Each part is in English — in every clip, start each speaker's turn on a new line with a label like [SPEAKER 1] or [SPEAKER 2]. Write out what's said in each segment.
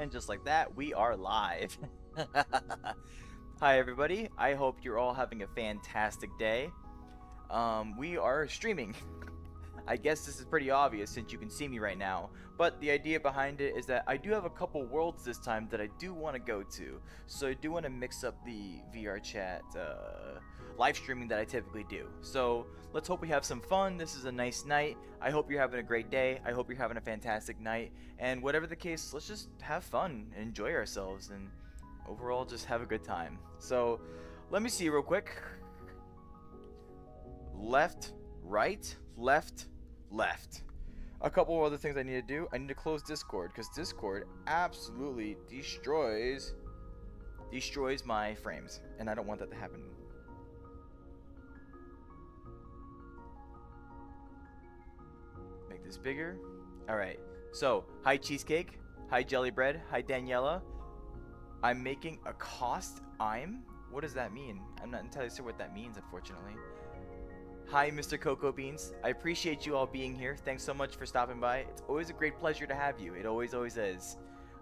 [SPEAKER 1] And just like that, we are live. Hi, everybody. I hope you're all having a fantastic day. We are streaming. I guess this is pretty obvious since you can see me right now, but the idea behind it is that I do have a couple worlds this time that I do want to go to, so I do want to mix up the VR chat live streaming that I typically do. So let's hope we have some fun. This is a nice night. I hope you're having a great day. I hope you're having a fantastic night, and whatever the case, let's just have fun and enjoy ourselves and overall just have a good time. So let me see real quick. Left, right, left, left. A couple of other things I need to do. I need to close Discord because Discord absolutely destroys my frames, and I don't want that to happen. Make this bigger. All right. So, hi Cheesecake, hi Jelly Bread, hi Daniela. I'm making a cost. What does that mean? I'm not entirely sure what that means, unfortunately. Hi, Mr. Cocoa Beans. I appreciate you all being here. Thanks so much for stopping by. It's always a great pleasure to have you. It always is.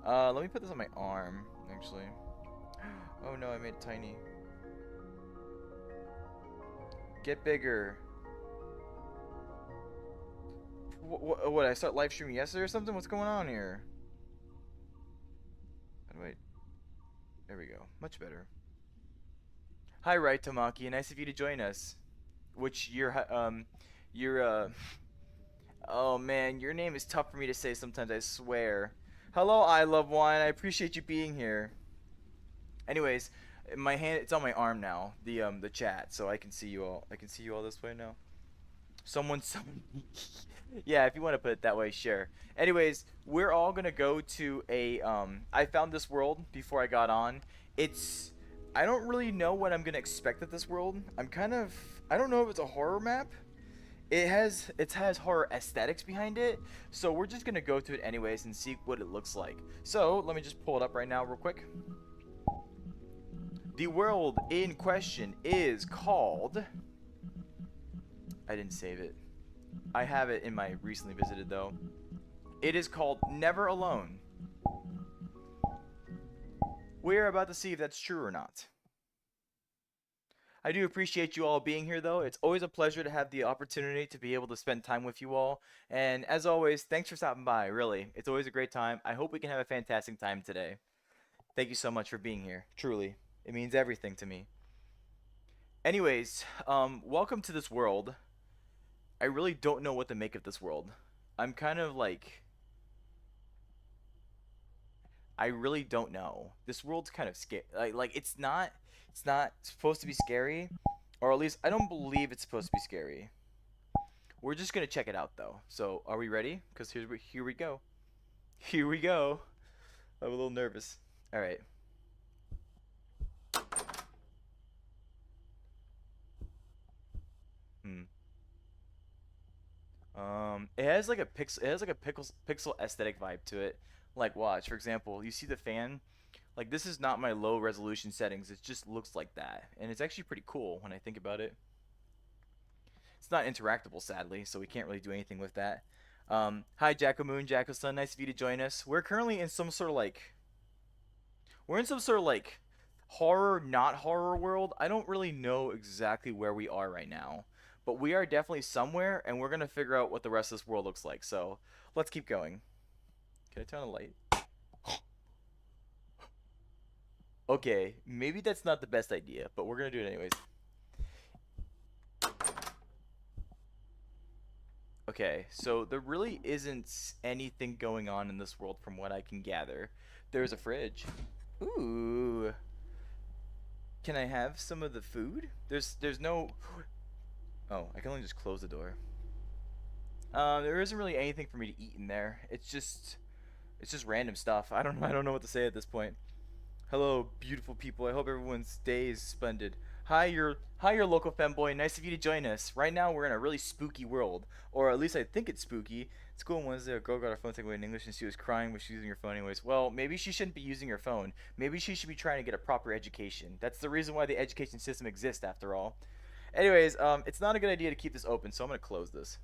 [SPEAKER 1] Let me put this on my arm, actually. Oh no, I made it tiny. Get bigger. What, I start live streaming yesterday or something? What's going on here? How do I... There we go. Much better. Hi, Right Tamaki. Nice of you to join us. Which oh man, your name is tough for me to say sometimes, I swear. Hello, I love wine. I appreciate you being here. Anyways, my hand, it's on my arm now, the chat, so I can see you all. I can see you all this way now. Someone yeah, if you want to put it that way, sure. Anyways, we're all gonna go to a I found this world before I got on. I don't really know what I'm gonna expect at this world. I don't know if it's a horror map. It has horror aesthetics behind it, so we're just gonna go to it anyways and see what it looks like. So let me just pull it up right now real quick. The world in question is called... I didn't save it. I have it in my recently visited though. It is called Never Alone. We're about to see if that's true or not. I do appreciate you all being here though. It's always a pleasure to have the opportunity to be able to spend time with you all. And as always, thanks for stopping by, really. It's always a great time. I hope we can have a fantastic time today. Thank you so much for being here. Truly. It means everything to me. Anyways, welcome to this world. I really don't know what to make of this world. I'm kind of like... I really don't know. This world's kind of scary. Like it's not supposed to be scary, or at least I don't believe it's supposed to be scary. We're just gonna check it out though. So are we ready? Because here we go. Here we go. I'm a little nervous. All right. Hmm. It has like a pixel aesthetic vibe to it. Like watch, for example, you see the fan? Like this is not my low resolution settings. It just looks like that. And it's actually pretty cool when I think about it. It's not interactable sadly, so we can't really do anything with that. Hi Jackamoon, Jackosun, nice of you to join us. We're currently in some sort of like horror, not horror world. I don't really know exactly where we are right now. But we are definitely somewhere, and we're going to figure out what the rest of this world looks like. So, let's keep going. Can I turn on the light? Okay, maybe that's not the best idea, but we're going to do it anyways. Okay, so there really isn't anything going on in this world from what I can gather. There's a fridge. Ooh. Can I have some of the food? There's no... Oh, I can only just close the door. There isn't really anything for me to eat in there. It's just random stuff. I don't know what to say at this point. Hello, beautiful people. I hope everyone's day is splendid. Hi, your local femboy. Nice of you to join us. Right now, we're in a really spooky world, or at least I think it's spooky. School on Wednesday, a girl got her phone taken away in English, and she was crying when she was using her phone anyways. Well, maybe she shouldn't be using her phone. Maybe she should be trying to get a proper education. That's the reason why the education system exists, after all. Anyways, it's not a good idea to keep this open, so I'm gonna close this.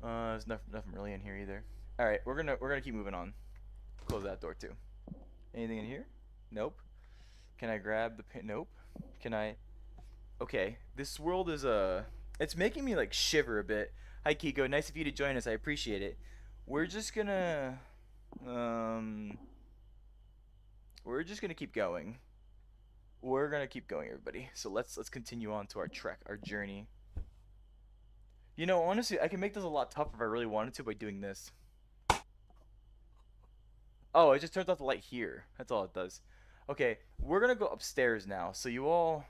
[SPEAKER 1] There's nothing really in here either. All right, we're gonna keep moving on. Close that door too. Anything in here? Nope. Can I grab the pin? Nope. Can I? Okay, this world is it's making me like shiver a bit. Hi Kiko, nice of you to join us. I appreciate it. We're just gonna um we're just gonna keep going. We're gonna keep going, everybody. So let's continue on to our trek, our journey. You know, honestly, I can make this a lot tougher if I really wanted to by doing this. Oh, it just turns off the light here. That's all it does. Okay, we're gonna go upstairs now. So you all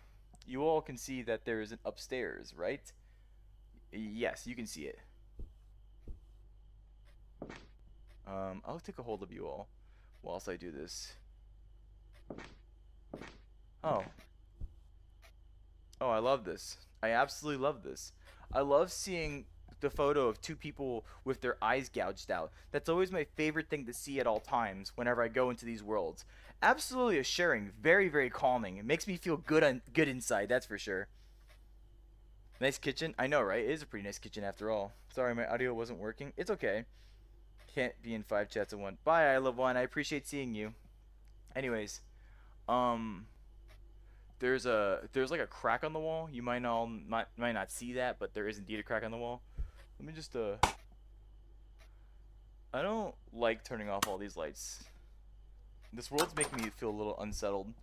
[SPEAKER 1] can see that there is an upstairs, right? Yes, you can see it. I'll take a hold of you all whilst I do this. Oh. Oh, I love this. I absolutely love this. I love seeing the photo of two people with their eyes gouged out. That's always my favorite thing to see at all times whenever I go into these worlds. Absolutely assuring, very very calming. It makes me feel good inside, that's for sure. Nice kitchen. I know, right? It is a pretty nice kitchen after all. Sorry, my audio wasn't working. It's okay. Can't be in 5 chats at one. Bye, I love one. I appreciate seeing you. Anyways, um there's like a crack on the wall. You might not see that, but there is indeed a crack on the wall. Let me just I don't like turning off all these lights. This world's making me feel a little unsettled.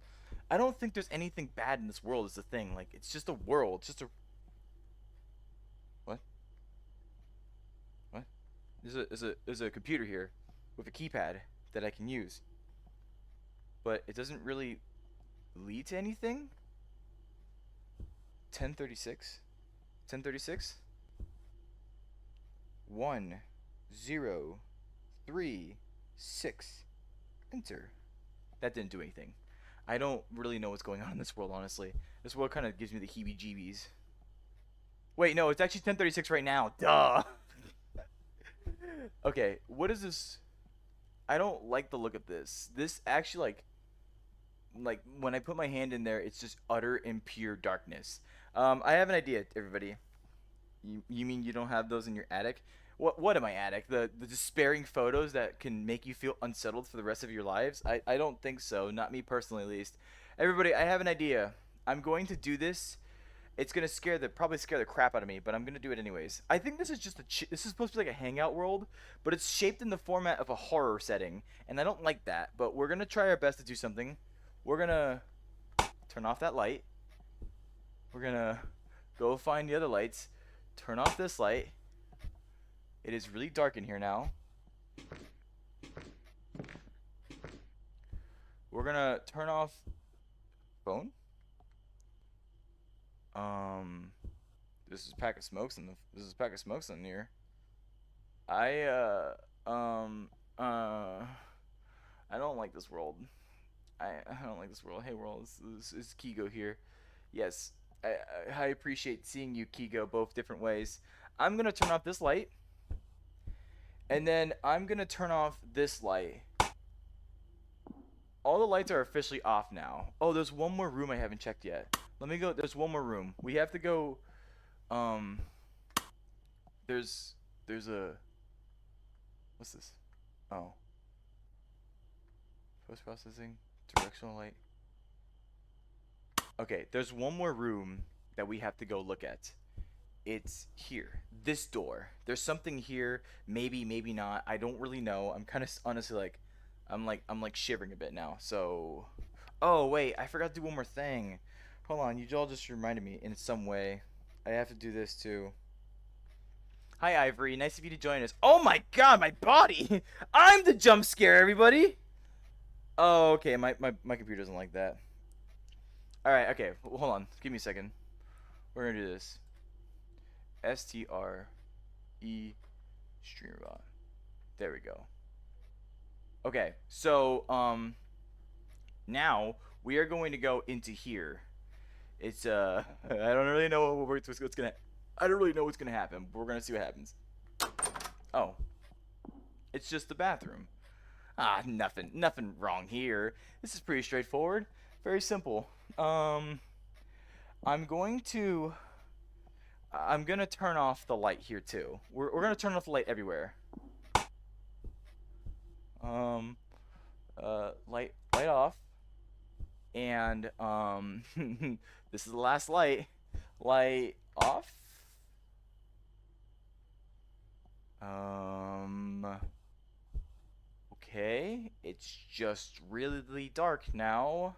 [SPEAKER 1] I don't think there's anything bad in this world is the thing. Like it's just a world, it's just a what? What? There's a computer here with a keypad that I can use. But it doesn't really lead to anything. 1036. 1036. 1036. Enter. That didn't do anything. I don't really know what's going on in this world, honestly. This world kind of gives me the heebie-jeebies. Wait, no, it's actually 1036 right now. Duh. Okay, what is this? I don't like the look of this. This actually like when I put my hand in there, it's just utter and pure darkness. I have an idea, everybody. You mean you don't have those in your attic? What am I attic? The despairing photos that can make you feel unsettled for the rest of your lives? I don't think so. Not me personally, at least. Everybody, I have an idea. I'm going to do this. It's gonna probably scare the crap out of me, but I'm gonna do it anyways. I think this is just this is supposed to be like a hangout world, but it's shaped in the format of a horror setting, and I don't like that. But we're gonna try our best to do something. We're gonna turn off that light. We're gonna go find the other lights. Turn off this light. It is really dark in here now. We're gonna turn off phone. This is a pack of smokes in here. I don't like this world. I don't like this world. Hey world, this is Kigo here. Yes, I appreciate seeing you, Kigo, both different ways. I'm gonna turn off this light, and then I'm gonna turn off this light. All the lights are officially off now. Oh, there's one more room I haven't checked yet. Let me go. There's one more room. We have to go. There's a. What's this? Oh. Post processing. Directional light. Okay, there's one more room that we have to go look at. It's here. This door. There's something here. Maybe, maybe not. I don't really know. I'm kind of honestly like, I'm like shivering a bit now. So, oh wait, I forgot to do one more thing. Hold on, you all just reminded me in some way. I have to do this too. Hi Ivory, nice of you to join us. Oh my god, my body! I'm the jump scare, everybody! Oh, okay, my computer doesn't like that. Alright, okay, well, hold on. Give me a second. We're gonna do this. STRE streamerbot. There we go. Okay, so now we are going to go into here. It's I don't really know what's gonna. I don't really know what's gonna happen, but we're gonna see what happens. Oh, it's just the bathroom. Ah, nothing wrong here. This is pretty straightforward. Very simple. I'm gonna turn off the light here too. We're gonna turn off the light everywhere. Um, light off, and this is the last light. Light off. Um, okay, it's just really dark now.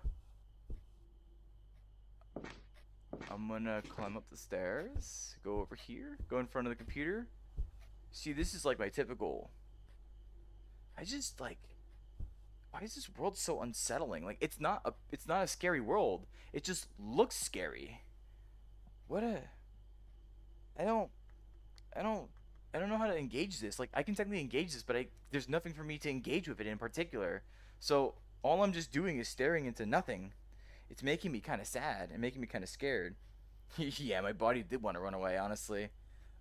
[SPEAKER 1] I'm gonna climb up the stairs, go over here, go in front of the computer. See, this is like my typical. I just like, why is this world so unsettling? Like, it's not a scary world. It just looks scary. What a, I don't, I don't, I don't know how to engage this. Like, I can technically engage this, but there's nothing for me to engage with it in particular. So all I'm just doing is staring into nothing. It's making me kind of sad and making me kind of scared. Yeah, my body did want to run away, honestly.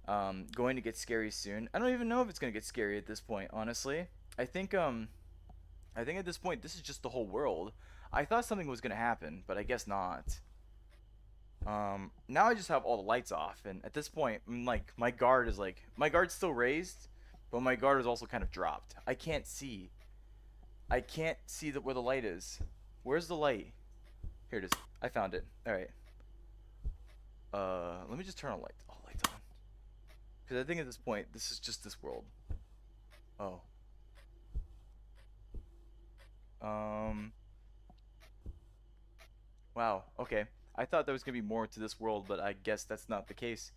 [SPEAKER 1] Going to get scary soon. I don't even know if it's gonna get scary at this point, honestly. I think I think at this point this is just the whole world. I thought something was gonna happen, but I guess not. Now I just have all the lights off, and at this point, like my guard's still raised, but my guard is also kind of dropped. I can't see. I can't see where the light is. Where's the light? Here it is. I found it. All right. Let me just turn on all lights on, because I think at this point this is just this world. Oh. Um. Wow. Okay. I thought there was gonna be more to this world, but I guess that's not the case.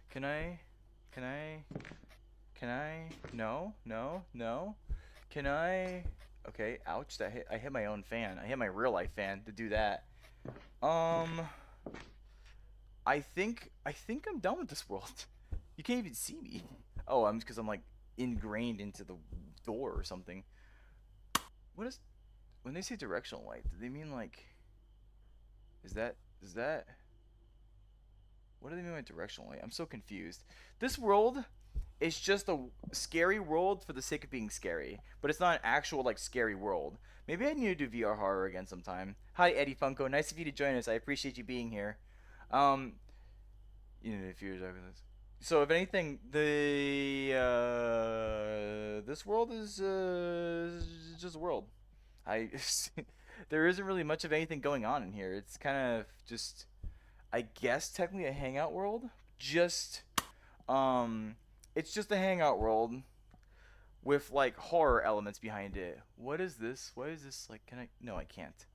[SPEAKER 1] Can I? Can I? Can I? No. No. No. Can I? Okay. Ouch. I hit my own fan. I hit my real life fan to do that. Um. I think I'm done with this world. You can't even see me. Oh, I'm because I'm like ingrained into the door or something. What is when they say directional light? Do they mean like? Is that what do they mean by directional light? I'm so confused. This world is just a scary world for the sake of being scary, but it's not an actual like scary world. Maybe I need to do VR horror again sometime. Hi Eddie Funko, nice of you to join us. I appreciate you being here. Um, if you're talking this. So if anything, the this world is just a world. I there isn't really much of anything going on in here. It's kind of just, I guess, technically a hangout world. Just it's just a hangout world with like horror elements behind it. What is this? What is this like? Can I? No, I can't.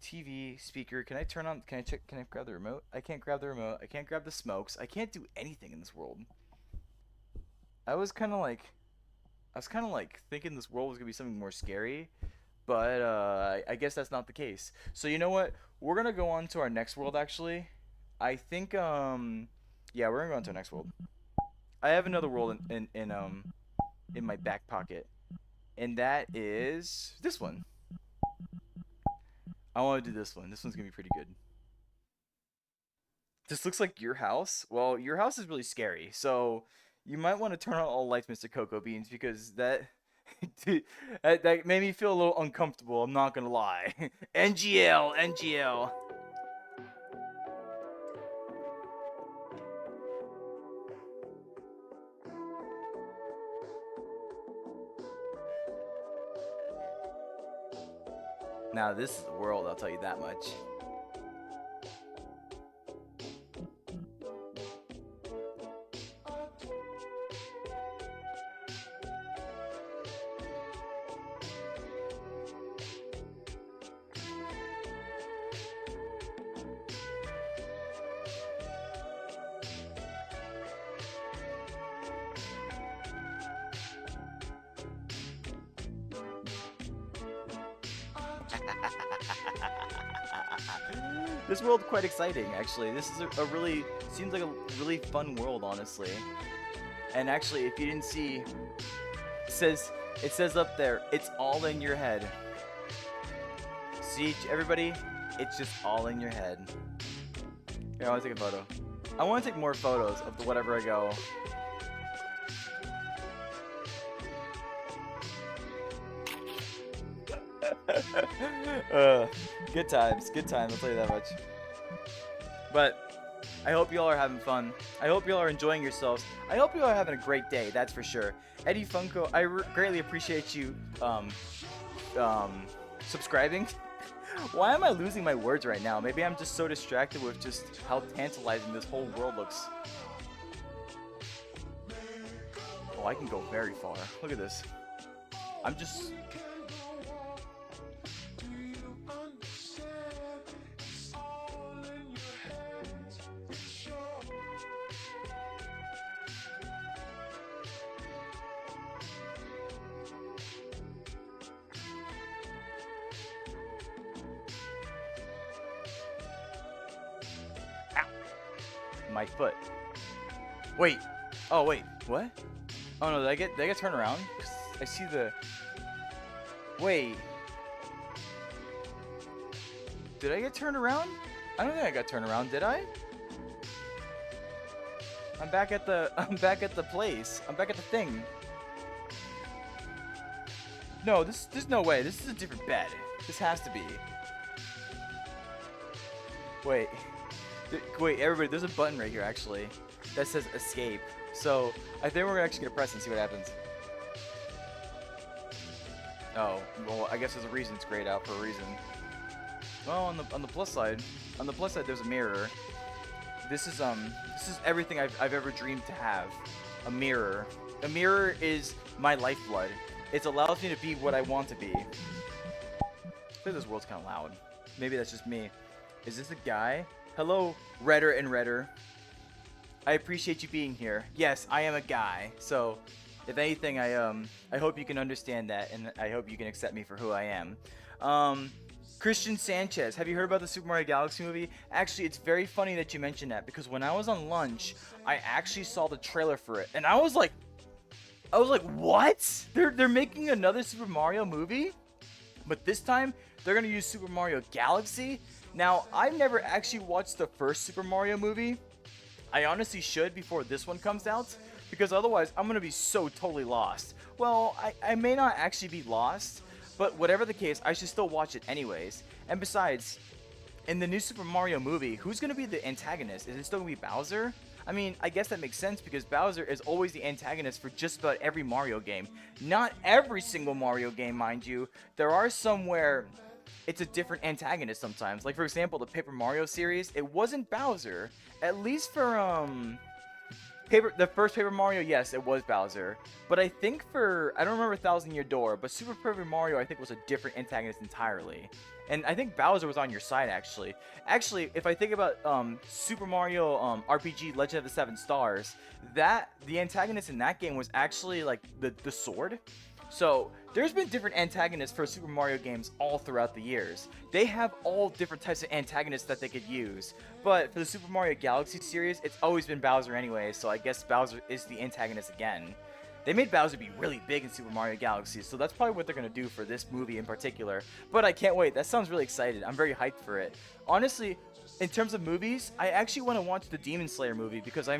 [SPEAKER 1] TV speaker. Can I turn on? Can I check? Can I grab the remote? I can't grab the remote. I can't grab the smokes. I can't do anything in this world. I was kind of like, I was kind of like thinking this world was gonna be something more scary, but I guess that's not the case. So you know what? We're gonna go on to our next world. Actually, I think yeah, we're gonna go on to our next world. I have another world in my back pocket, and that is this one. I want to do this one. This one's gonna be pretty good. This looks like your house. Well, your house is really scary, so you might want to turn on all lights, Mr. Cocoa Beans, because that made me feel a little uncomfortable. I'm not gonna lie. NGL, NGL. Now this is the world. I'll tell you that much. This world quite exciting, actually. This is a really seems like a really fun world, honestly. And actually, if you didn't see, it says up there, it's all in your head. See, everybody, it's just all in your head. Here, I want to take a photo. I want to take more photos of whatever I go. Good times, I'll tell you that much. But I hope you all are having fun. I hope you all are enjoying yourselves. I hope you all are having a great day. That's for sure. Eddie Funko, I greatly appreciate you subscribing. Why am I losing my words right now? Maybe I'm just so distracted with just how tantalizing this whole world looks. Oh, I can go very far. Look at this. I'm just... my foot. Wait. Oh, wait. What? Oh, no. Did I get turned around? I see the... Wait. Did I get turned around? I don't think I got turned around, did I? I'm back at the... I'm back at the place. I'm back at the thing. No, there's no way. This is a different bed. This has to be. Wait. Wait, everybody, there's a button right here, actually, that says escape. So, I think we're actually going to press and see what happens. Oh, well, I guess there's a reason it's grayed out for a reason. Well, on the plus side, there's a mirror. This is everything I've ever dreamed to have. A mirror. A mirror is my lifeblood. It allows me to be what I want to be. I think this world's kind of loud. Maybe that's just me. Is this a guy? Hello, Redder and Redder. I appreciate you being here. Yes, I am a guy. So, if anything, I hope you can understand that, and I hope you can accept me for who I am. Christian Sanchez, have you heard about the Super Mario Galaxy movie? Actually, it's very funny that you mentioned that, because when I was on lunch, I actually saw the trailer for it, and I was like, what? They're making another Super Mario movie? But this time, they're gonna use Super Mario Galaxy? Now, I've never actually watched the first Super Mario movie. I honestly should before this one comes out, because otherwise I'm going to be so totally lost. Well, I may not actually be lost, but whatever the case, I should still watch it anyways. And besides, in the new Super Mario movie, who's going to be the antagonist? Is it still going to be Bowser? I mean, I guess that makes sense because Bowser is always the antagonist for just about every Mario game. Not every single Mario game, mind you. There are some where it's a different antagonist sometimes. Like, for example, the Paper Mario series, it wasn't Bowser. At least for, the first Paper Mario, yes, it was Bowser. But I think I don't remember Thousand Year Door, but Super Paper Mario, I think, was a different antagonist entirely. And I think Bowser was on your side, actually. Actually, if I think about Super Mario RPG Legend of the Seven Stars, the antagonist in that game was actually, like, the sword. So, there's been different antagonists for Super Mario games all throughout the years. They have all different types of antagonists that they could use. But for the Super Mario Galaxy series, it's always been Bowser anyway, so I guess Bowser is the antagonist again. They made Bowser be really big in Super Mario Galaxy, so that's probably what they're going to do for this movie in particular. But I can't wait. That sounds really excited. I'm very hyped for it. Honestly, in terms of movies, I actually want to watch the Demon Slayer movie because I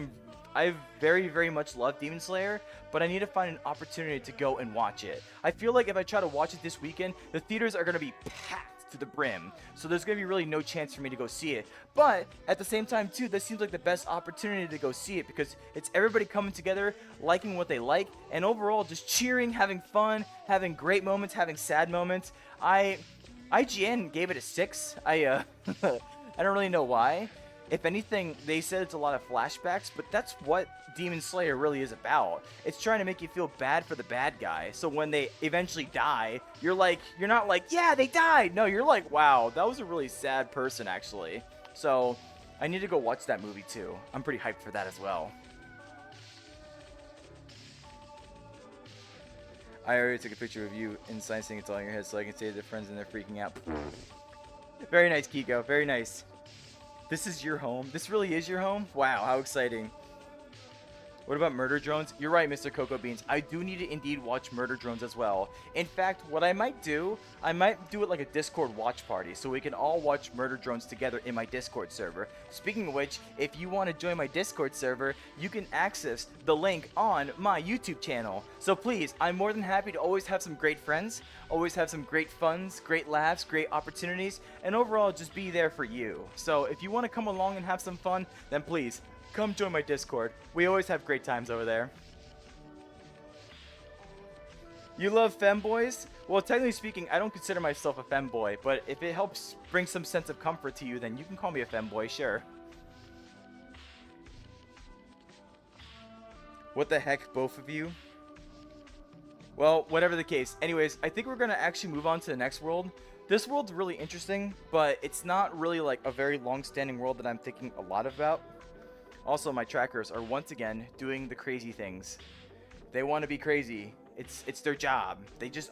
[SPEAKER 1] very, very much love Demon Slayer, but I need to find an opportunity to go and watch it. I feel like if I try to watch it this weekend, the theaters are going to be packed to the brim, so there's going to be really no chance for me to go see it. But at the same time, too, this seems like the best opportunity to go see it because it's everybody coming together, liking what they like, and overall just cheering, having fun, having great moments, having sad moments. IGN gave it a 6. I don't really know why. If anything, they said it's a lot of flashbacks, but that's what Demon Slayer really is about. It's trying to make you feel bad for the bad guy, so when they eventually die, you're not like, yeah, they died! No, you're like, wow, that was a really sad person, actually. So, I need to go watch that movie, too. I'm pretty hyped for that as well. I already took a picture of you and saying it's all in your head so I can say to their friends and they're freaking out. Very nice, Kiko. Very nice. This is your home? This really is your home? Wow, how exciting. What about Murder Drones? You're right, Mr. Cocoa Beans. I do need to indeed watch Murder Drones as well. In fact, what I might do it like a Discord watch party so we can all watch Murder Drones together in my Discord server. Speaking of which, if you want to join my Discord server, you can access the link on my YouTube channel. So please, I'm more than happy to always have some great friends, always have some great funs, great laughs, great opportunities, and overall just be there for you. So if you want to come along and have some fun, then please, come join my Discord. We always have great times over there. You love femboys? Well, technically speaking, I don't consider myself a femboy, but if it helps bring some sense of comfort to you, then you can call me a femboy, sure. What the heck, both of you? Well, whatever the case. Anyways, I think we're going to actually move on to the next world. This world's really interesting, but it's not really like a very long-standing world that I'm thinking a lot about. Also, my trackers are once again doing the crazy things. They want to be crazy. It's their job.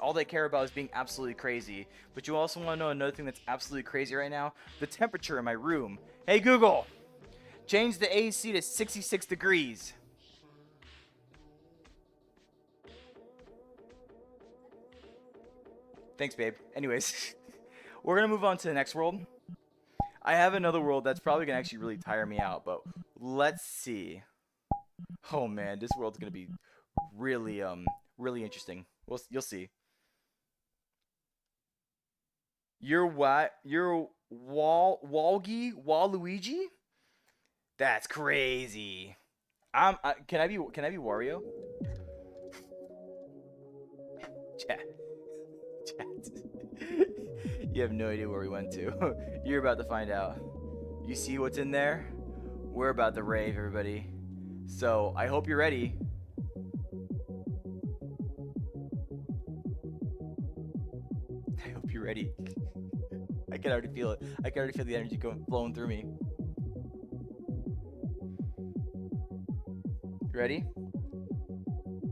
[SPEAKER 1] All they care about is being absolutely crazy. But you also want to know another thing that's absolutely crazy right now? The temperature in my room. Hey Google, change the AC to 66 degrees. Thanks, babe. Anyways, we're gonna move on to the next world. I have another world that's probably gonna actually really tire me out, but let's see. Oh man, this world's gonna be really interesting. You'll see. You're Waluigi? That's crazy. Can I be Wario? Chat. You have no idea where we went to. You're about to find out. You see what's in there? We're about to rave, everybody. So, I hope you're ready. I hope you're ready. I can already feel it. I can already feel the energy flowing through me. You ready?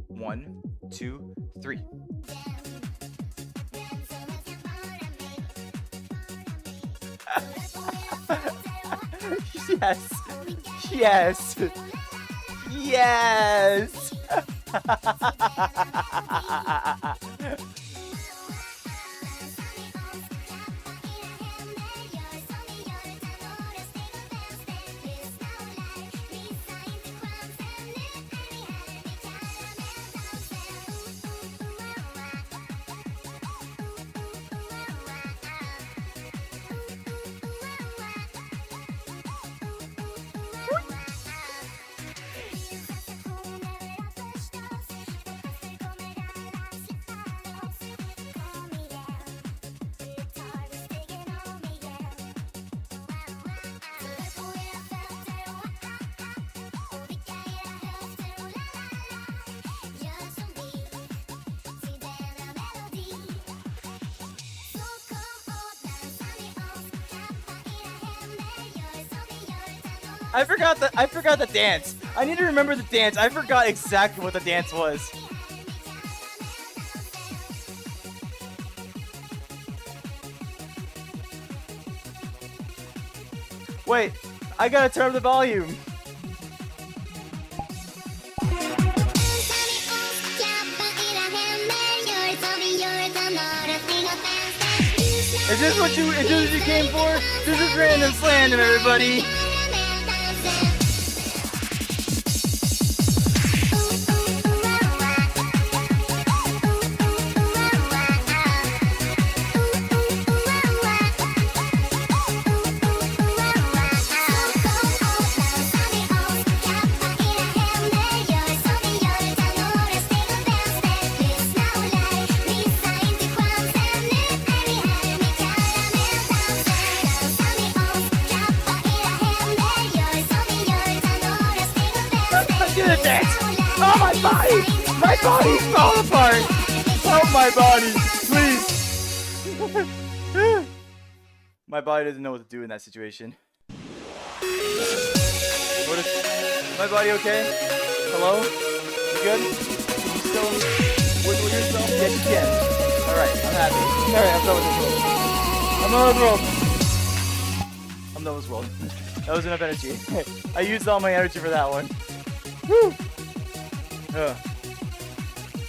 [SPEAKER 1] 1, 2, 3. Yes. Yes. Yes. I forgot the dance. I need to remember the dance. I forgot exactly what the dance was. Wait, I gotta turn up the volume. Is this what you came for? This is Random Slam, everybody. Oh, my body! My body's falling apart! Help my body, please! My body doesn't know what to do in that situation. My body okay? Hello? You good? Can you still wiggle yourself? Yes, you can. Alright, I'm happy. Alright, I'm done with this world. I'm done with this world. That was enough energy. I used all my energy for that one. Woo! Ugh.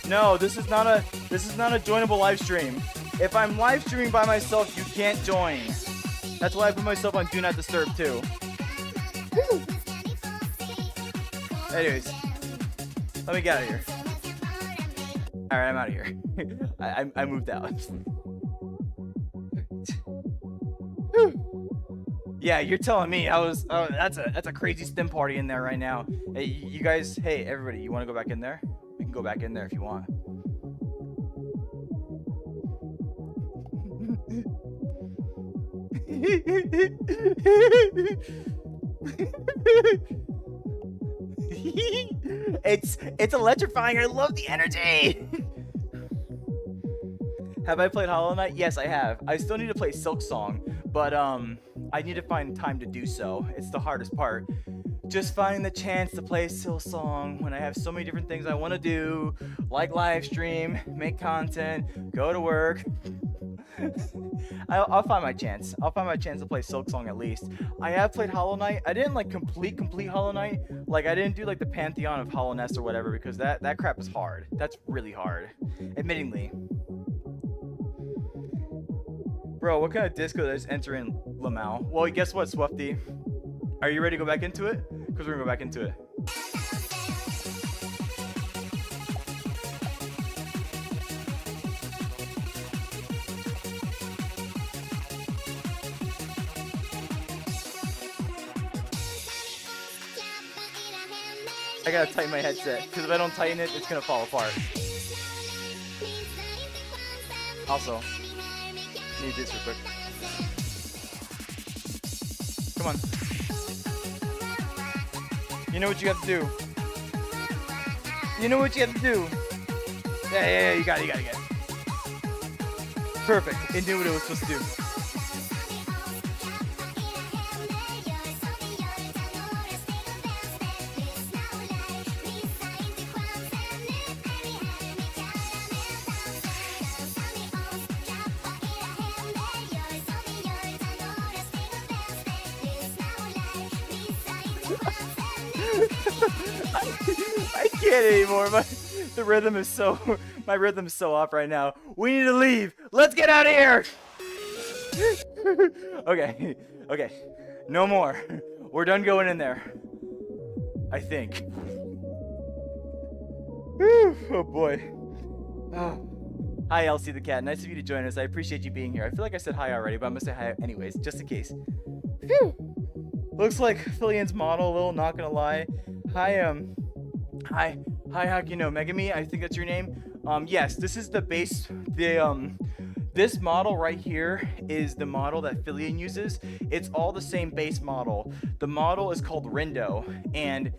[SPEAKER 1] No, this is not a joinable live stream. If I'm live streaming by myself, you can't join. That's why I put myself on Do Not Disturb too. Anyways, let me get out of here. All right, I'm out of here. I moved out. Yeah, you're telling me. That's a crazy stim party in there right now. Hey, you guys. Hey, everybody. You want to go back in there? We can go back in there if you want. It's electrifying. I love the energy. Have I played Hollow Knight? Yes, I have. I still need to play Silk Song, but I need to find time to do so. It's the hardest part. Just finding the chance to play Silk Song when I have so many different things I want to do, like live stream, make content, go to work. I'll find my chance. I'll find my chance to play Silk Song at least. I have played Hollow Knight. I didn't like complete Hollow Knight. Like I didn't do like the Pantheon of Hollow Nest or whatever because that crap is hard. That's really hard, admittingly. Bro, what kind of disco does enter in Lamau? Well, guess what, Swifty? Are you ready to go back into it? Because we're gonna go back into it. I gotta tighten my headset, because if I don't tighten it, it's gonna fall apart. Also, need this real quick. Come on. You know what you have to do. You know what you have to do. Yeah, you got it. Perfect. It knew what it was supposed to do. I can't anymore. My rhythm is so off right now. We need to leave. Let's get out of here. Okay. No more. We're done going in there. I think. Oh boy. Oh. Hi, Elsie the cat. Nice of you to join us. I appreciate you being here. I feel like I said hi already, but I'm gonna say hi anyways, just in case. Whew. Looks like Filian's model a little, not gonna lie. Hi, how can you know? Megami, I think that's your name. Yes, this is the base, this model right here is the model that Filian uses. It's all the same base model. The model is called Rindo, and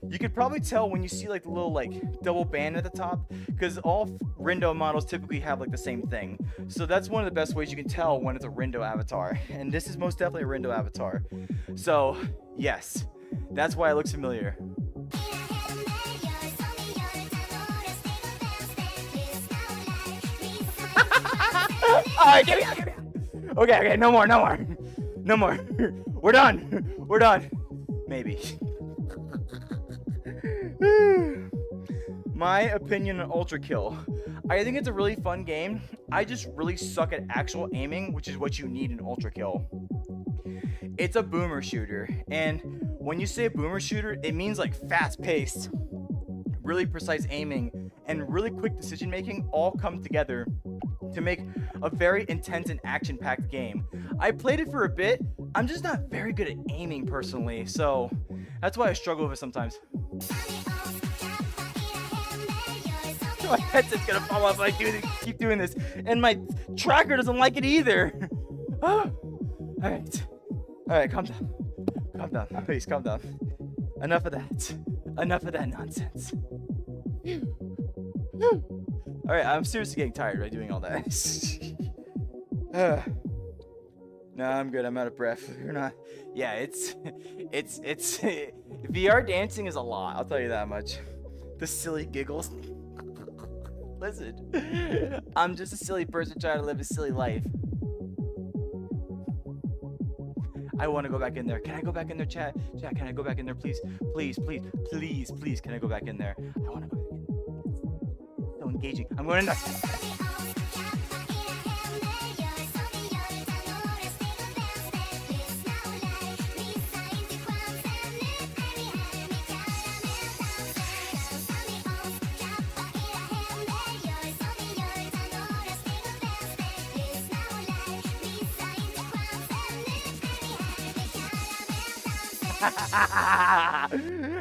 [SPEAKER 1] you could probably tell when you see like the little like double band at the top, because all Rindo models typically have like the same thing. So that's one of the best ways you can tell when it's a Rindo avatar, and this is most definitely a Rindo avatar. So yes, that's why it looks familiar. Alright, give me out. Okay, no more. We're done. Maybe. My opinion on Ultra Kill. I think it's a really fun game. I just really suck at actual aiming, which is what you need in Ultra Kill. It's a boomer shooter, and when you say a boomer shooter, it means like fast-paced, really precise aiming, and really quick decision making all come together to make a very intense and action-packed game. I played it for a bit. I'm just not very good at aiming personally, so that's why I struggle with it sometimes. My headset's gonna fall off if I keep doing this, and my tracker doesn't like it either. Alright, calm down. Please, calm down. Enough of that nonsense. Alright, I'm seriously getting tired by doing all that. No, I'm good. I'm out of breath. You're not. Yeah, it's VR dancing is a lot. I'll tell you that much. The silly giggles. Listen, I'm just a silly person trying to live a silly life. I want to go back in there. Can I go back in there, chat? Chat, can I go back in there, please? Please. Can I go back in there? I want to go back in there. engaging. I'm going in.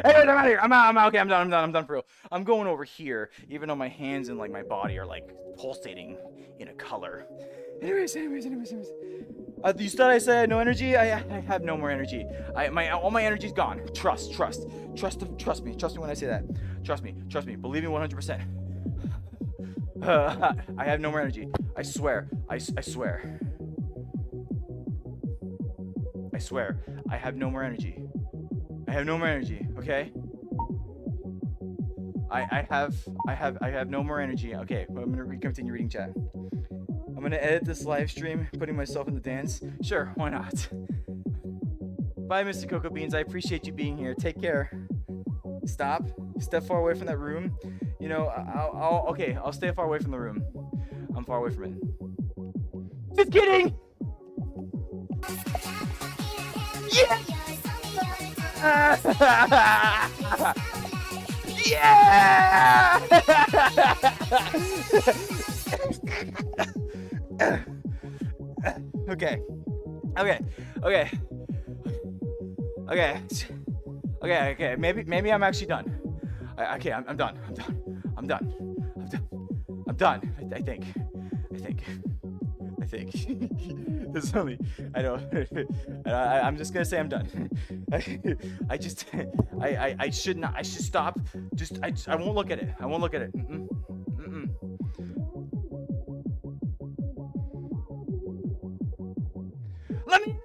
[SPEAKER 1] Anyways, I'm out of here. I'm out. Okay, I'm done for real. I'm going over here, even though my hands and like my body are like pulsating in a color. Anyways. You thought I said no energy? I have no more energy. All my energy's gone. Trust me when I say that. Trust me. Believe me 100%. I have no more energy. I swear. I swear. I have no more energy. Okay? I have no more energy. Okay, well, I'm gonna continue reading chat. I'm gonna edit this live stream, putting myself in the dance. Sure, why not? Bye, Mr. Cocoa Beans. I appreciate you being here. Take care. Step far away from that room. You know, I'll stay far away from the room. I'm far away from it. Just kidding! Yeah! Yeah! Okay. Maybe I'm actually done. I'm done. I think. There's only. I know. I'm just gonna say I'm done. I should not. I should stop. I won't look at it. Let me.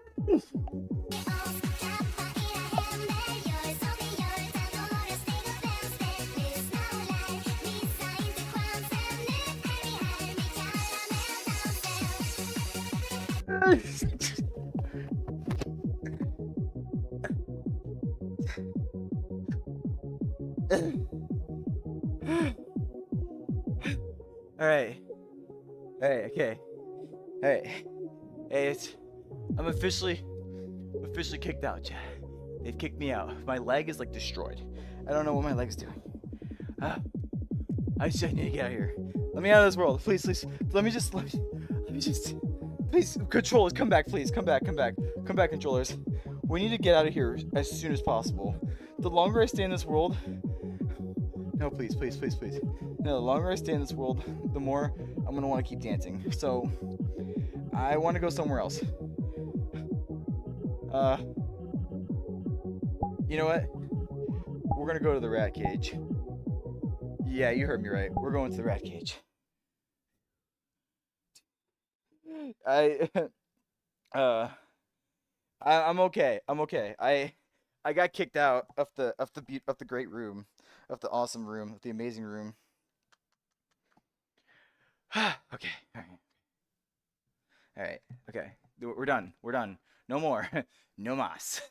[SPEAKER 1] All right. Okay. Hey, I'm officially kicked out, Chad. They've kicked me out. My leg is like destroyed. I don't know what my leg's doing. I just need to get out of here. Let me out of this world, please. Let me just, please, controllers, come back, please. Come back, controllers. We need to get out of here as soon as possible. The longer I stay in this world, no, please. No, the longer I stay in this world, the more I'm gonna want to keep dancing. So, I want to go somewhere else. You know what? We're gonna go to the rat cage. Yeah, you heard me right. We're going to the rat cage. I'm okay. I got kicked out of the great room, of the awesome room, of the amazing room. Okay. All right. Okay. We're done. No more. No mas.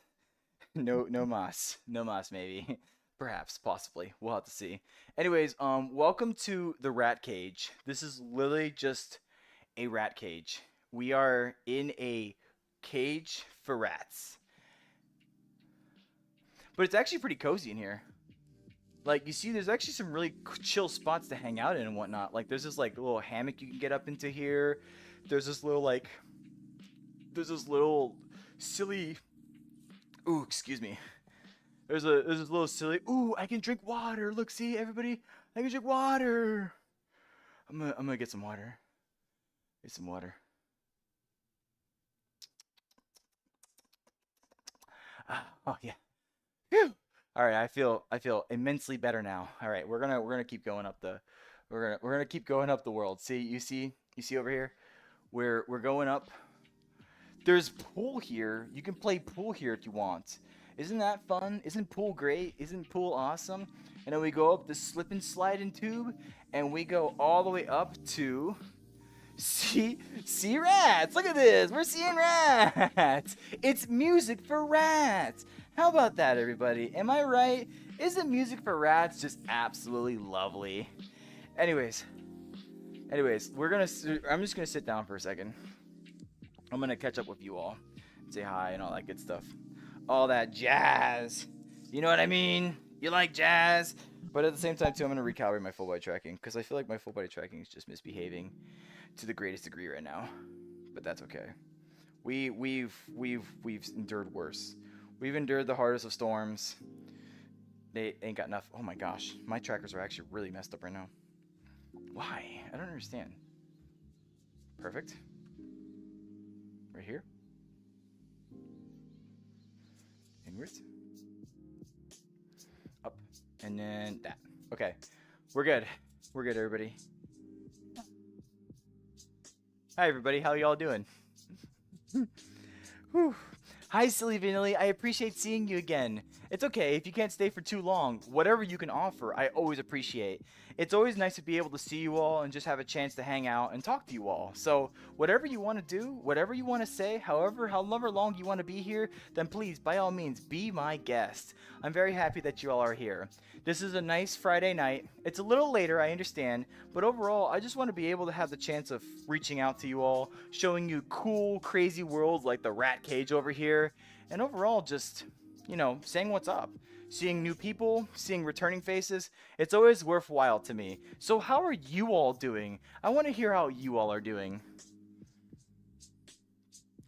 [SPEAKER 1] No mas. No mas, maybe. Perhaps, possibly. We'll have to see. Anyways, welcome to the rat cage. This is literally just a rat cage. We are in a cage for rats. But it's actually pretty cozy in here. Like, you see, there's actually some really chill spots to hang out in and whatnot. Like, there's this, like, little hammock you can get up into here. There's this little, like... There's this little silly... Ooh, excuse me. There's this little silly... Ooh, I can drink water. Look, see, everybody? I can drink water. I'm gonna get some water. Get some water. Oh, yeah. Whew. All right, I feel immensely better now. All right, we're gonna keep going up the we're gonna keep going up the world. See, you see over here, we're going up. There's pool here. You can play pool here if you want. Isn't that fun? Isn't pool great? Isn't pool awesome? And then we go up the slip and slide and tube, and we go all the way up to see rats. Look at this. We're seeing rats. It's music for rats. How about that, everybody? Am I right? Isn't music for rats just absolutely lovely? Anyways, I'm just gonna sit down for a second. I'm gonna catch up with you all, say hi and all that good stuff, all that jazz. You know what I mean? You like jazz, but at the same time too, I'm gonna recalibrate my full body tracking because I feel like my full body tracking is just misbehaving to the greatest degree right now. But that's okay. We've endured worse. We've endured the hardest of storms. They ain't got enough. Oh my gosh, my trackers are actually really messed up right now. Why? I don't understand. Perfect. Right here. Inwards. Up. And then that. Okay. We're good. We're good, everybody. Hi, everybody. How y'all doing? Whew. Hi, Silly Vanilli. I appreciate seeing you again. It's okay if you can't stay for too long. Whatever you can offer, I always appreciate. It's always nice to be able to see you all and just have a chance to hang out and talk to you all. So whatever you want to do, whatever you want to say, however long you want to be here, then please, by all means, be my guest. I'm very happy that you all are here. This is a nice Friday night. It's a little later, I understand, but overall, I just want to be able to have the chance of reaching out to you all, showing you cool, crazy worlds like the rat cage over here, and overall just, you know, saying what's up. Seeing new people, seeing returning faces, it's always worthwhile to me. So how are you all doing? I want to hear how you all are doing.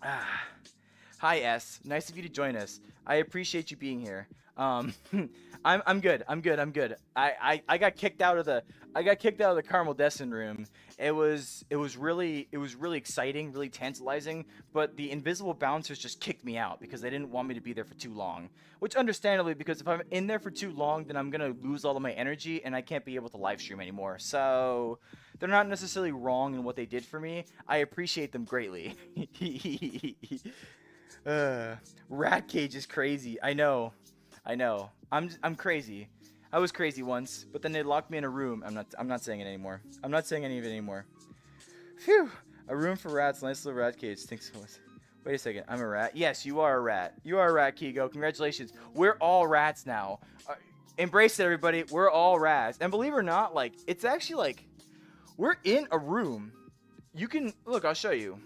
[SPEAKER 1] Hi S, nice of you to join us. I appreciate you being here. I'm good. I got kicked out of the Caramel Destin room. It was really exciting, really tantalizing, but the invisible bouncers just kicked me out because they didn't want me to be there for too long. Which understandably, because if I'm in there for too long, then I'm gonna lose all of my energy and I can't be able to live stream anymore. So they're not necessarily wrong in what they did for me. I appreciate them greatly. Rat cage is crazy. I know. I'm crazy. I was crazy once, but then they locked me in a room. I'm not saying it anymore. I'm not saying any of it anymore. Phew. A room for rats. Nice little rat cage. Thanks so much. Wait a second. I'm a rat. Yes, you are a rat. You are a rat, Kigo. Congratulations. We're all rats now. Embrace it, everybody. We're all rats. And believe it or not, like, it's actually like, we're in a room. You can, look, I'll show you.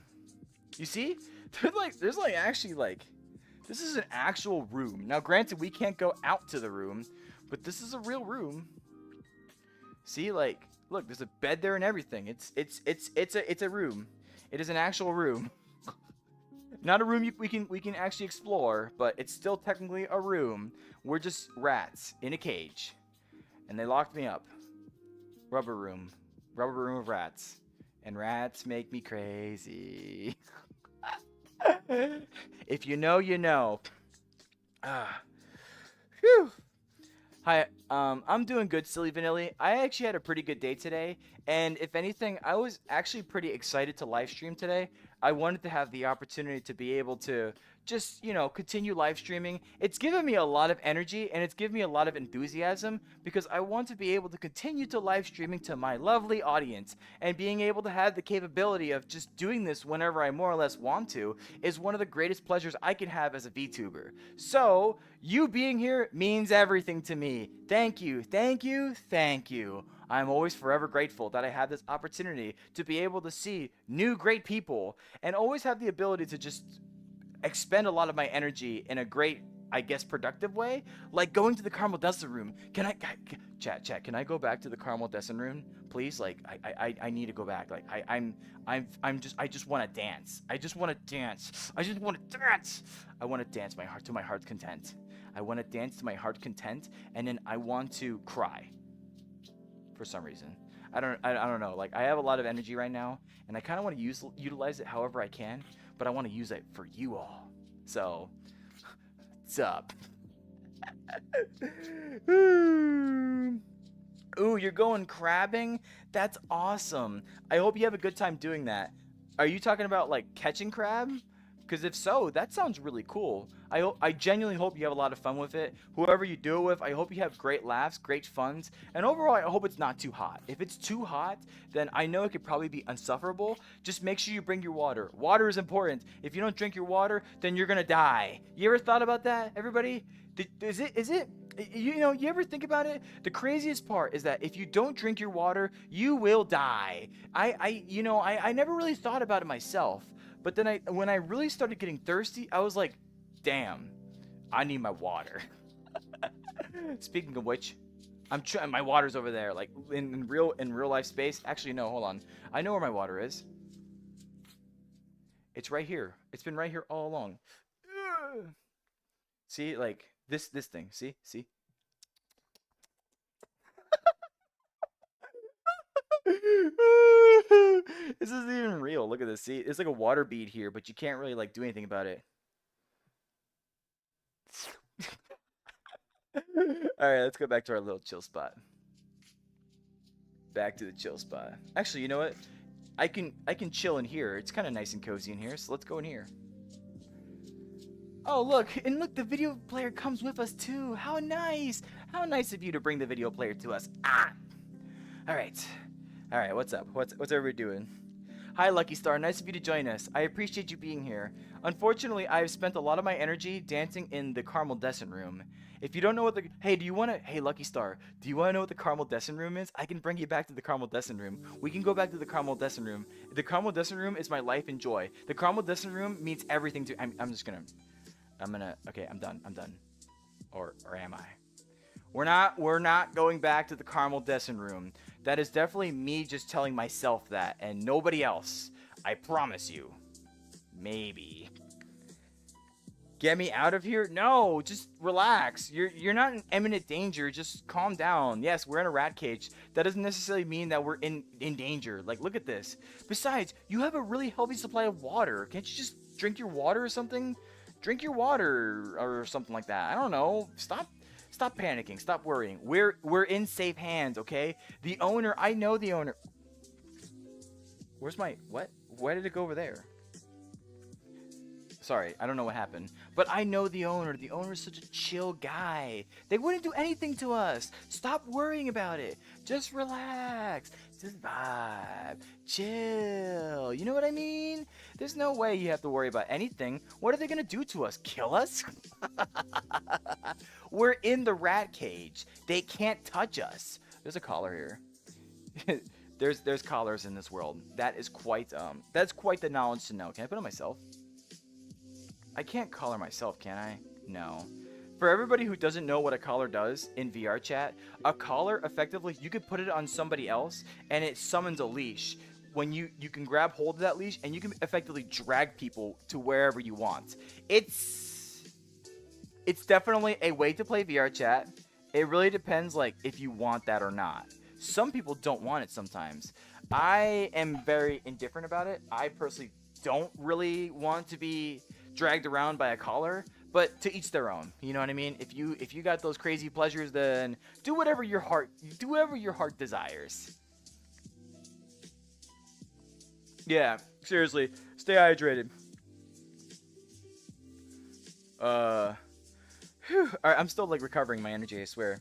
[SPEAKER 1] You see? There's actually like, this is an actual room. Now, granted, we can't go out to the room, but this is a real room. See, like, look, there's a bed there and everything. It's a room. It is an actual room. Not a room we can actually explore, but it's still technically a room. We're just rats in a cage, and they locked me up. Rubber room of rats, and rats make me crazy. If you know, you know. Phew. Hi, I'm doing good, Silly Vanilli. I actually had a pretty good day today, and if anything, I was actually pretty excited to live stream today. I wanted to have the opportunity to be able to just, you know, continue live streaming. It's given me a lot of energy, and it's given me a lot of enthusiasm, because I want to be able to continue to live streaming to my lovely audience, and being able to have the capability of just doing this whenever I more or less want to is one of the greatest pleasures I can have as a VTuber. So, you being here means everything to me. Thank you, thank you, thank you. I'm always forever grateful that I have this opportunity to be able to see new great people, and always have the ability to just expend a lot of my energy in a great, I guess, productive way, like going to the Caramel Destin room. Chat, can I go back to the Caramel Destin room, please? Like, I need to go back. Like, I just want to dance. I just want to dance. I want to dance to my heart's content. I want to dance to my heart's content, and then I want to cry. For some reason, I don't know. Like, I have a lot of energy right now, and I kind of want to utilize it however I can, but I want to use it for you all. So, what's up? Ooh, you're going crabbing? That's awesome. I hope you have a good time doing that. Are you talking about like catching crab? Because if so, that sounds really cool. I genuinely hope you have a lot of fun with it. Whoever you do it with, I hope you have great laughs, great funs, and overall, I hope it's not too hot. If it's too hot, then I know it could probably be insufferable. Just make sure you bring your water. Water is important. If you don't drink your water, then you're gonna die. You ever thought about that, everybody? Is You know, you ever think about it? The craziest part is that if you don't drink your water, you will die. I never really thought about it myself. But then when I really started getting thirsty, I was like, damn, I need my water. Speaking of which, I'm trying. My water's over there, like in real life space. Actually, no, hold on. I know where my water is. It's right here. It's been right here all along. Ugh. See, like this thing. See. This isn't even real. Look at this. See, it's like a water bead here, but you can't really like do anything about it. All right, let's go back to our little chill spot. Back to the chill spot. Actually, you know what? I can chill in here. It's kind of nice and cozy in here, so let's go in here. Oh, look, and look, the video player comes with us too. How nice! How nice of you to bring the video player to us. Ah! All right. All right, what's up? What's everybody doing? Hi, Lucky Star. Nice of you to join us. I appreciate you being here. Unfortunately, I've spent a lot of my energy dancing in the Caramel Descent Room. If you don't know what the... Hey, Lucky Star, do you want to know what the Caramel Descent Room is? I can bring you back to the Caramel Descent Room. We can go back to the Caramel Descent Room. The Caramel Descent Room is my life and joy. The Caramel Descent Room means everything to... Okay, I'm done. Or am I? We're not going back to the Caramel Descent Room. That is definitely me just telling myself that, and nobody else. I promise you. Maybe. Get me out of here? No, just relax. You're not in imminent danger. Just calm down. Yes, we're in a rat cage. That doesn't necessarily mean that we're in danger. Like, look at this. Besides, you have a really healthy supply of water. Can't you just drink your water or something? Drink your water or something like that. I don't know. Stop panicking. Stop worrying. We're in safe hands, okay? The owner, I know the owner. Where's my what? Why did it go over there? Sorry, I don't know what happened. But I know the owner. The owner is such a chill guy. They wouldn't do anything to us. Stop worrying about it. Just relax. Just vibe. Chill. You know what I mean? There's no way you have to worry about anything. What are they going to do to us? Kill us? We're in the rat cage. They can't touch us. There's a collar here. There's collars in this world. That's quite the knowledge to know. Can I put it on myself? I can't collar myself, can I? No. For everybody who doesn't know what a collar does in VR chat, a collar effectively, you could put it on somebody else and it summons a leash. When you can grab hold of that leash and you can effectively drag people to wherever you want. It's definitely a way to play VR chat. It really depends like if you want that or not. Some people don't want it sometimes. I am very indifferent about it. I personally don't really want to be dragged around by a collar, but to each their own. You know what I mean? If you got those crazy pleasures, then do whatever your heart desires. Yeah, seriously, stay hydrated. All right, I'm still like recovering my energy, I swear.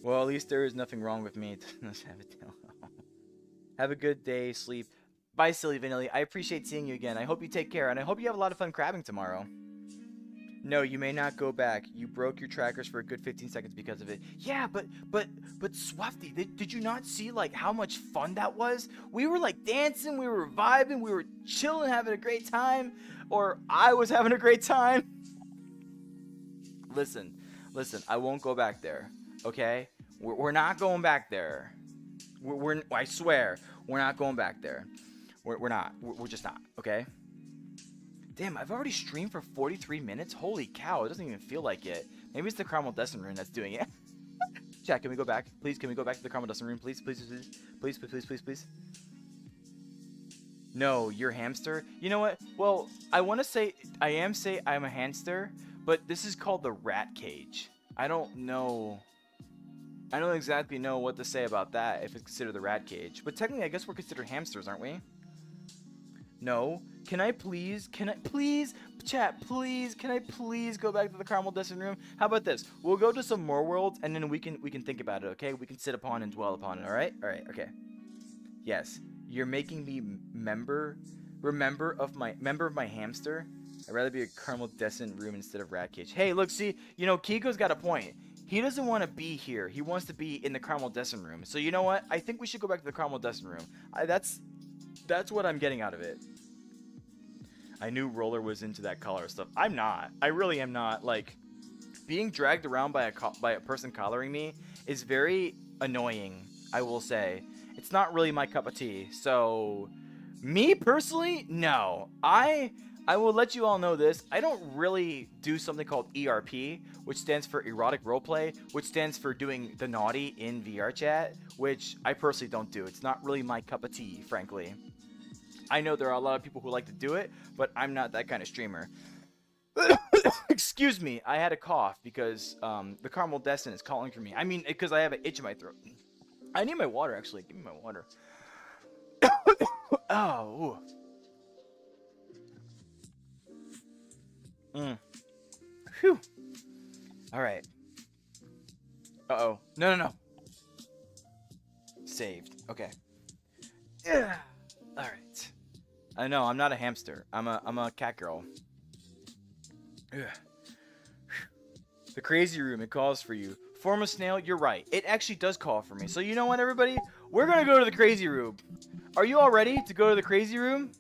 [SPEAKER 1] Well, at least there is nothing wrong with me. Let's have it. Have a good day, sleep. Bye, Silly Vanilli. I appreciate seeing you again. I hope you take care, and I hope you have a lot of fun crabbing tomorrow. No, you may not go back. You broke your trackers for a good 15 seconds because of it. Yeah, but Swafty, did you not see like how much fun that was? We were like dancing, we were vibing, we were chilling, having a great time, or I was having a great time. Listen, I won't go back there. Okay, we're not going back there. I swear, we're not going back there. We're not. We're just not. Okay. Damn, I've already streamed for 43 minutes. Holy cow, it doesn't even feel like it. Maybe it's the Caramel Descent Room that's doing it. Chat, can we go back? Please, can we go back to the Caramel Descent Room? Please. No, you're hamster. You know what? Well, I want to say I'm a hamster, but this is called the rat cage. I don't exactly know what to say about that if it's considered the rat cage. But technically, I guess we're considered hamsters, aren't we? No. Can I please, chat, please, can I please go back to the Caramel Descent Room? How about this? We'll go to some more worlds, and then we can think about it, okay? We can sit upon and dwell upon it, all right? All right, okay. Yes. You're making me member of my hamster? I'd rather be a caramel descent room instead of rat cage. Hey, look, see, you know, Kiko's got a point. He doesn't want to be here. He wants to be in the caramel descent room. So you know what? I think we should go back to the caramel descent room. That's what I'm getting out of it. I knew Roller was into that collar stuff. I'm not. I really am not. Like, being dragged around by a person collaring me is very annoying, I will say. It's not really my cup of tea. So, me personally, no. I will let you all know this. I don't really do something called ERP, which stands for erotic roleplay, which stands for doing the naughty in VR chat, which I personally don't do. It's not really my cup of tea, frankly. I know there are a lot of people who like to do it, but I'm not that kind of streamer. Excuse me, I had a cough because the caramel descent is calling for me. I mean, because I have an itch in my throat. I need my water, actually. Give me my water. Oh. Phew. Alright. Uh-oh. No. Saved. Okay. Yeah. Alright. I know, I'm not a hamster. I'm a cat girl. Ugh. The crazy room, it calls for you. Form a snail, you're right. It actually does call for me. So you know what, everybody? We're gonna go to the crazy room. Are you all ready to go to the crazy room?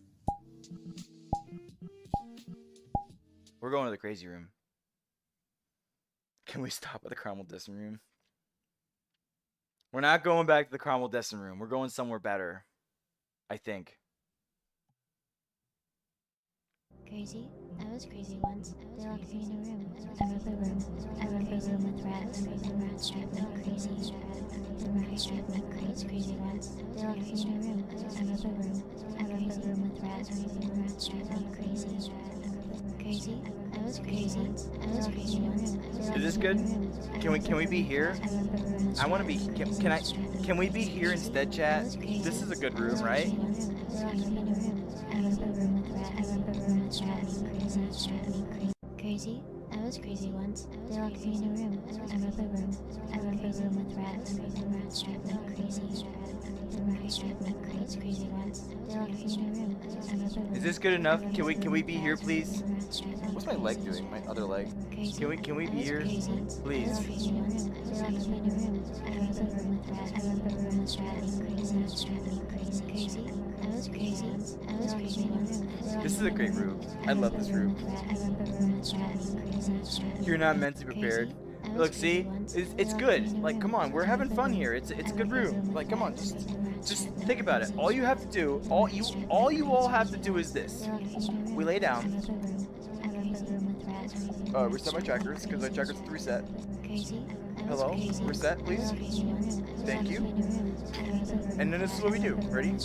[SPEAKER 1] We're going to the crazy room. Can we stop at the caramel descent room? We're not going back to the caramel descent room. We're going somewhere better. I think.
[SPEAKER 2] Crazy? I was crazy once. They locked me in a room. I wrote the room. I wrote the room with rats. The rats drive me crazy. The rats drive me crazy once. They locked me in a room. I wrote the room. I wrote the room with rats. The rats drive me crazy. Crazy? I was crazy. I was crazy once.
[SPEAKER 1] Is this good? Can we be here? I want to be. Can we be here instead, chat? This is a good room, right?
[SPEAKER 2] Crazy? I was crazy once. They locked me in a room. I wrote the room. I wrote the room with rats. The rats drive me crazy. The rats drive me crazy once. They locked me in a room. I wrote the room.
[SPEAKER 1] Is this good enough? Can we be here, please? What's my leg doing? My other leg. Can we be here, please? This is a great room. I love this room. You're not mentally prepared. Look, see, it's good. Like, come on, we're having fun here. It's a good room. Like, come on, just think about it. All you have to do, all you all have to do is this. We lay down. Reset my trackers, because my trackers have to reset. Hello? Reset, please. Thank you. And then this is what we do. Ready?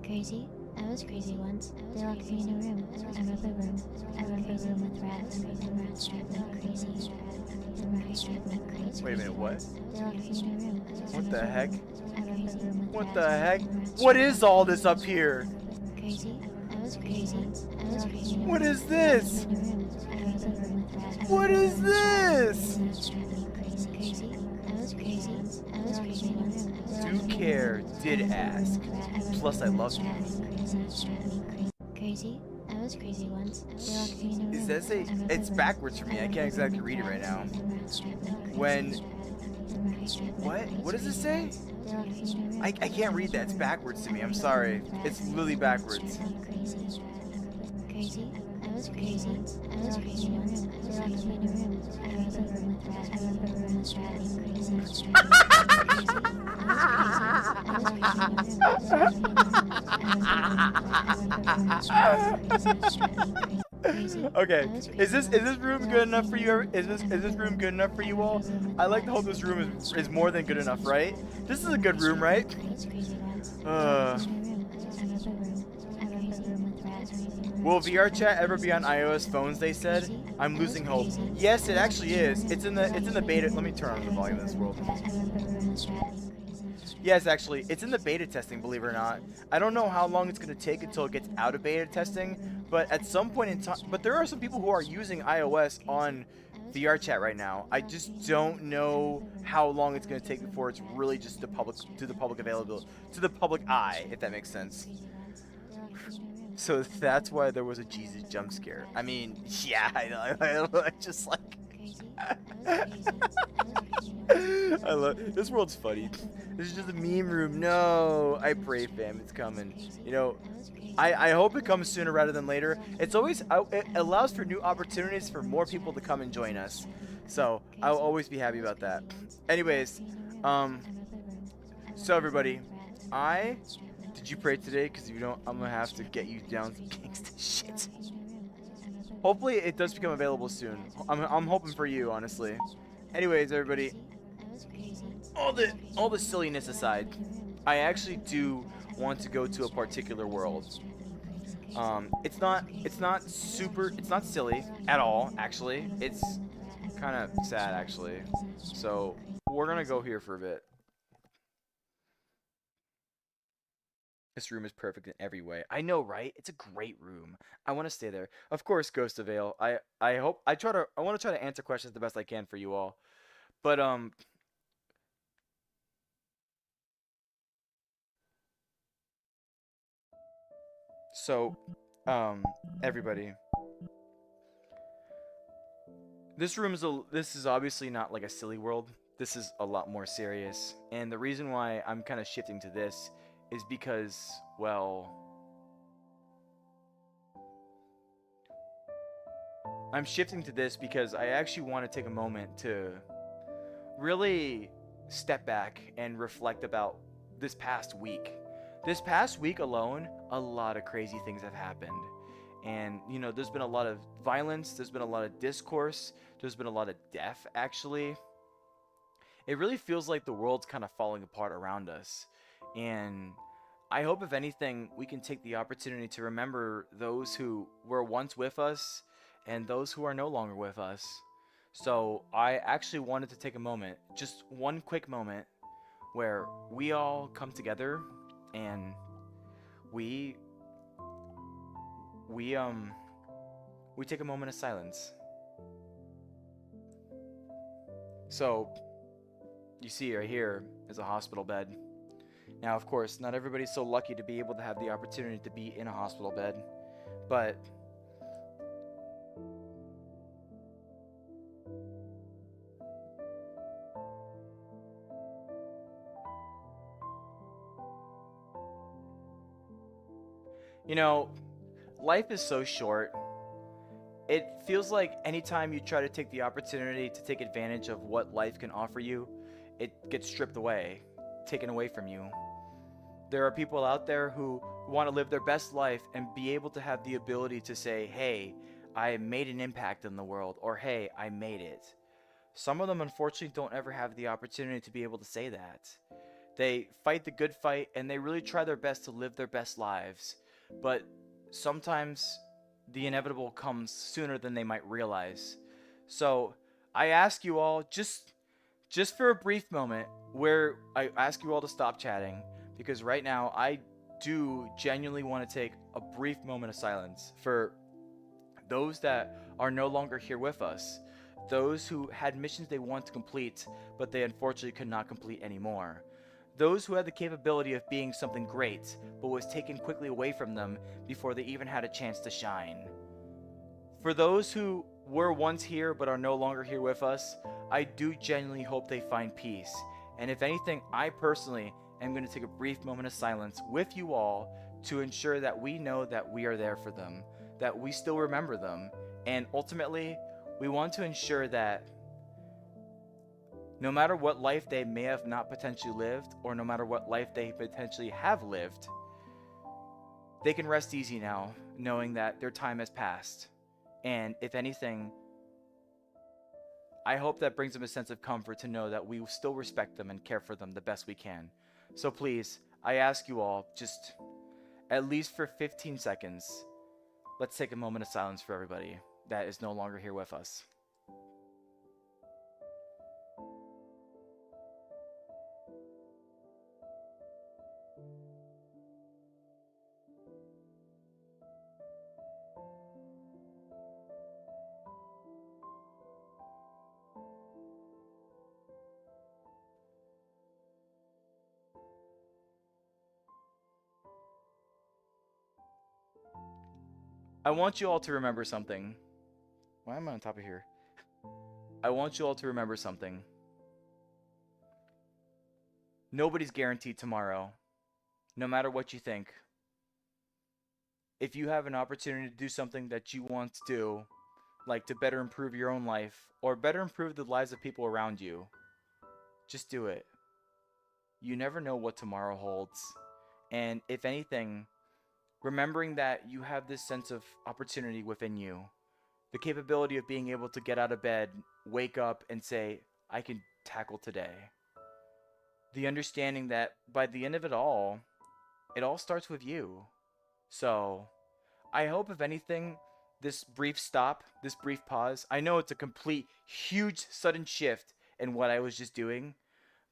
[SPEAKER 2] Crazy? I was crazy once. They locked me in a room. I wrote the room. I wrote the room with rats. The rats drive me crazy. The rats drive me crazy.
[SPEAKER 1] Wait a minute, what?
[SPEAKER 2] They locked me in a room.
[SPEAKER 1] What the heck?
[SPEAKER 2] I wrote the room with
[SPEAKER 1] What the heck? What is all this up here?
[SPEAKER 2] Crazy? I was crazy. I was crazy.
[SPEAKER 1] What is this? What is this? Do care, did ask. Plus, I love you.
[SPEAKER 2] Crazy? I was crazy once. They locked me in a room.
[SPEAKER 1] Is that say? It's backwards for me. I can't exactly read it right now. When? What? What does it say? I can't read that. It's backwards to me. I'm sorry. It's literally backwards.
[SPEAKER 2] Crazy? I was crazy. I was crazy once. They locked me in a room. I wrote the room with rats. I wrote the room with rats.
[SPEAKER 1] Okay, is this room good enough for you? Is this room good enough for you all? I like to hope this room is more than good enough, right? This is a good room, right? Will VR chat ever be on iOS phones? They said. I'm losing hope. Yes, it actually is. It's in the beta. Let me turn on the volume of this world. Yes, actually, it's in the beta testing, believe it or not. I don't know how long it's going to take until it gets out of beta testing, but at some point in time, but there are some people who are using iOS on VR chat right now. I just don't know how long it's gonna take before it's really just the public to the public available to the public eye, if that makes sense. So that's why there was a Jesus jump scare. I mean, yeah, I just like I love this world's funny. This is just a meme room. No, I pray, fam, it's coming. You know, I hope it comes sooner rather than later. It's always it allows for new opportunities for more people to come and join us. So I'll always be happy about that. Anyways, um, so everybody, I did you pray today? Because if you don't, I'm gonna have to get you down some gangsta shit. Hopefully, it does become available soon. I'm hoping for you, honestly. Anyways, everybody, all the silliness aside, I actually do want to go to a particular world. It's not silly at all. Actually, it's kind of sad actually. So we're gonna go here for a bit. This room is perfect in every way. I know, right? It's a great room. I want to stay there. Of course, Ghost of Vale. I hope I want to try to answer questions the best I can for you all. But so everybody, this is obviously not like a silly world. This is a lot more serious. And the reason why I'm kind of shifting to this is because, well, I'm shifting to this because I actually want to take a moment to really step back and reflect about this past week. This past week alone, a lot of crazy things have happened. And, you know, there's been a lot of violence, there's been a lot of discourse, there's been a lot of death, actually. It really feels like the world's kind of falling apart around us. And I hope, if anything, we can take the opportunity to remember those who were once with us and those who are no longer with us. So I actually wanted to take a moment, just one quick moment, where we all come together and we we um we take a moment of silence. So you see right here is a hospital bed. Now, of course, not everybody's so lucky to be able to have the opportunity to be in a hospital bed, but you know, life is so short. It feels like anytime you try to take the opportunity to take advantage of what life can offer you, it gets stripped away, taken away from you. There are people out there who want to live their best life and be able to have the ability to say, hey, I made an impact in the world, or hey, I made it. Some of them, unfortunately, don't ever have the opportunity to be able to say that. They fight the good fight and they really try their best to live their best lives. But sometimes the inevitable comes sooner than they might realize. So I ask you all, just for a brief moment, where I ask you all to stop chatting, because right now I do genuinely want to take a brief moment of silence for those that are no longer here with us, those who had missions they want to complete, but they unfortunately could not complete anymore. Those who had the capability of being something great, but was taken quickly away from them before they even had a chance to shine. For those who were once here but are no longer here with us, I do genuinely hope they find peace. And if anything, I personally am going to take a brief moment of silence with you all to ensure that we know that we are there for them, that we still remember them, and ultimately, we want to ensure that no matter what life they may have not potentially lived, or no matter what life they potentially have lived, they can rest easy now, knowing that their time has passed. And if anything, I hope that brings them a sense of comfort to know that we still respect them and care for them the best we can. So please, I ask you all, just at least for 15 seconds, let's take a moment of silence for everybody that is no longer here with us. I want you all to remember something. Why am I on top of here? I want you all to remember something. Nobody's guaranteed tomorrow, no matter what you think. If you have an opportunity to do something that you want to do, like to better improve your own life or better improve the lives of people around you, just do it. You never know what tomorrow holds. And if anything, remembering that you have this sense of opportunity within you, the capability of being able to get out of bed, wake up, and say, I can tackle today. The understanding that by the end of it all starts with you. So, I hope, if anything, this brief stop, this brief pause, I know it's a complete, huge, sudden shift in what I was just doing,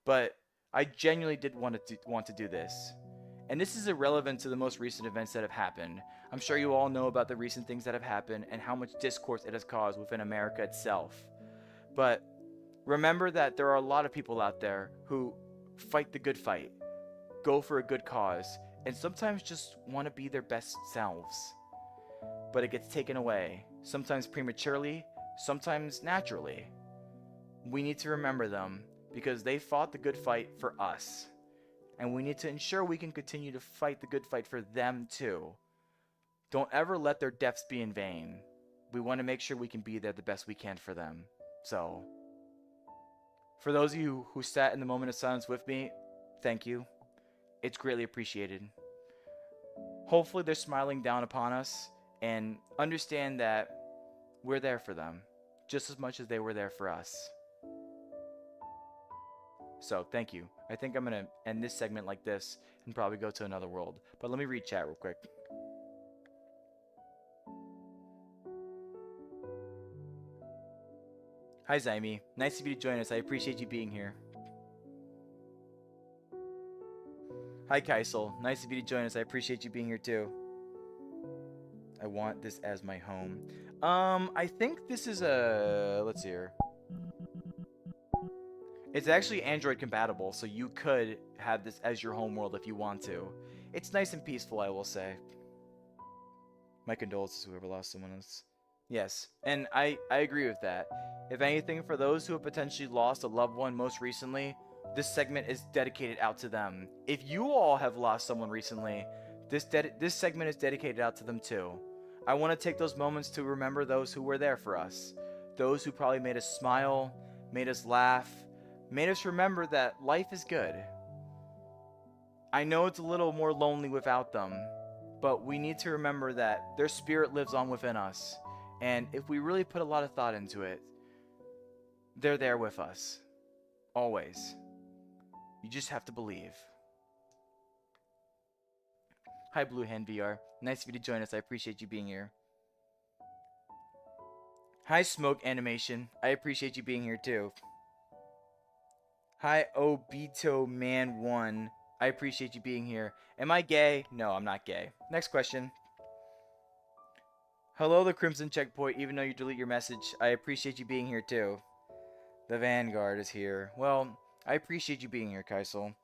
[SPEAKER 1] but I genuinely did want to do this. And this is irrelevant to the most recent events that have happened. I'm sure you all know about the recent things that have happened and how much discourse it has caused within America itself. But remember that there are a lot of people out there who fight the good fight, go for a good cause, and sometimes just want to be their best selves. But it gets taken away, sometimes prematurely, sometimes naturally. We need to remember them because they fought the good fight for us. And we need to ensure we can continue to fight the good fight for them too. Don't ever let their deaths be in vain. We want to make sure we can be there the best we can for them. So, for those of you who sat in the moment of silence with me, thank you. It's greatly appreciated. Hopefully they're smiling down upon us and understand that we're there for them just as much as they were there for us. So, thank you. I think I'm going to end this segment like this and probably go to another world. But let me read chat real quick. Hi, Zaimi. Nice of you to join us. I appreciate you being here. Hi, Kaisel. Nice of you to join us. I appreciate you being here too. I want this as my home. I think this is a... Let's see here. It's actually Android compatible, so you could have this as your home world if you want to. It's nice and peaceful, I will say. My condolences to whoever lost someone else. Yes, and I agree with that. If anything, for those who have potentially lost a loved one most recently, this segment is dedicated out to them. If you all have lost someone recently, this segment is dedicated out to them too. I want to take those moments to remember those who were there for us. Those who probably made us smile, made us laugh, made us remember that life is good. I know it's a little more lonely without them, but we need to remember that their spirit lives on within us. And if we really put a lot of thought into it, they're there with us. Always. You just have to believe. Hi, Blue Hand VR. Nice of you to join us. I appreciate you being here. Hi, Smoke Animation. I appreciate you being here too. Hi, Obito Man 1. I appreciate you being here. Am I gay? No, I'm not gay. Next question. Hello, the Crimson Checkpoint. Even though you delete your message, I appreciate you being here too. The Vanguard is here. Well, I appreciate you being here, Kaisel.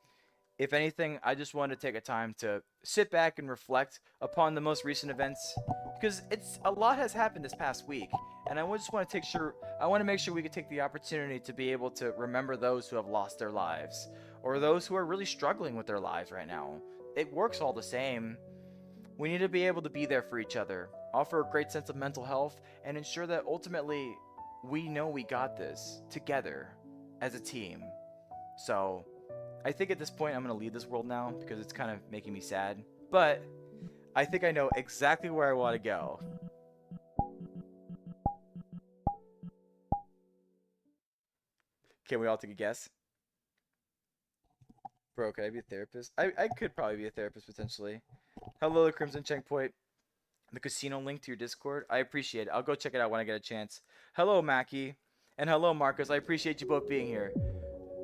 [SPEAKER 1] If anything, I just wanted to take a time to sit back and reflect upon the most recent events, because a lot has happened this past week, and I just want to make sure we could take the opportunity to be able to remember those who have lost their lives, or those who are really struggling with their lives right now. It works all the same. We need to be able to be there for each other, offer a great sense of mental health, and ensure that ultimately we know we got this together as a team. So, I think at this point I'm going to leave this world now because it's kind of making me sad. But I think I know exactly where I want to go. Can we all take a guess? Bro, could I be a therapist? I could probably be a therapist potentially. Hello, the Crimson Checkpoint. The casino link to your Discord. I appreciate it. I'll go check it out when I get a chance. Hello, Mackie. And hello, Marcus. I appreciate you both being here.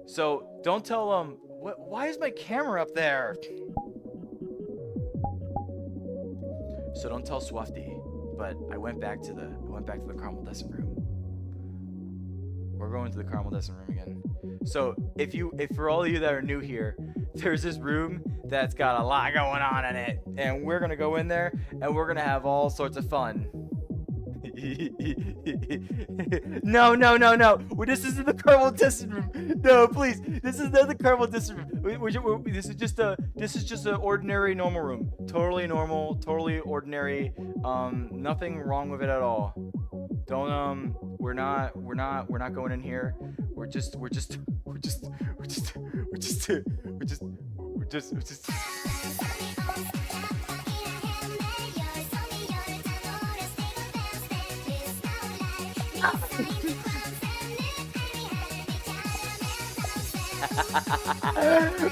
[SPEAKER 1] So, don't tell them... why is my camera up there? So don't tell Swifty, but I went back to the Carmel dressing room. We're going to the caramel descent room again. So if for all of you that are new here, there's this room that's got a lot going on in it, and we're gonna go in there and we're gonna have all sorts of fun. No, no, no, no. This isn't the caramel descent room. No, please. This is not the caramel descent room. This is just an ordinary normal room. Totally normal, totally ordinary. Nothing wrong with it at all. Don't we're not going in here. We're just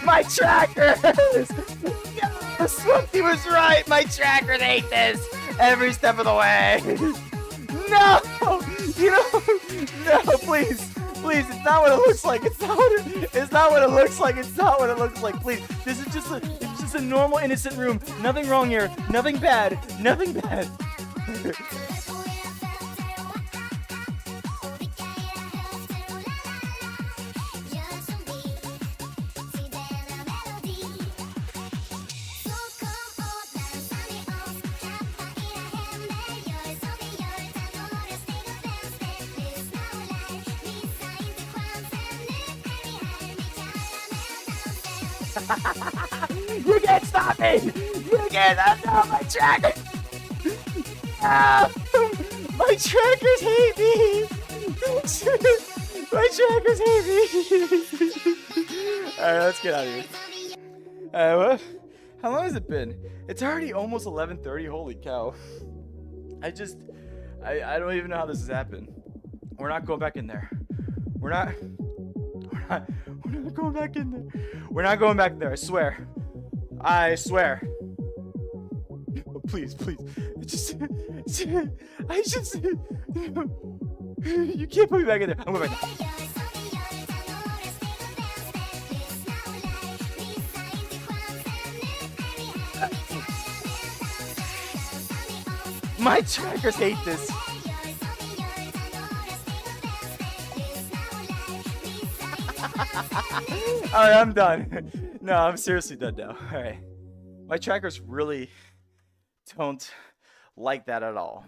[SPEAKER 1] My trackers! No, Swifty was right! My trackers hate this every step of the way! No! You know, no, please! Please, it's not what it looks like. It's not what it looks like. It's not what it looks like. Please, this is just a normal, innocent room. Nothing wrong here. Nothing bad. Nothing bad. You can't stop me! You can't stop my trackers! Ah, my trackers hate me! My trackers hate me! Alright, let's get out of here. Alright, what? How long has it been? It's already almost 11:30. Holy cow. I don't even know how this has happened. We're not going back in there. We're not going back in there. We're not going back in there, I swear. I swear. Oh, please, please. You can't put me back in there. I'm going back in there. My trackers hate this. Alright, I'm done. No, I'm seriously done now. Alright. My trackers really don't like that at all.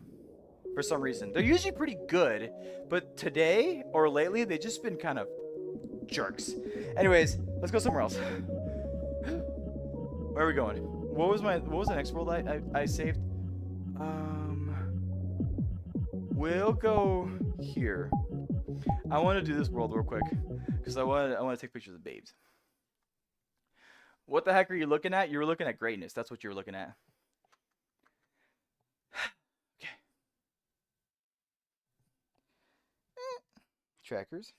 [SPEAKER 1] For some reason. They're usually pretty good, but today or lately, they've just been kind of jerks. Anyways, let's go somewhere else. Where are we going? What was the next world I saved? We'll go here. I want to do this world real quick because I want to take pictures of babes. What the heck are you looking at? You were looking at greatness. That's what you were looking at. Okay. Trackers.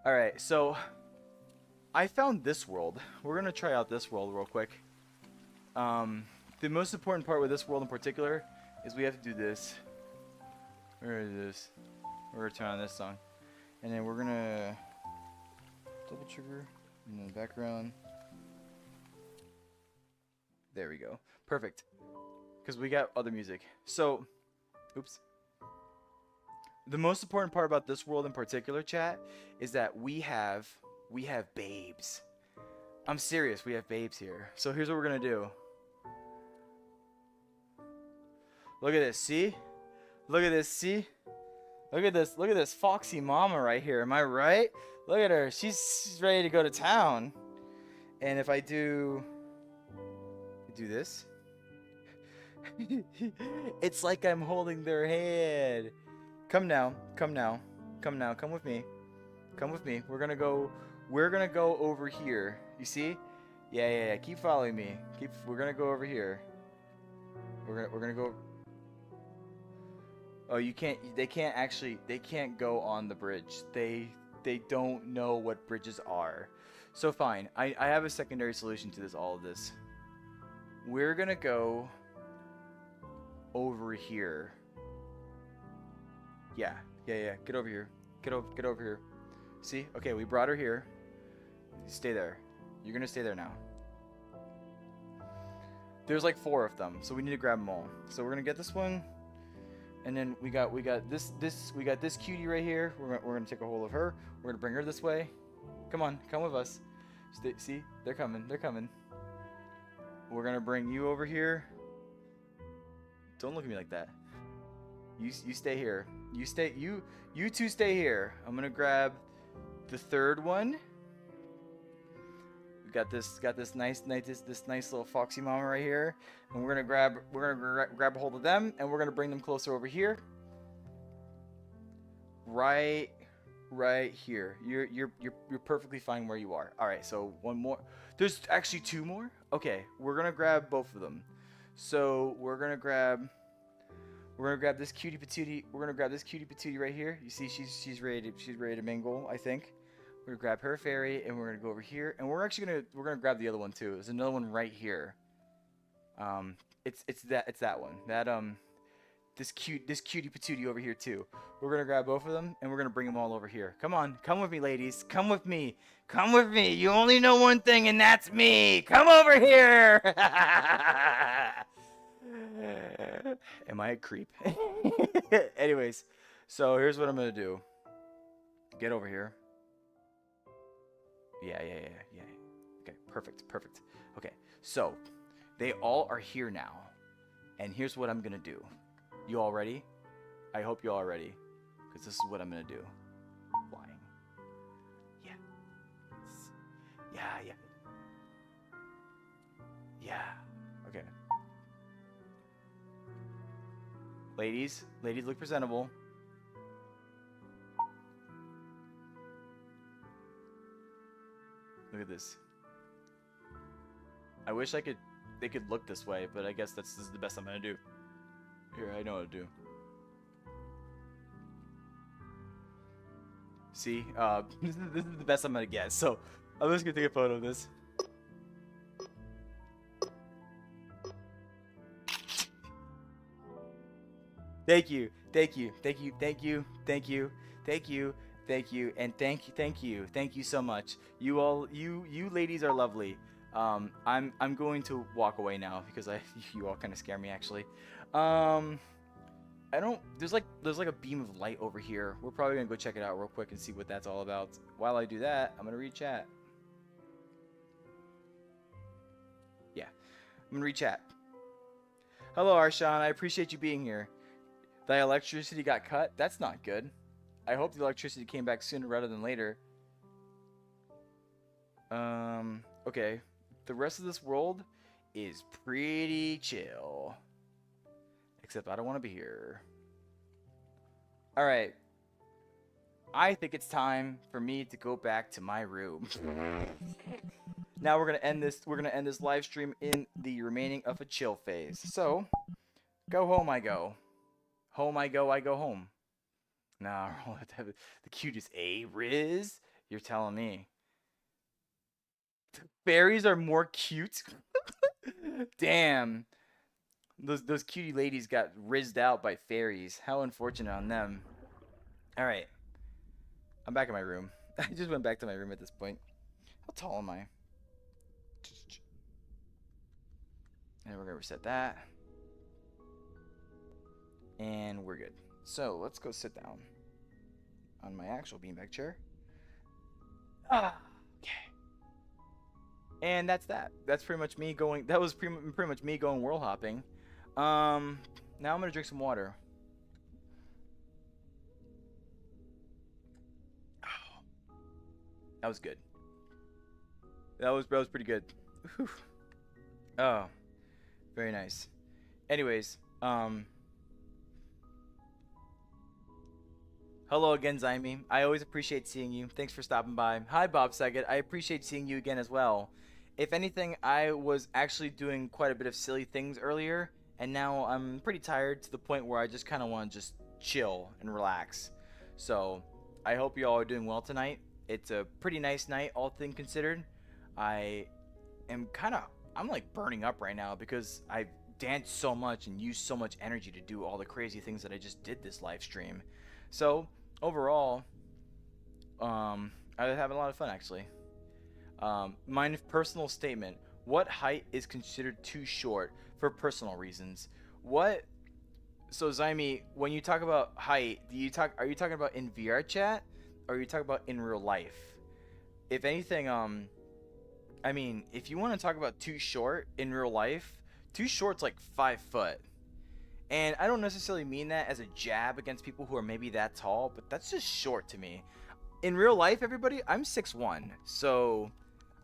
[SPEAKER 1] All right, so I found this world. We're gonna try out this world real quick. The most important part with this world in particular is we have to do this. Where is this? We're gonna turn on this song, and then we're gonna double trigger in the background. There we go. Perfect. Because we got other music. So, oops. The most important part about this world in particular, chat, is that we have babes. I'm serious. We have babes here. So here's what we're gonna do. Look at this. See? Look at this. See? Look at this. Look at this foxy mama right here. Am I right? Look at her. She's ready to go to town. And if I do this, it's like I'm holding their hand. Come now. Come now. Come now. Come with me. Come with me. We're gonna go over here. You see? Yeah. Keep following me. We're gonna go over here. We're gonna go. Oh, you can't. They can't go on the bridge. They don't know what bridges are. So fine. I have a secondary solution to all of this. We're gonna go over here. Yeah. Get over here. Get over here. See? Okay, we brought her here. Stay there. You're gonna stay there now. There's like 4 of them, so we need to grab them all. So we're gonna get this one. And then we got this cutie right here. We're gonna take a hold of her. We're gonna bring her this way. Come on, come with us. See, they're coming. They're coming. We're gonna bring you over here. Don't look at me like that. You stay here. You two stay here. I'm gonna grab the third one. We got this nice little foxy mama right here, and we're gonna grab a hold of them, and we're gonna bring them closer over here. Right here. You're perfectly fine where you are. All right, so one more. There's actually two more. Okay, we're gonna grab both of them. So we're gonna grab this cutie patootie. We're gonna grab this cutie patootie right here. You see, she's ready to mingle, I think. We're gonna grab her fairy, and we're gonna go over here, and we're gonna grab the other one too. There's another one right here. It's that one. This cutie patootie over here too. We're gonna grab both of them, and we're gonna bring them all over here. Come on, come with me, ladies. Come with me. Come with me. You only know one thing, and that's me. Come over here. Am I a creep? Anyways, so here's what I'm gonna do. Get over here. Yeah. Okay, perfect. Okay, so they all are here now, and here's what I'm gonna do. You all ready? I hope you all are ready, because this is what I'm gonna do. Flying. Yeah. Yeah. Okay. Ladies, look presentable. Look at this. I wish they could look this way, but I guess this is the best I'm gonna do. Here, I know what to do. See, this is the best I'm gonna get. So I'm just gonna take a photo of this. Thank you, and thank you so much. You ladies are lovely. I'm going to walk away now because you all kind of scare me actually. There's like a beam of light over here. We're probably gonna go check it out real quick and see what that's all about. While I do that, I'm gonna read chat. Yeah, I'm gonna read chat. Hello, Arshawn. I appreciate you being here. The electricity got cut? That's not good. I hope the electricity came back sooner rather than later. Okay. The rest of this world is pretty chill. Except I don't want to be here. Alright. I think it's time for me to go back to my room. Now we're gonna end this live stream in the remaining of a chill phase. So, go home I go. Home I go home. Nah, the cutest Riz? You're telling me. Fairies are more cute? Damn. Those cutie ladies got rizzed out by fairies. How unfortunate on them. Alright. I'm back in my room. I just went back to my room at this point. How tall am I? And we're gonna reset that. And we're good. So let's go sit down on my actual beanbag chair. Okay. And that's that. That's pretty much me going. That was pretty much me going world hopping. Now I'm gonna drink some water. Oh, that was good. That was pretty good. Whew. Oh, very nice. Anyways, hello again, Zyme. I always appreciate seeing you. Thanks for stopping by. Hi, Bob Saget. I appreciate seeing you again as well. If anything, I was actually doing quite a bit of silly things earlier, and now I'm pretty tired to the point where I just kind of want to just chill and relax. So, I hope you all are doing well tonight. It's a pretty nice night, all things considered. I'm like burning up right now because I've danced so much and used so much energy to do all the crazy things that I just did this live stream. So, overall, I was having a lot of fun actually. My personal statement: what height is considered too short for personal reasons? What So Zaimi, when you talk about height, are you talking about in VR chat or are you talking about in real life? If anything, I mean, if you want to talk about too short in real life, too short's like 5 foot. And I don't necessarily mean that as a jab against people who are maybe that tall, but that's just short to me. In real life, everybody, I'm 6'1", so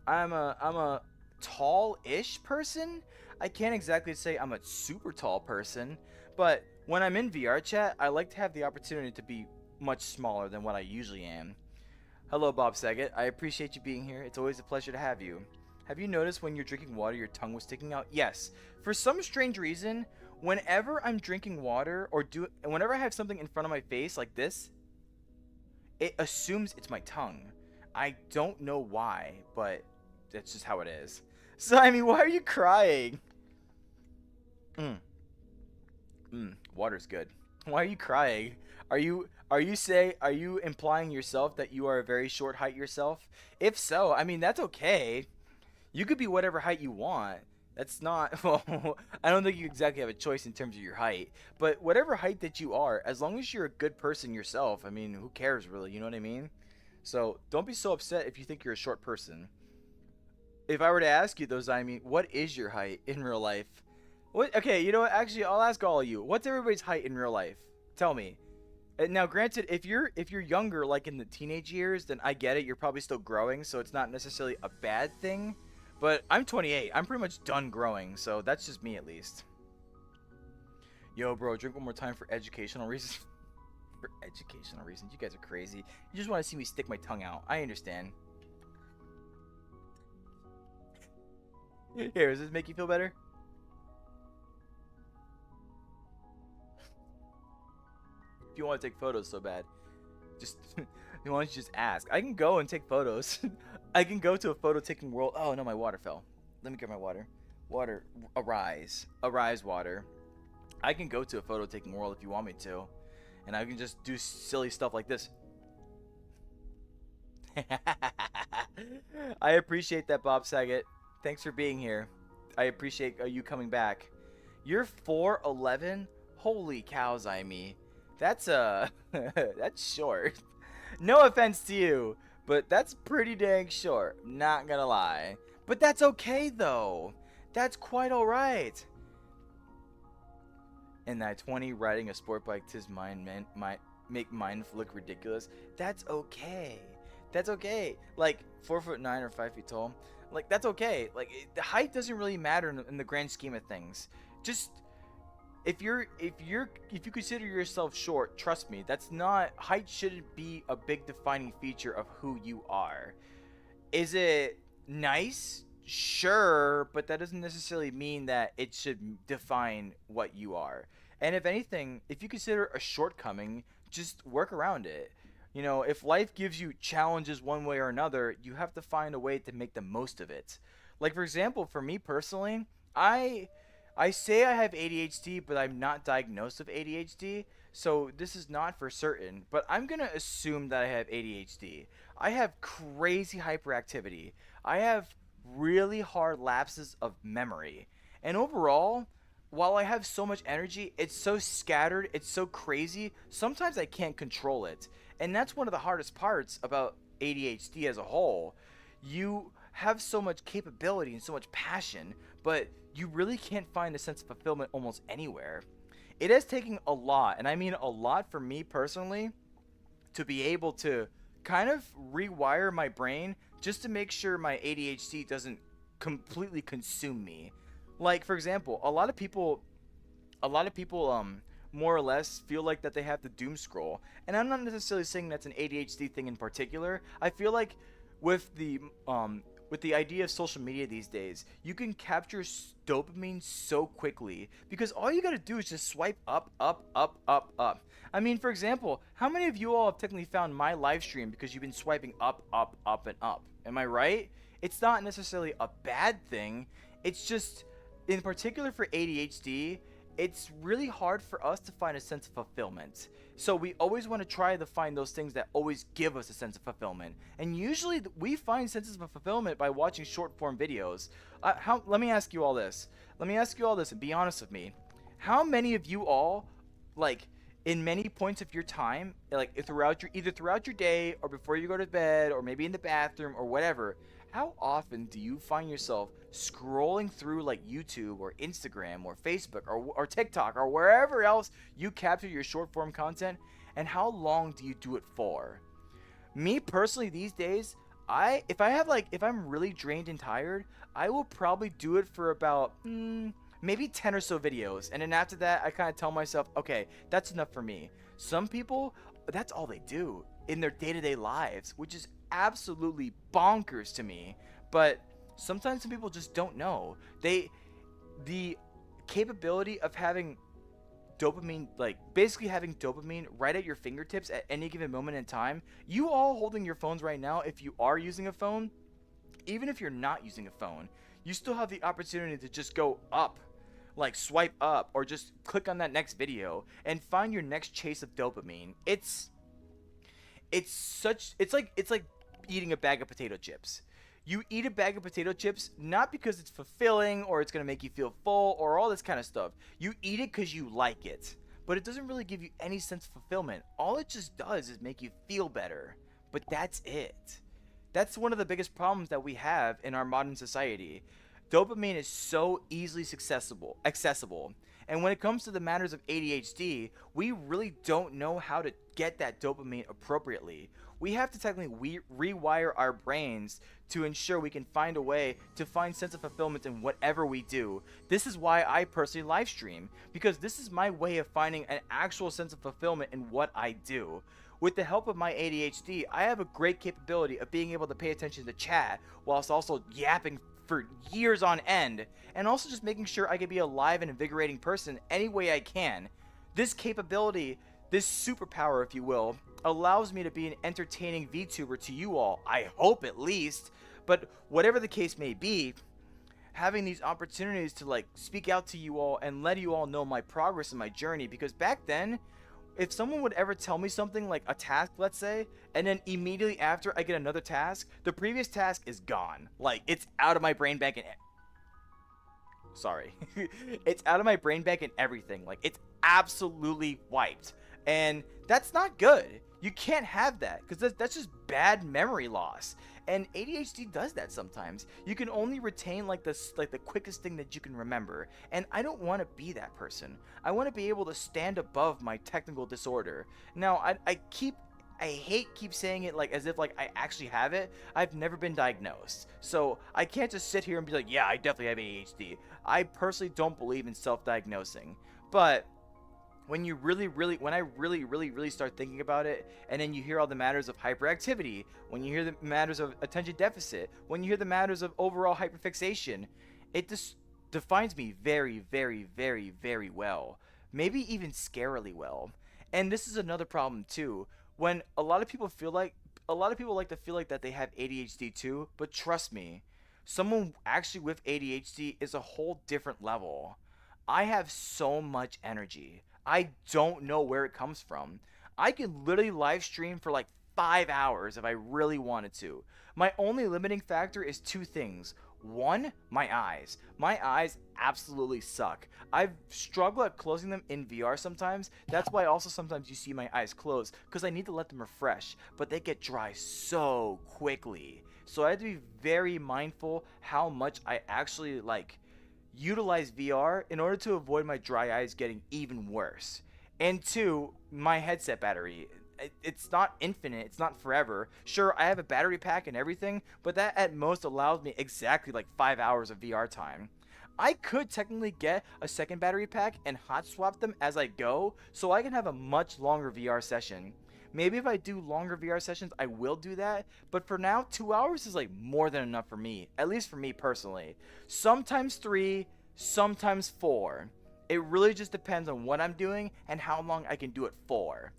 [SPEAKER 1] I'm a tall-ish person. I can't exactly say I'm a super tall person, but when I'm in VR chat, I like to have the opportunity to be much smaller than what I usually am. Hello, Bob Saget. I appreciate you being here. It's always a pleasure to have you. Have you noticed when you're drinking water, your tongue was sticking out? Yes. For some strange reason, whenever I'm drinking water whenever I have something in front of my face like this, it assumes it's my tongue. I don't know why, but that's just how it is. So I mean, why are you crying? Mm, water's good. Why are you crying? Are you implying yourself that you are a very short height yourself? If so, I mean that's okay. You could be whatever height you want. That's not well, I don't think you exactly have a choice in terms of your height. But whatever height that you are, as long as you're a good person yourself, I mean, who cares really, you know what I mean? So, don't be so upset if you think you're a short person. If I were to ask you those, I mean, what is your height in real life? What? Okay, you know what? Actually, I'll ask all of you. What's everybody's height in real life? Tell me. Now, granted, if you're younger, like in the teenage years, then I get it. You're probably still growing, so it's not necessarily a bad thing. But I'm 28. I'm pretty much done growing, so that's just me at least. Yo, bro, drink one more time for educational reasons. For educational reasons, you guys are crazy. You just want to see me stick my tongue out. I understand. Here, does this make you feel better? If you want to take photos so bad, just you want to just ask. I can go and take photos. I can go to a photo taking world. Oh no, my water fell. Let me get my water. Water, arise, water. I can go to a photo taking world if you want me to, and I can just do silly stuff like this. I appreciate that, Bob Saget. Thanks for being here. I appreciate you coming back. You're 4'11"? Holy cows, I mean. That's that's short. No offense to you, but that's pretty dang short. Not gonna lie. But that's okay though. That's quite alright. And that 20 riding a sport bike tis might make mine look ridiculous. That's okay. That's okay. Like 4'9" or 5 feet tall. Like that's okay. Like the height doesn't really matter in the grand scheme of things. Just if you consider yourself short, trust me, that's not height shouldn't be a big defining feature of who you are. Is it nice? Sure, but that doesn't necessarily mean that it should define what you are. And if anything, if you consider a shortcoming, just work around it. You know, if life gives you challenges one way or another, you have to find a way to make the most of it. Like for example, for me personally, I say I have ADHD, but I'm not diagnosed with ADHD, so this is not for certain, but I'm going to assume that I have ADHD. I have crazy hyperactivity. I have really hard lapses of memory. And overall, while I have so much energy, it's so scattered, it's so crazy, sometimes I can't control it. And that's one of the hardest parts about ADHD as a whole. You have so much capability and so much passion, but you really can't find a sense of fulfillment almost anywhere. It has taken a lot, and I mean a lot for me personally, to be able to kind of rewire my brain just to make sure my ADHD doesn't completely consume me. Like for example, a lot of people more or less feel like that they have to doom scroll. And I'm not necessarily saying that's an ADHD thing in particular. I feel like with the idea of social media these days, you can capture dopamine so quickly because all you gotta do is just swipe up, up, up, up, up. I mean, for example, how many of you all have technically found my live stream because you've been swiping up, up, up, and up? Am I right? It's not necessarily a bad thing. It's just, in particular for ADHD, it's really hard for us to find a sense of fulfillment. So we always want to try to find those things that always give us a sense of fulfillment. And usually we find senses of fulfillment by watching short form videos. Let me ask you all this. Let me ask you all this and be honest with me. How many of you all like in many points of your time, like throughout your either throughout your day or before you go to bed or maybe in the bathroom or whatever, how often do you find yourself scrolling through like YouTube or Instagram or Facebook or TikTok or wherever else you capture your short form content, and how long do you do it for? Me personally these days, if I'm really drained and tired, I will probably do it for about maybe 10 or so videos, and then after that I kind of tell myself, okay, that's enough for me. Some people, that's all they do in their day-to-day lives, which is absolutely bonkers to me. But sometimes some people just don't know. The capability of having dopamine, like basically having dopamine right at your fingertips at any given moment in time. You all holding your phones right now, if you are using a phone, even if you're not using a phone, you still have the opportunity to just go up, like swipe up, or just click on that next video and find your next chase of dopamine. It's like eating a bag of potato chips. You eat a bag of potato chips not because it's fulfilling or it's going to make you feel full or all this kind of stuff. You eat it because you like it. But it doesn't really give you any sense of fulfillment. All it just does is make you feel better. But that's it. That's one of the biggest problems that we have in our modern society. Dopamine is so easily accessible. And when it comes to the matters of ADHD, we really don't know how to get that dopamine appropriately. We have to technically rewire our brains to ensure we can find a way to find sense of fulfillment in whatever we do. This is why I personally live stream, because this is my way of finding an actual sense of fulfillment in what I do. With the help of my ADHD, I have a great capability of being able to pay attention to chat whilst also yapping for years on end, and also just making sure I can be a live and invigorating person any way I can. This capability, this superpower if you will, allows me to be an entertaining VTuber to you all, I hope at least. But whatever the case may be, having these opportunities to like speak out to you all and let you all know my progress in my journey, because back then, if someone would ever tell me something like a task, let's say, and then immediately after I get another task, the previous task is gone. Like, it's out of my brain bank and sorry. It's out of my brain bank and everything. Like, it's absolutely wiped. And that's not good. You can't have that, because that's just bad memory loss. And ADHD does that sometimes. You can only retain like the quickest thing that you can remember. And I don't want to be that person. I want to be able to stand above my technical disorder. Now, I hate keep saying it like as if like I actually have it. I've never been diagnosed. So I can't just sit here and be like, yeah, I definitely have ADHD. I personally don't believe in self-diagnosing. But when I really start thinking about it, and then you hear all the matters of hyperactivity, when you hear the matters of attention deficit, when you hear the matters of overall hyperfixation, it just defines me very well. Maybe even scarily well. And this is another problem too. When a lot of people like to feel like that they have ADHD too, but trust me, someone actually with ADHD is a whole different level. I have so much energy. I don't know where it comes from. I could literally live stream for like 5 hours if I really wanted to. My only limiting factor is two things. One, my eyes. My eyes absolutely suck. I've struggled at closing them in VR sometimes. That's why also sometimes you see my eyes closed, because I need to let them refresh, but they get dry so quickly. So I have to be very mindful how much I actually like utilize VR in order to avoid my dry eyes getting even worse. And two, my headset battery. It's not infinite, it's not forever. Sure, I have a battery pack and everything, but that at most allows me exactly like 5 hours of VR time. I could technically get a second battery pack and hot swap them as I go, so I can have a much longer VR session. Maybe if I do longer VR sessions, I will do that. But for now, 2 hours is like more than enough for me. At least for me personally. Sometimes 3, sometimes 4. It really just depends on what I'm doing and how long I can do it for.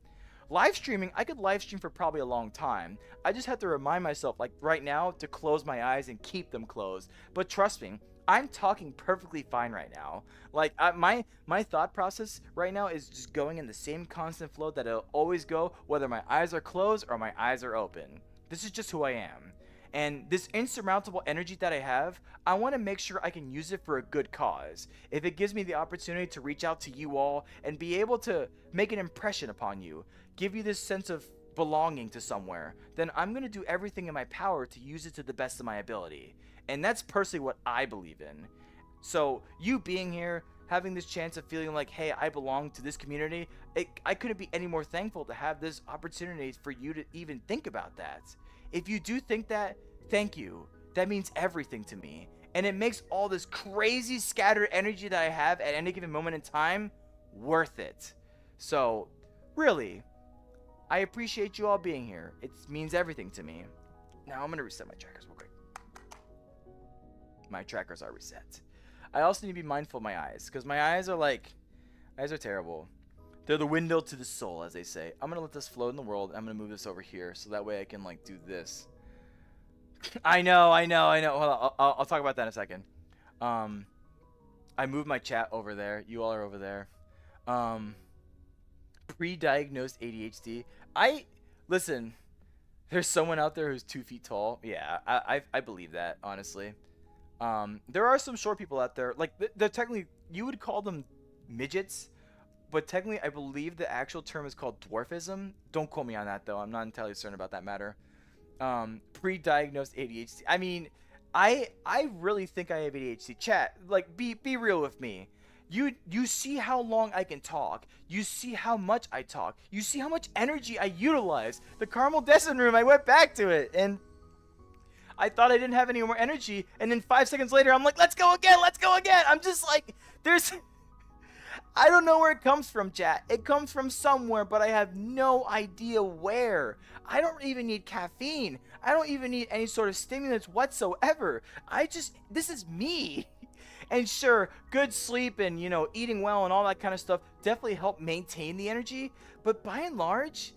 [SPEAKER 1] Live streaming, I could live stream for probably a long time. I just have to remind myself, like right now, to close my eyes and keep them closed. But trust me, I'm talking perfectly fine right now. Like my thought process right now is just going in the same constant flow that it'll always go, whether my eyes are closed or my eyes are open. This is just who I am. And this insurmountable energy that I have, I want to make sure I can use it for a good cause. If it gives me the opportunity to reach out to you all and be able to make an impression upon you, give you this sense of belonging to somewhere, then I'm going to do everything in my power to use it to the best of my ability. And that's personally what I believe in. So, you being here, having this chance of feeling like, hey, I belong to this community, I couldn't be any more thankful to have this opportunity for you to even think about that. If you do think that, thank you. That means everything to me. And it makes all this crazy scattered energy that I have at any given moment in time worth it. So, really, I appreciate you all being here. It means everything to me. Now I'm going to reset my trackers real quick. My trackers are reset. I also need to be mindful of my eyes, because my eyes are terrible. They're the window to the soul, as they say. I'm going to let this float in the world. I'm going to move this over here, so that way I can, like, do this. I know. Hold on, I'll talk about that in a second. I moved my chat over there. You all are over there. Pre-diagnosed ADHD. Listen, there's someone out there who's 2 feet tall. Yeah, I believe that, honestly. There are some short people out there, like, they're technically, you would call them midgets, but technically I believe the actual term is called dwarfism. Don't quote me on that, though. I'm not entirely certain about that matter. Pre-diagnosed ADHD. I mean, I really think I have ADHD. Chat, like, be real with me. You see how long I can talk. You see how much I talk. You see how much energy I utilize. The Caramel Descent Room, I went back to it, and I thought I didn't have any more energy, and then 5 seconds later, I'm like, let's go again. I'm just like, I don't know where it comes from, chat. It comes from somewhere, but I have no idea where. I don't even need caffeine. I don't even need any sort of stimulants whatsoever. This is me. And sure, good sleep and, eating well and all that kind of stuff definitely help maintain the energy, but by and large,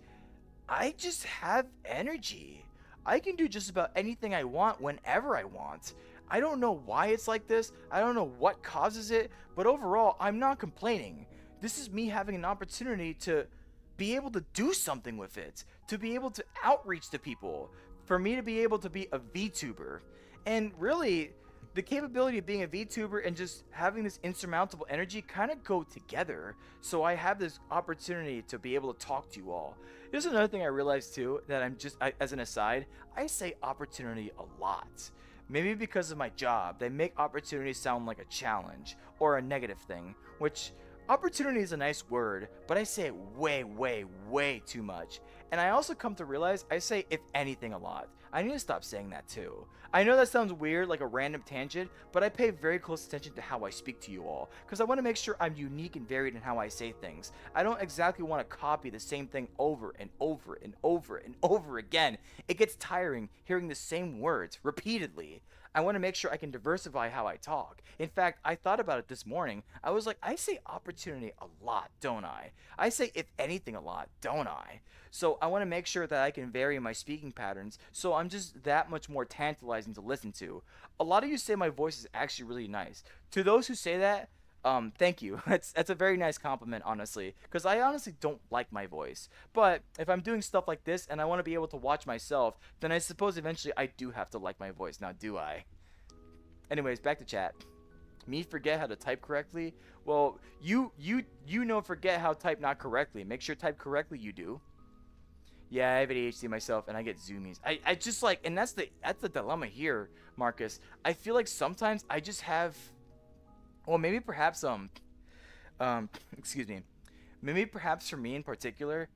[SPEAKER 1] I just have energy. I can do just about anything I want whenever I want. I don't know why it's like this. I don't know what causes it, but overall, I'm not complaining. This is me having an opportunity to be able to do something with it, to be able to outreach to people, for me to be able to be a VTuber. And really, the capability of being a VTuber and just having this insurmountable energy kind of go together. So I have this opportunity to be able to talk to you all. There's another thing I realized too, that as an aside, I say opportunity a lot. Maybe because of my job, they make opportunity sound like a challenge or a negative thing, which opportunity is a nice word, but I say it way, way, way too much. And I also come to realize I say if anything a lot. I need to stop saying that too. I know that sounds weird, like a random tangent, but I pay very close attention to how I speak to you all, because I want to make sure I'm unique and varied in how I say things. I don't exactly want to copy the same thing over and over and over and over again. It gets tiring hearing the same words repeatedly. I want to make sure I can diversify how I talk. In fact, I thought about it this morning. I was like, I say opportunity a lot, don't I? I say if anything a lot, don't I? So I want to make sure that I can vary my speaking patterns, so I'm just that much more tantalizing to listen to. A lot of you say my voice is actually really nice. To those who say that, thank you. That's a very nice compliment, honestly, because I honestly don't like my voice. But if I'm doing stuff like this and I want to be able to watch myself, then I suppose eventually I do have to like my voice, now do I? Anyways, back to chat. Me forget how to type correctly? Well, you forget how to type not correctly. Make sure type correctly you do. Yeah, I have ADHD myself, and I get zoomies. I just like, and that's the dilemma here, Marcus. I feel like sometimes I just have, well, maybe perhaps excuse me, maybe perhaps for me in particular,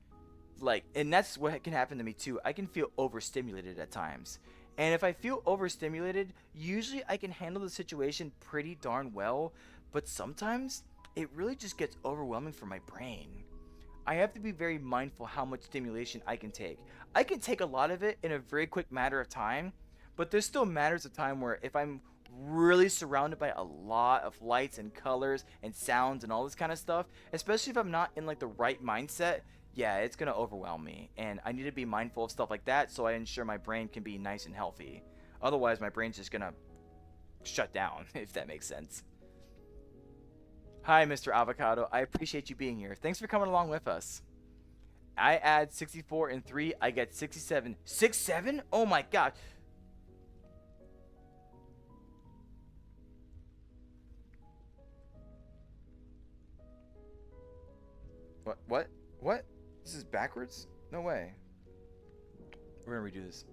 [SPEAKER 1] like, and that's what can happen to me too. I can feel overstimulated at times, and if I feel overstimulated, usually I can handle the situation pretty darn well, but sometimes it really just gets overwhelming for my brain. I have to be very mindful how much stimulation I can take. I can take a lot of it in a very quick matter of time, but there's still matters of time where if I'm really surrounded by a lot of lights and colors and sounds and all this kind of stuff, especially if I'm not in like the right mindset, yeah, it's gonna overwhelm me. And I need to be mindful of stuff like that so I ensure my brain can be nice and healthy. Otherwise, my brain's just gonna shut down, if that makes sense. Hi, Mr. Avocado. I appreciate you being here. Thanks for coming along with us. I add 64 and 3. I get 67. 6-7? Oh my god. What? What? What? This is backwards? No way. We're gonna redo this.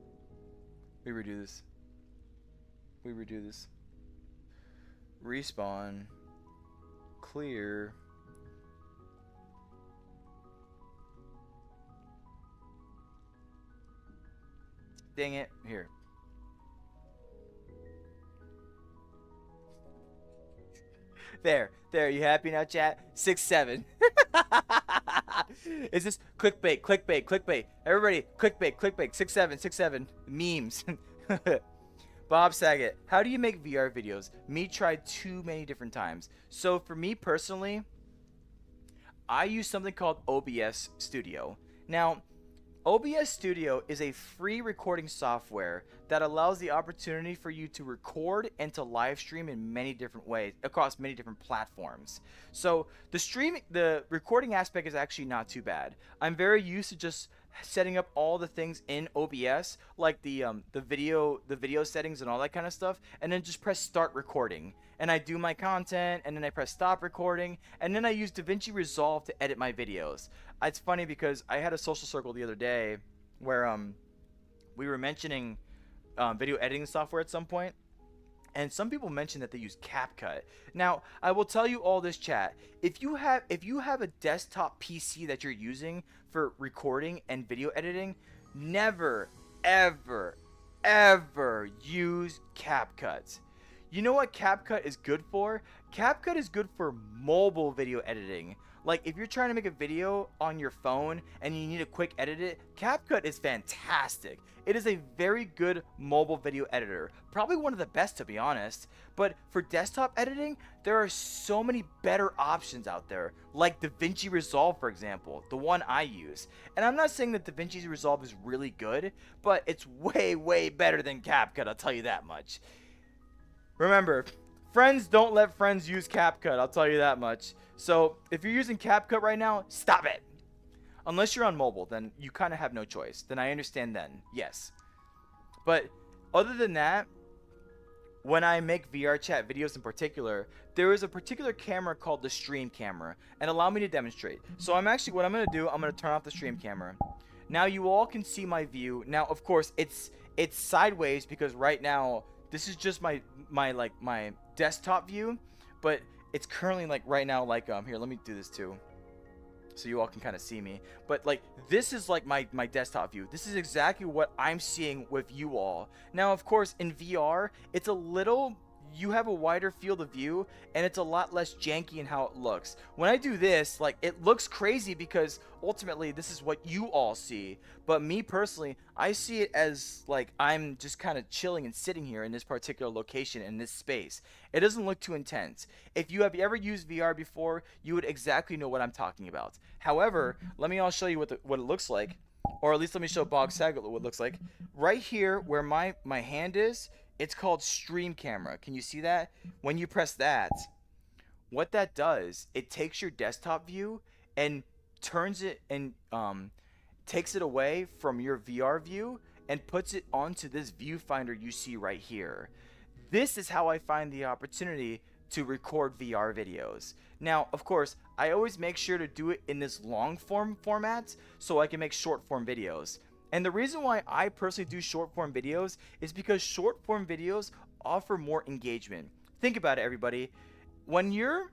[SPEAKER 1] We redo this. We redo this. Respawn. Clear. Dang it. Here. There. You happy now, chat? 6-7. Is this clickbait? Everybody, clickbait. 6-7. Memes. Bob Saget, how do you make VR videos? Me tried too many different times. So for me personally, I use something called OBS Studio. Now, OBS Studio is a free recording software that allows the opportunity for you to record and to live stream in many different ways across many different platforms. So the recording aspect is actually not too bad. I'm very used to just setting up all the things in OBS, like the video settings and all that kind of stuff, and then just press start recording. And I do my content, and then I press stop recording, and then I use DaVinci Resolve to edit my videos. It's funny because I had a social circle the other day where we were mentioning video editing software at some point, and some people mentioned that they use CapCut. Now, I will tell you all this, chat. If you have a desktop PC that you're using for recording and video editing, never, ever, ever use CapCut. You know what CapCut is good for? CapCut is good for mobile video editing. Like, if you're trying to make a video on your phone and you need to quick edit it, CapCut is fantastic. It is a very good mobile video editor. Probably one of the best, to be honest. But for desktop editing, there are so many better options out there. Like DaVinci Resolve, for example, the one I use. And I'm not saying that DaVinci Resolve is really good, but it's way, way better than CapCut, I'll tell you that much. Remember, friends don't let friends use CapCut, I'll tell you that much. So if you're using CapCut right now, stop it. Unless you're on mobile, then you kind of have no choice. Then I understand then, yes. But other than that, when I make VR chat videos in particular, there is a particular camera called the stream camera. And allow me to demonstrate. So what I'm going to do, I'm going to turn off the stream camera. Now you all can see my view. Now, of course, it's sideways because right now, this is just my desktop view. But it's currently like right now, like here, let me do this too, so you all can kind of see me. But like this is like my desktop view. This is exactly what I'm seeing with you all. Now, of course, in VR, it's a little, you have a wider field of view and it's a lot less janky in how it looks. When I do this, like, it looks crazy because ultimately this is what you all see. But me personally, I see it as like I'm just kind of chilling and sitting here in this particular location in this space. It doesn't look too intense. If you have ever used VR before, you would exactly know what I'm talking about. However, let me all show you what it looks like, or at least let me show Bog Saget what it looks like. Right here where my hand is, it's called Stream Camera. Can you see that? When you press that, what that does, it takes your desktop view and turns it and takes it away from your VR view and puts it onto this viewfinder you see right here. This is how I find the opportunity to record VR videos. Now, of course, I always make sure to do it in this long form format so I can make short form videos. And the reason why I personally do short form videos is because short form videos offer more engagement. Think about it, everybody. When you're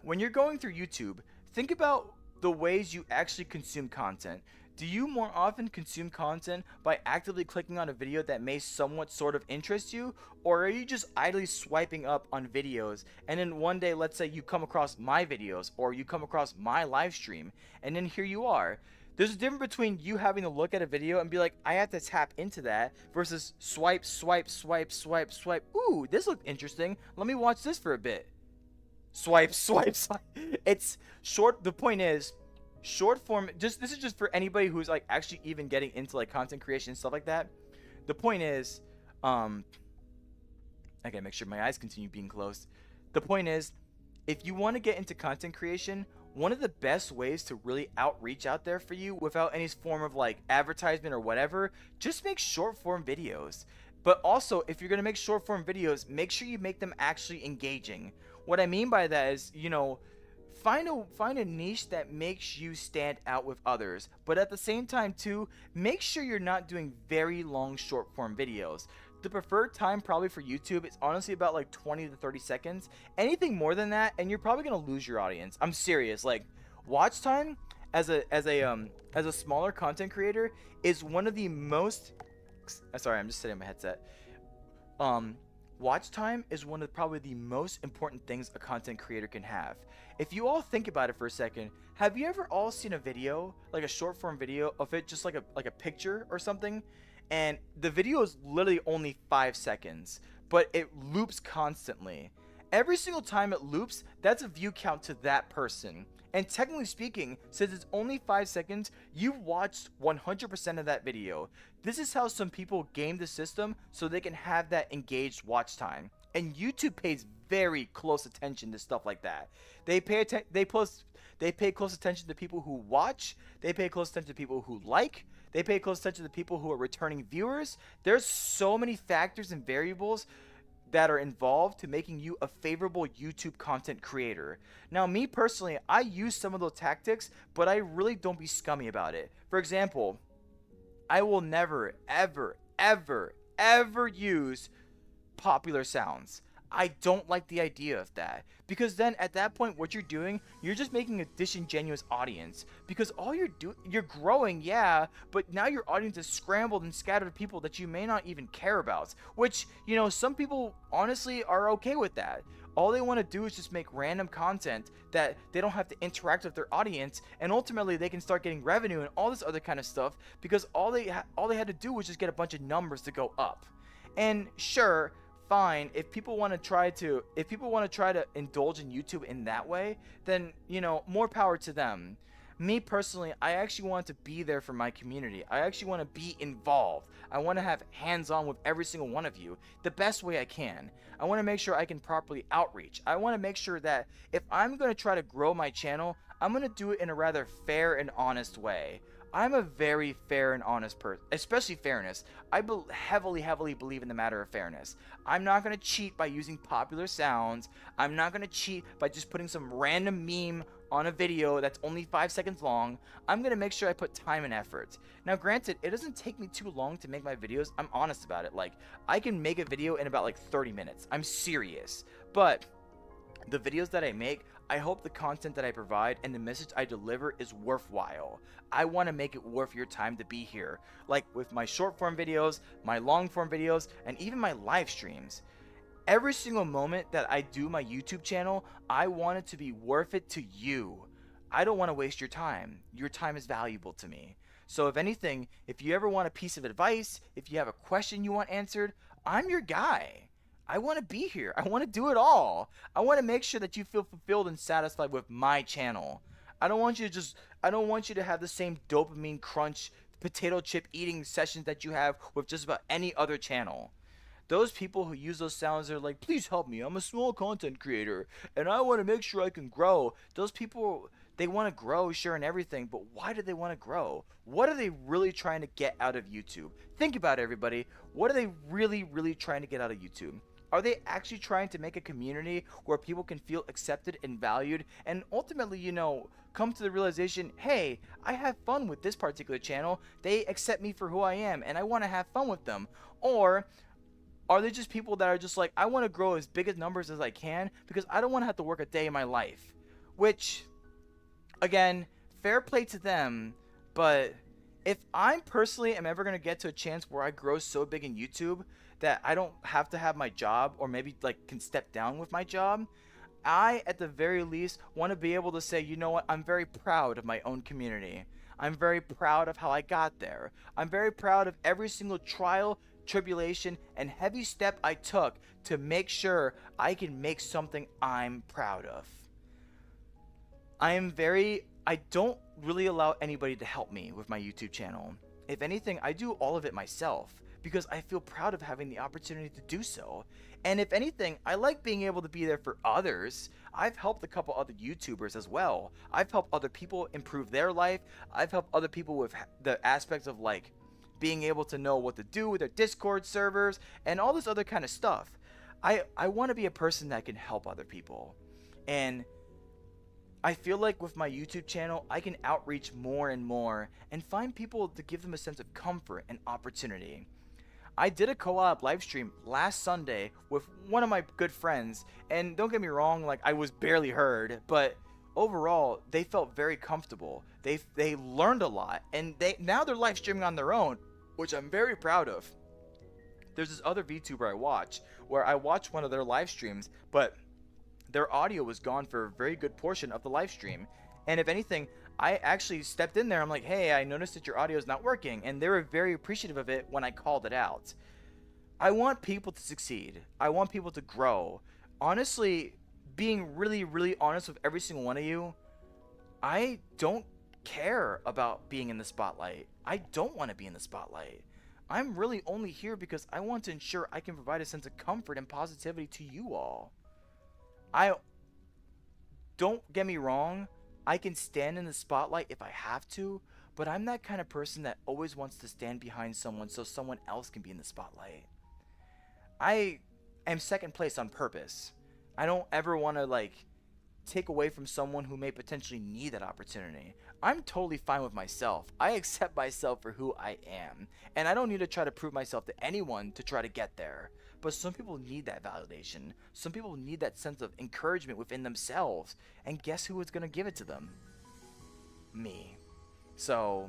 [SPEAKER 1] going through YouTube, think about the ways you actually consume content. Do you more often consume content by actively clicking on a video that may somewhat sort of interest you? Or are you just idly swiping up on videos and then one day, let's say you come across my videos or you come across my live stream and then here you are. There's a difference between you having to look at a video and be like, I have to tap into that, versus swipe. Ooh, this looked interesting. Let me watch this for a bit. Swipe. It's short. The point is, short form, this is just for anybody who's like actually even getting into like content creation and stuff like that. The point is, I gotta make sure my eyes continue being closed. The point is, if you want to get into content creation, one of the best ways to really outreach out there for you without any form of like advertisement or whatever, just make short form videos. But also, if you're going to make short form videos, make sure you make them actually engaging. What I mean by that is, you know, find a niche that makes you stand out with others, but at the same time too, make sure you're not doing very long short form videos. The preferred time probably for YouTube is honestly about like 20 to 30 seconds. Anything more than that and you're probably going to lose your audience. I'm serious. Like watch time as a smaller content creator is one of the most sorry, I'm just sitting in my headset. um Watch time is one of probably the most important things a content creator can have. If you all think about it for a second, have you ever all seen a video, like a short form video of it just like a picture or something, and the video is literally only 5 seconds, but it loops constantly. Every single time it loops, that's a view count to that person. And technically speaking, since it's only 5 seconds, you've watched 100% of that video. This is how some people game the system so they can have that engaged watch time. And YouTube pays very close attention to stuff like that. They pay close attention to people who watch, they pay close attention to people who like, they pay close attention to people who are returning viewers. There's so many factors and variables that are involved to making you a favorable YouTube content creator. Now, me personally, I use some of those tactics, but I really don't be scummy about it. For example, I will never, ever, ever, ever use popular sounds. I don't like the idea of that, because then at that point what you're doing, you're just making a disingenuous audience, because all you're growing, yeah, but now your audience is scrambled and scattered of people that you may not even care about, which, you know, some people honestly are okay with that. All they want to do is just make random content that they don't have to interact with their audience, and ultimately they can start getting revenue and all this other kind of stuff, because all they had to do was just get a bunch of numbers to go up. And sure, fine, if people want to try to indulge in YouTube in that way, then, you know, more power to them. Me personally, I actually want to be there for my community. I actually want to be involved. I want to have hands-on with every single one of you the best way I can. I want to make sure I can properly outreach. I want to make sure that if I'm going to try to grow my channel, I'm going to do it in a rather fair and honest way. I'm a very fair and honest person, especially fairness. I heavily believe in the matter of fairness. I'm not going to cheat by using popular sounds. I'm not going to cheat by just putting some random meme on a video that's only 5 seconds long. I'm going to make sure I put time and effort. Now, granted, it doesn't take me too long to make my videos. I'm honest about it. Like, I can make a video in about like 30 minutes. I'm serious. But the videos that I make, I hope the content that I provide and the message I deliver is worthwhile. I want to make it worth your time to be here. Like with my short form videos, my long form videos, and even my live streams. Every single moment that I do my YouTube channel, I want it to be worth it to you. I don't want to waste your time. Your time is valuable to me. So if anything, if you ever want a piece of advice, if you have a question you want answered, I'm your guy. I want to be here. I want to do it all. I want to make sure that you feel fulfilled and satisfied with my channel. I don't want you to have the same dopamine crunch, potato chip eating sessions that you have with just about any other channel. Those people who use those sounds are like, please help me. I'm a small content creator and I want to make sure I can grow. Those people, they want to grow, sure, and everything, but why do they want to grow? What are they really trying to get out of YouTube? Think about it, everybody. What are they really trying to get out of YouTube? Are they actually trying to make a community where people can feel accepted and valued and ultimately, you know, come to the realization, hey, I have fun with this particular channel. They accept me for who I am and I want to have fun with them? Or are they just people that are just like, I want to grow as big as numbers as I can because I don't want to have to work a day in my life? Which, again, fair play to them, but if I personally am ever going to get to a chance where I grow so big in YouTube that I don't have to have my job or maybe like can step down with my job, I at the very least want to be able to say, you know what, I'm very proud of my own community. I'm very proud of how I got there. I'm very proud of every single trial, tribulation, and heavy step I took to make sure I can make something I'm proud of. I don't really allow anybody to help me with my YouTube channel. If anything, I do all of it myself because I feel proud of having the opportunity to do so. And if anything, I like being able to be there for others. I've helped a couple other YouTubers as well. I've helped other people improve their life. I've helped other people with the aspects of like being able to know what to do with their Discord servers and all this other kind of stuff. I want to be a person that can help other people. And I feel like with my YouTube channel, I can outreach more and more and find people to give them a sense of comfort and opportunity. I did a co-op live stream last Sunday with one of my good friends, and don't get me wrong, like I was barely heard, but overall they felt very comfortable. They learned a lot, and they're live streaming on their own, which I'm very proud of. There's this other VTuber I watch where I watch one of their live streams, but their audio was gone for a very good portion of the live stream. And if anything, I actually stepped in there. I'm like, hey, I noticed that your audio is not working. And they were very appreciative of it when I called it out. I want people to succeed. I want people to grow. Honestly, being really, really honest with every single one of you, I don't care about being in the spotlight. I don't want to be in the spotlight. I'm really only here because I want to ensure I can provide a sense of comfort and positivity to you all. I don't get me wrong, I can stand in the spotlight if I have to, but I'm that kind of person that always wants to stand behind someone so someone else can be in the spotlight. I am second place on purpose. I don't ever want to take away from someone who may potentially need that opportunity. I'm totally fine with myself. I accept myself for who I am, and I don't need to try to prove myself to anyone to try to get there. But some people need that validation. Some people need that sense of encouragement within themselves, and guess who is going to give it to them? Me. So,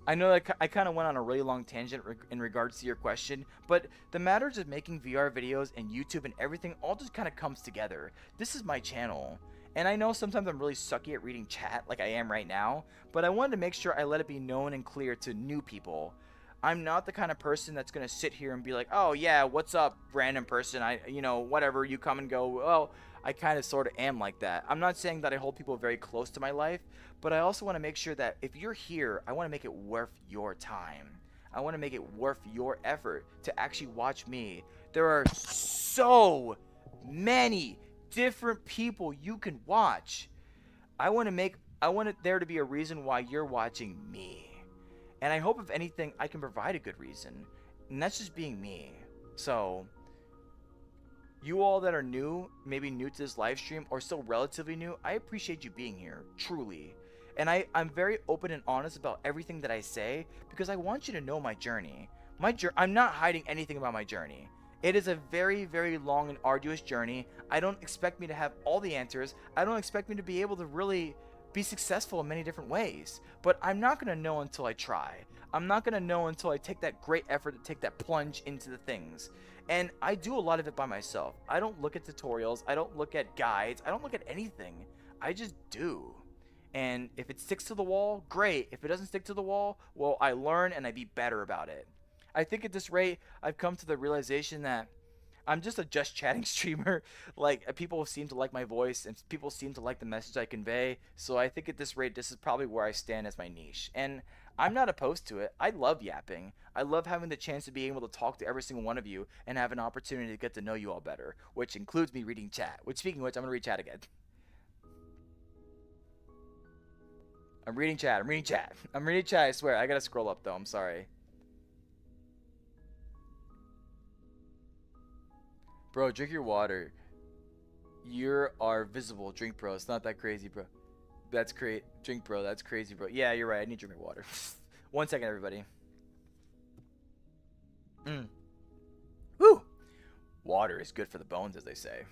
[SPEAKER 1] I know that I kind of went on a really long tangent in regards to your question, but the matters of making VR videos and YouTube and everything all just kind of comes together. This is my channel, and I know sometimes I'm really sucky at reading chat like I am right now, but I wanted to make sure I let it be known and clear to new people. I'm not the kind of person that's going to sit here and be like, oh yeah, what's up, random person, whatever, you come and go. Well, I kind of sort of am like that. I'm not saying that I hold people very close to my life, but I also want to make sure that if you're here, I want to make it worth your time. I want to make it worth your effort to actually watch me. There are so many different people you can watch. I want there to be a reason why you're watching me. And I hope if anything, I can provide a good reason. And that's just being me. So, you all that are new, maybe new to this live stream, or still relatively new, I appreciate you being here, truly. And I'm very open and honest about everything that I say, because I want you to know my journey. I'm not hiding anything about my journey. It is a very, very long and arduous journey. I don't expect me to have all the answers. I don't expect me to be able to really be successful in many different ways, but I'm not going to know until I try. I'm not going to know until I take that great effort to take that plunge into the things. And I do a lot of it by myself. I don't look at tutorials. I don't look at guides. I don't look at anything. I just do. And if it sticks to the wall, great. If it doesn't stick to the wall, well, I learn and I be better about it. I think at this rate, I've come to the realization that I'm just a just chatting streamer. Like, people seem to like my voice and people seem to like the message I convey. So I think at this rate, this is probably where I stand as my niche. And I'm not opposed to it. I love yapping. I love having the chance to be able to talk to every single one of you and have an opportunity to get to know you all better, which includes me reading chat. Which, speaking of which, I'm going to read chat again. I'm reading chat. I'm reading chat, I swear. I got to scroll up, though. I'm sorry. Bro, drink your water. You are visible. Drink, bro. It's not that crazy, bro. That's great. Drink, bro. That's crazy, bro. Yeah, you're right. I need to drink my water. 1 second, everybody. Woo! Water is good for the bones, as they say.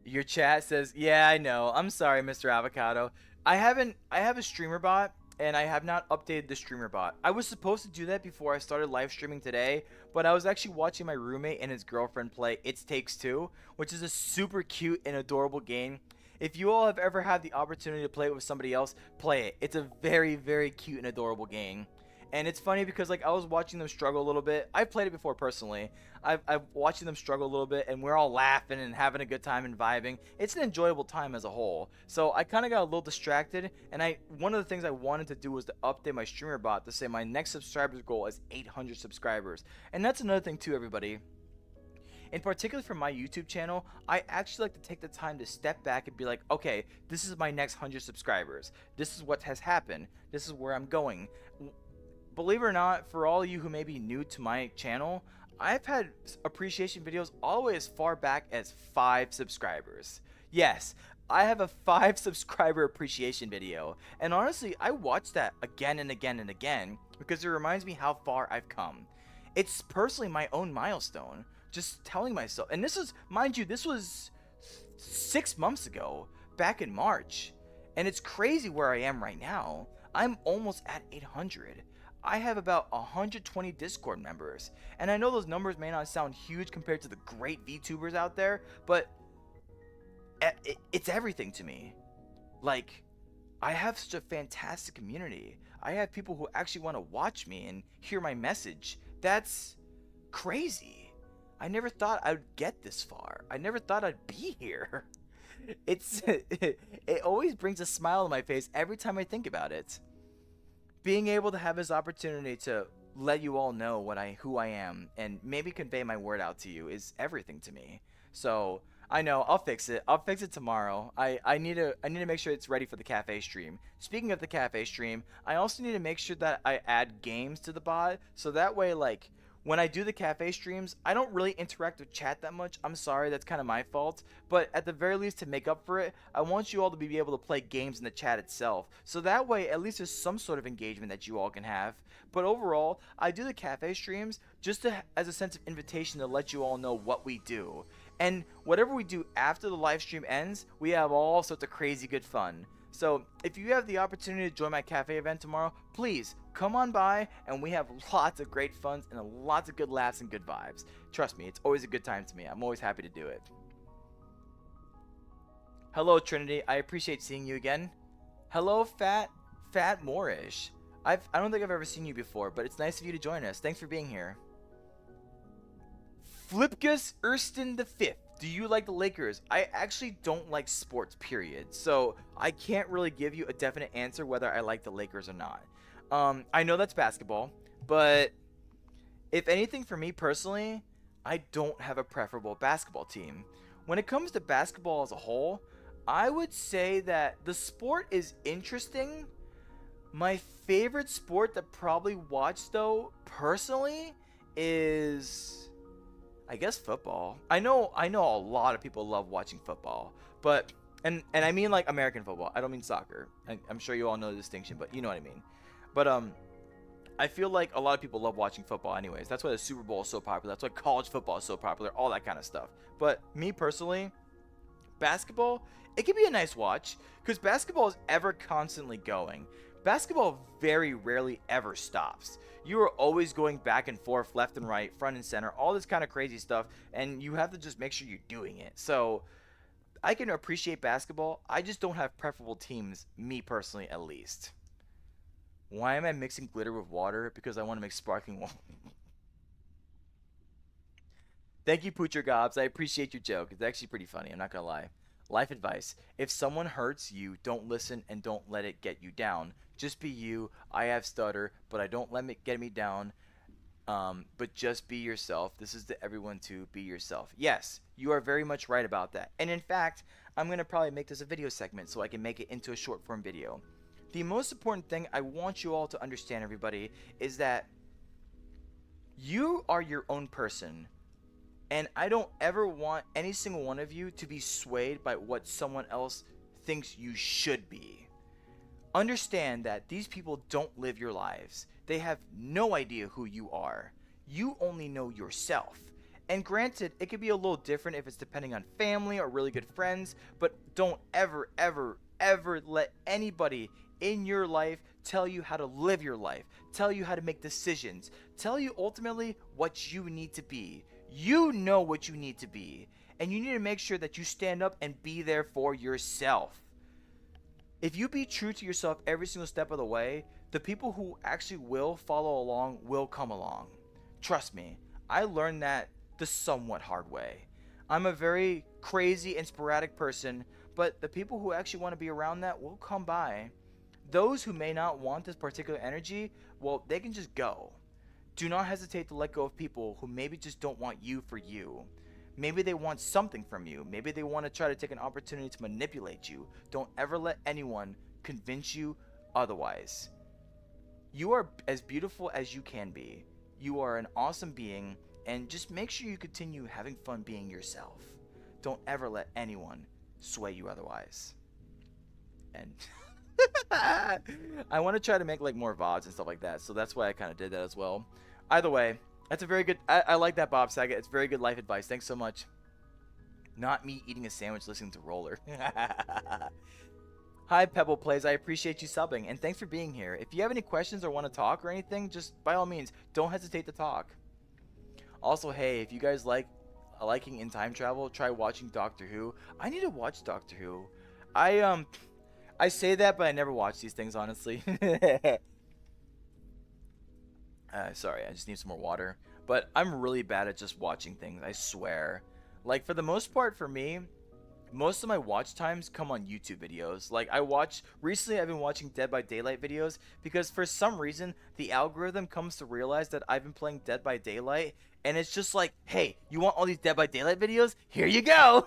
[SPEAKER 1] Your chat says, yeah, I know. I'm sorry, Mr. Avocado. I have a streamer bot, and I have not updated the streamer bot. I was supposed to do that before I started live streaming today, but I was actually watching my roommate and his girlfriend play It Takes Two, which is a super cute and adorable game. If you all have ever had the opportunity to play it with somebody else, play it. It's a very, very cute and adorable game. And it's funny because I was watching them struggle a little bit. I've played it before personally. I've watching them struggle a little bit, and we're all laughing and having a good time and vibing. It's an enjoyable time as a whole. So I kind of got a little distracted, and one of the things I wanted to do was to update my streamer bot to say my next subscribers goal is 800 subscribers. And that's another thing too, everybody. In particular for my YouTube channel, I actually like to take the time to step back and be like, okay, this is my next 100 subscribers. This is what has happened. This is where I'm going. Believe it or not, for all of you who may be new to my channel, I've had appreciation videos all the way as far back as 5 subscribers. Yes, I have a 5 subscriber appreciation video. And honestly, I watch that again and again and again because it reminds me how far I've come. It's personally my own milestone. Just telling myself, and this is, mind you, this was 6 months ago, back in March. And it's crazy where I am right now. I'm almost at 800. I have about 120 Discord members. And I know those numbers may not sound huge compared to the great VTubers out there, but it's everything to me. Like, I have such a fantastic community. I have people who actually want to watch me and hear my message. That's crazy. I never thought I'd get this far. I never thought I'd be here. It's it always brings a smile on my face every time I think about it. Being able to have this opportunity to let you all know who I am and maybe convey my word out to you is everything to me. So I know I'll fix it. I'll fix it tomorrow. I need to make sure it's ready for the cafe stream. Speaking of the cafe stream, I also need to make sure that I add games to the bot so that way, like, when I do the cafe streams, I don't really interact with chat that much. I'm sorry, that's kind of my fault. But at the very least, to make up for it, I want you all to be able to play games in the chat itself. So that way, at least there's some sort of engagement that you all can have. But overall, I do the cafe streams just as a sense of invitation to let you all know what we do. And whatever we do after the live stream ends, we have all sorts of crazy good fun. So if you have the opportunity to join my cafe event tomorrow, please come on by, and we have lots of great fun and lots of good laughs and good vibes. Trust me, it's always a good time to me. I'm always happy to do it. Hello, Trinity. I appreciate seeing you again. Hello, Fat Moorish. I don't think I've ever seen you before, but it's nice of you to join us. Thanks for being here. Flipkus Erston the Fifth. Do you like the Lakers? I actually don't like sports, period. So I can't really give you a definite answer whether I like the Lakers or not. I know that's basketball, but if anything, for me personally, I don't have a preferable basketball team. When it comes to basketball as a whole, I would say that the sport is interesting. My favorite sport to probably watch, though, personally, is, I guess, football. I know a lot of people love watching football, but and I mean like American football. I don't mean soccer. I'm sure you all know the distinction, but you know what I mean. But I feel like a lot of people love watching football anyways. That's why the Super Bowl is so popular. That's why college football is so popular, all that kind of stuff. But me personally, basketball, it can be a nice watch because basketball is ever constantly going. Basketball very rarely ever stops. You are always going back and forth, left and right, front and center, all this kind of crazy stuff, and you have to just make sure you're doing it. So I can appreciate basketball. I just don't have preferable teams, me personally at least. Why am I mixing glitter with water? Because I want to make sparkling water. Thank you, Poocher Gobs. I appreciate your joke. It's actually pretty funny. I'm not going to lie. Life advice. If someone hurts you, don't listen and don't let it get you down. Just be you. I have stutter, but I don't let it get me down. But just be yourself. This is to everyone to be yourself. Yes, you are very much right about that. And in fact, I'm going to probably make this a video segment so I can make it into a short form video. The most important thing I want you all to understand, everybody, is that you are your own person. And I don't ever want any single one of you to be swayed by what someone else thinks you should be. Understand that these people don't live your lives. They have no idea who you are. You only know yourself. And granted, it could be a little different if it's depending on family or really good friends, but don't ever, ever, ever let anybody in your life tell you how to live your life, tell you how to make decisions, tell you ultimately what you need to be. You know what you need to be, and you need to make sure that you stand up and be there for yourself. If you be true to yourself every single step of the way, the people who actually will follow along will come along. Trust me, I learned that the somewhat hard way. I'm a very crazy and sporadic person, but the people who actually want to be around that will come by. Those who may not want this particular energy, well, they can just go. Do not hesitate to let go of people who maybe just don't want you for you. Maybe they want something from you. Maybe they want to try to take an opportunity to manipulate you. Don't ever let anyone convince you otherwise. You are as beautiful as you can be. You are an awesome being, and just make sure you continue having fun being yourself. Don't ever let anyone sway you otherwise. And I want to try to make like more VODs and stuff like that, so that's why I kind of did that as well. Either way, that's a very good. I like that, Bob Saget. It's very good life advice. Thanks so much. Not me eating a sandwich listening to Roller. Hi, Pebble Plays. I appreciate you subbing, and thanks for being here. If you have any questions or want to talk or anything, just by all means, don't hesitate to talk. Also, hey, if you guys liking in time travel, try watching Doctor Who. I need to watch Doctor Who. I say that, but I never watch these things, honestly. Sorry, I just need some more water. But I'm really bad at just watching things, I swear. Like, for the most part, for me, most of my watch times come on YouTube videos. Like, recently I've been watching Dead by Daylight videos because for some reason, the algorithm comes to realize that I've been playing Dead by Daylight, and it's just like, hey, you want all these Dead by Daylight videos? Here you go!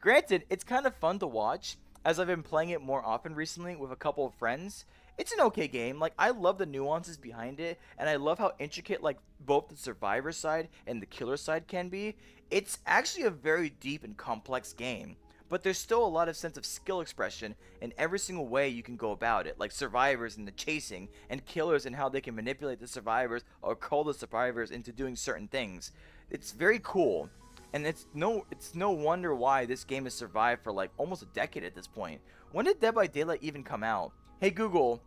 [SPEAKER 1] Granted, it's kind of fun to watch, as I've been playing it more often recently with a couple of friends. It's an okay game. Like, I love the nuances behind it, and I love how intricate, like, both the survivor side and the killer side can be. It's actually a very deep and complex game, but there's still a lot of sense of skill expression in every single way you can go about it, like survivors and the chasing, and killers and how they can manipulate the survivors or call the survivors into doing certain things. It's very cool. And it's no wonder why this game has survived for like almost a decade at this point. When did Dead by Daylight even come out? Hey Google,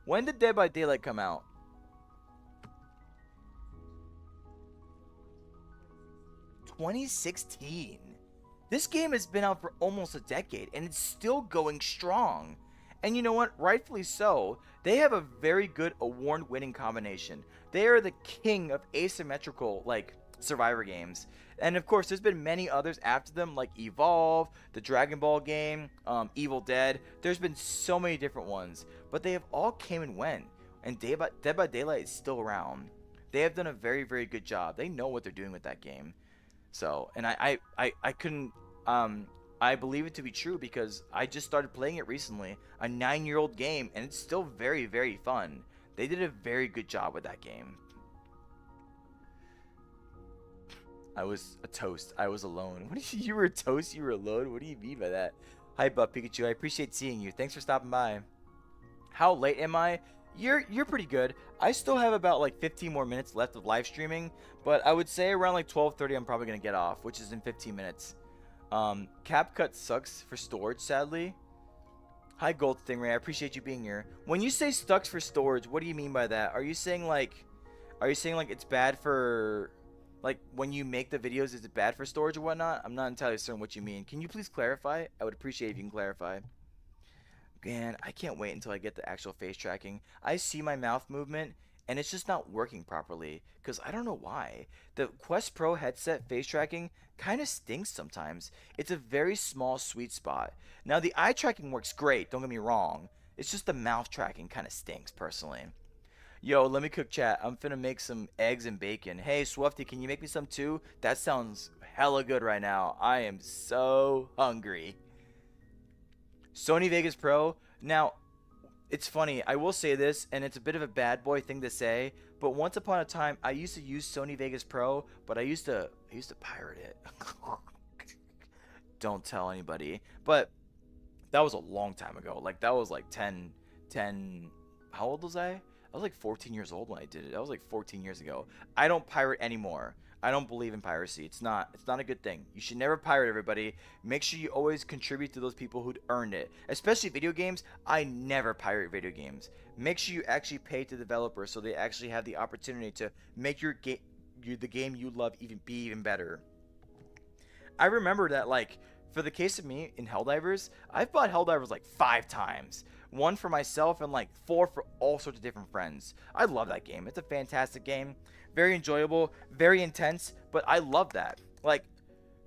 [SPEAKER 1] when did Dead by Daylight come out? 2016. This game has been out for almost a decade and it's still going strong. And you know what? Rightfully so. They have a very good award-winning combination. They are the king of asymmetrical like survivor games. And of course, there's been many others after them, like Evolve, the Dragon Ball game, Evil Dead. There's been so many different ones, but they have all came and went. And Dead by Daylight is still around. They have done a very, very good job. They know what they're doing with that game. So, and I couldn't, I believe it to be true because I just started playing it recently, a 9-year-old game, and it's still very, very fun. They did a very good job with that game. I was a toast. I was alone. What do you were a toast? You were alone? What do you mean by that? Hi, Buff Pikachu. I appreciate seeing you. Thanks for stopping by. How late am I? You're pretty good. I still have about like 15 more minutes left of live streaming, but I would say around like 12:30 I'm probably gonna get off, which is in 15 minutes. CapCut sucks for storage, sadly. Hi, Gold Stingray. I appreciate you being here. When you say sucks for storage, what do you mean by that? Are you saying like it's bad for like when you make the videos? Is it bad for storage or whatnot? I'm not entirely certain what you mean. Can you please clarify? I would appreciate if you can clarify. Man, I can't wait until I get the actual face tracking. I see my mouth movement and it's just not working properly because I don't know why. The Quest Pro headset face tracking kind of stinks sometimes. It's a very small sweet spot. Now the eye tracking works great, don't get me wrong. It's just the mouth tracking kind of stinks personally. Yo, let me cook chat. I'm finna make some eggs and bacon. Hey, Swifty, can you make me some too? That sounds hella good right now. I am so hungry. Sony Vegas Pro. Now, it's funny. I will say this, and it's a bit of a bad boy thing to say, but once upon a time, I used to use Sony Vegas Pro, but I used to pirate it. Don't tell anybody. But that was a long time ago. Like, that was like 10, how old was I? I was like 14 years old when I did it. That was like 14 years ago. I don't pirate anymore. I don't believe in piracy. It's not a good thing. You should never pirate, everybody. Make sure you always contribute to those people who'd earned it. Especially video games. I never pirate video games. Make sure you actually pay to developers so they actually have the opportunity to make the game you love even better. I remember that, like, for the case of me in Helldivers, I've bought Helldivers like 5 times. 1 for myself and like 4 for all sorts of different friends. I love that game. It's a fantastic game. Very enjoyable, very intense, but I love that. Like,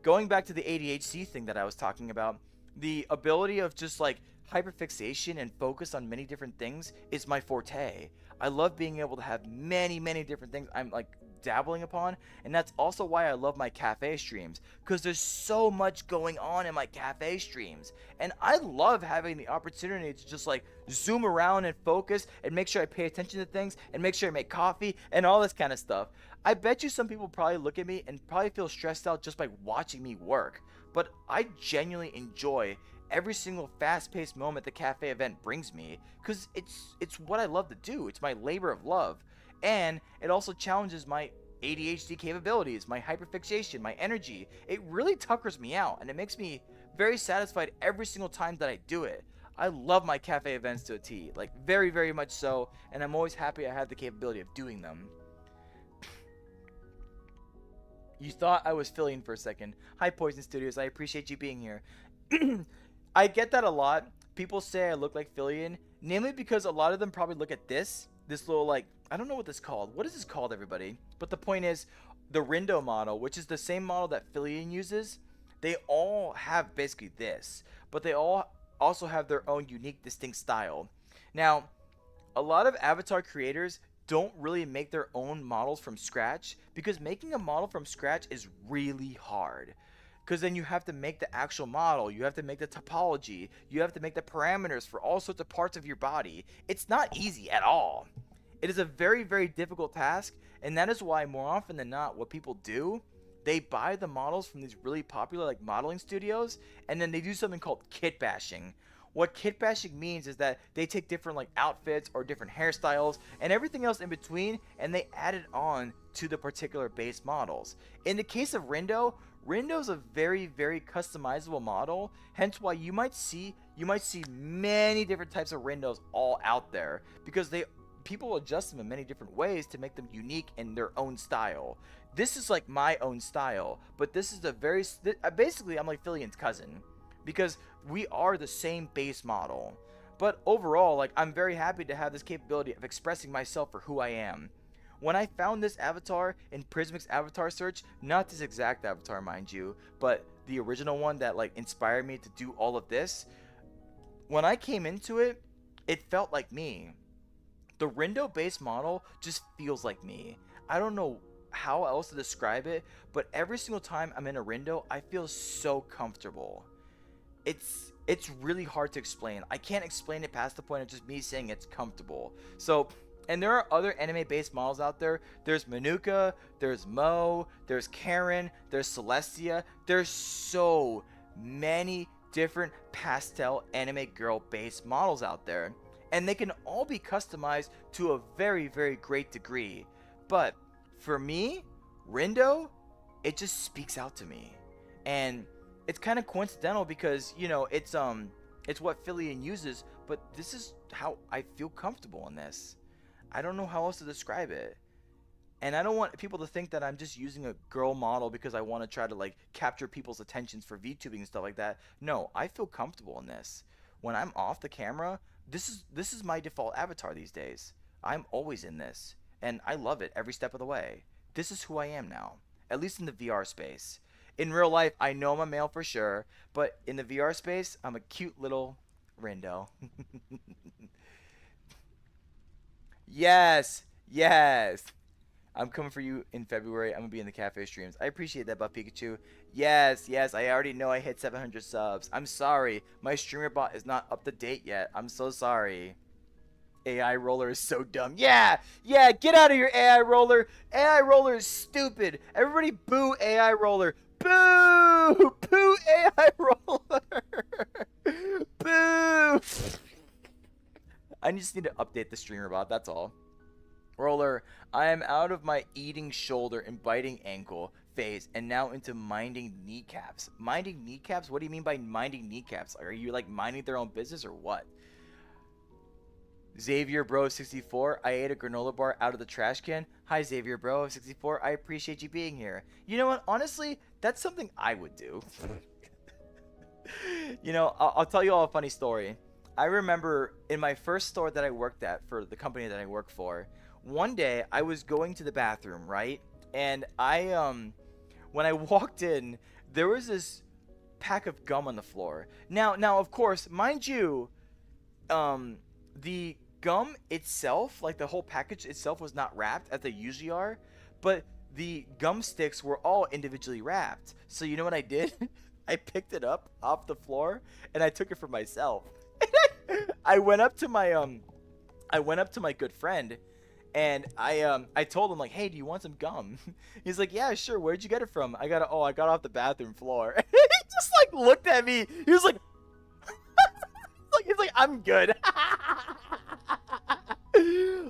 [SPEAKER 1] going back to the ADHD thing that I was talking about, the ability of just like hyperfixation and focus on many different things is my forte. I love being able to have many different things I'm like dabbling upon, and that's also why I love my cafe streams, because there's so much going on in my cafe streams, and I love having the opportunity to just like zoom around and focus and make sure I pay attention to things and make sure I make coffee and all this kind of stuff. I bet you some people probably look at me and probably feel stressed out just by watching me work, but I genuinely enjoy every single fast-paced moment the cafe event brings me because it's what I love to do. It's my labor of love, and it also challenges my ADHD capabilities, my hyperfixation, my energy. It really tuckers me out, and it makes me very satisfied every single time that I do it. I love my cafe events to a T, like very, very much so, and I'm always happy I have the capability of doing them. You thought I was filling for a second. Hi, Poison Studios. I appreciate you being here. I get that a lot. People say I look like Fillion, namely because a lot of them probably look at this little, like, I don't know what this is called. What is this called, everybody? But the point is, the Rindo model, which is the same model that Fillion uses, they all have basically this, but they all also have their own unique, distinct style. Now, a lot of avatar creators don't really make their own models from scratch because making a model from scratch is really hard. Because then you have to make the actual model, you have to make the topology, you have to make the parameters for all sorts of parts of your body. It's not easy at all. It is a very, very difficult task, and that is why more often than not, what people do, they buy the models from these really popular like modeling studios, and then they do something called kit bashing. What kit bashing means is that they take different like outfits or different hairstyles and everything else in between, and they add it on to the particular base models. In the case of Rindo, Rindo's a very, very customizable model, hence why you might see many different types of Rindos all out there because people adjust them in many different ways to make them unique in their own style. This is like my own style, but this is a very basically I'm like Fillion's cousin because we are the same base model. But overall, like I'm very happy to have this capability of expressing myself for who I am. When I found this avatar in Prismic's avatar search, not this exact avatar mind you, but the original one that like inspired me to do all of this, when I came into it, it felt like me. The Rindo base model just feels like me. I don't know how else to describe it, but every single time I'm in a Rindo, I feel so comfortable. It's really hard to explain. I can't explain it past the point of just me saying it's comfortable. So, and there are other anime-based models out there. There's Manuka, there's Mo, there's Karen, there's Celestia. There's so many different pastel anime girl-based models out there. And they can all be customized to a very, very great degree. But for me, Rindo, it just speaks out to me. And it's kind of coincidental because, you know, it's what Fillion uses, but this is how I feel comfortable in this. I don't know how else to describe it. And I don't want people to think that I'm just using a girl model because I want to try to like capture people's attentions for VTubing and stuff like that. No, I feel comfortable in this. When I'm off the camera, this is my default avatar these days. I'm always in this, and I love it every step of the way. This is who I am now, at least in the VR space. In real life, I know I'm a male for sure, but in the VR space, I'm a cute little Rindo. Yes, yes. I'm coming for you in February. I'm gonna be in the cafe streams. I appreciate that, Buff Pikachu. Yes, yes. I already know I hit 700 subs. I'm sorry. My streamer bot is not up to date yet. I'm so sorry. AI roller is so dumb. Yeah, yeah. Get out of here, AI roller. AI roller is stupid. Everybody boo AI roller. Boo! Boo AI roller. Boo! I just need to update the streamer bot. That's all. Roller, I am out of my eating shoulder and biting ankle phase and now into minding kneecaps. Minding kneecaps? What do you mean by minding kneecaps? Are you like minding their own business or what? Xavier Bro 64, I ate a granola bar out of the trash can. Hi Xavier Bro 64, I appreciate you being here. You know what? Honestly, that's something I would do. You know, I'll tell you all a funny story. I remember in my first store that I worked at for the company that I work for, one day I was going to the bathroom, right? And when I walked in, there was this pack of gum on the floor. Now of course, mind you, the gum itself, like the whole package itself, was not wrapped as they usually are, but the gum sticks were all individually wrapped. So you know what I did? I picked it up off the floor and I took it for myself. I went up to my good friend and I told him like, "Hey, do you want some gum?" He's like, "Yeah, sure. Where'd you get it from?" I got it off the bathroom floor. just like looked at me. He was like, he's like, I'm good.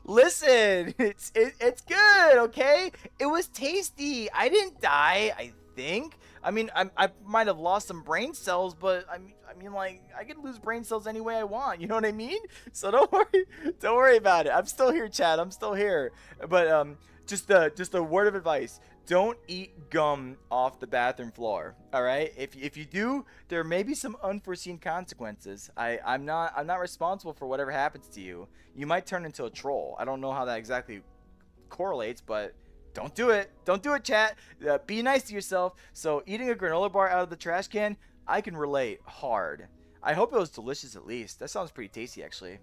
[SPEAKER 1] Listen, it's good, okay? It was tasty. I didn't die, I think. I mean, I might have lost some brain cells, but I mean, like, I can lose brain cells any way I want. You know what I mean? So don't worry about it. I'm still here, Chad. I'm still here. But just a word of advice: don't eat gum off the bathroom floor. All right? If you do, there may be some unforeseen consequences. I'm not responsible for whatever happens to you. You might turn into a troll. I don't know how that exactly correlates, but don't do it. Don't do it, chat. Be nice to yourself. So eating a granola bar out of the trash can, I can relate hard. I hope it was delicious at least. That sounds pretty tasty, actually.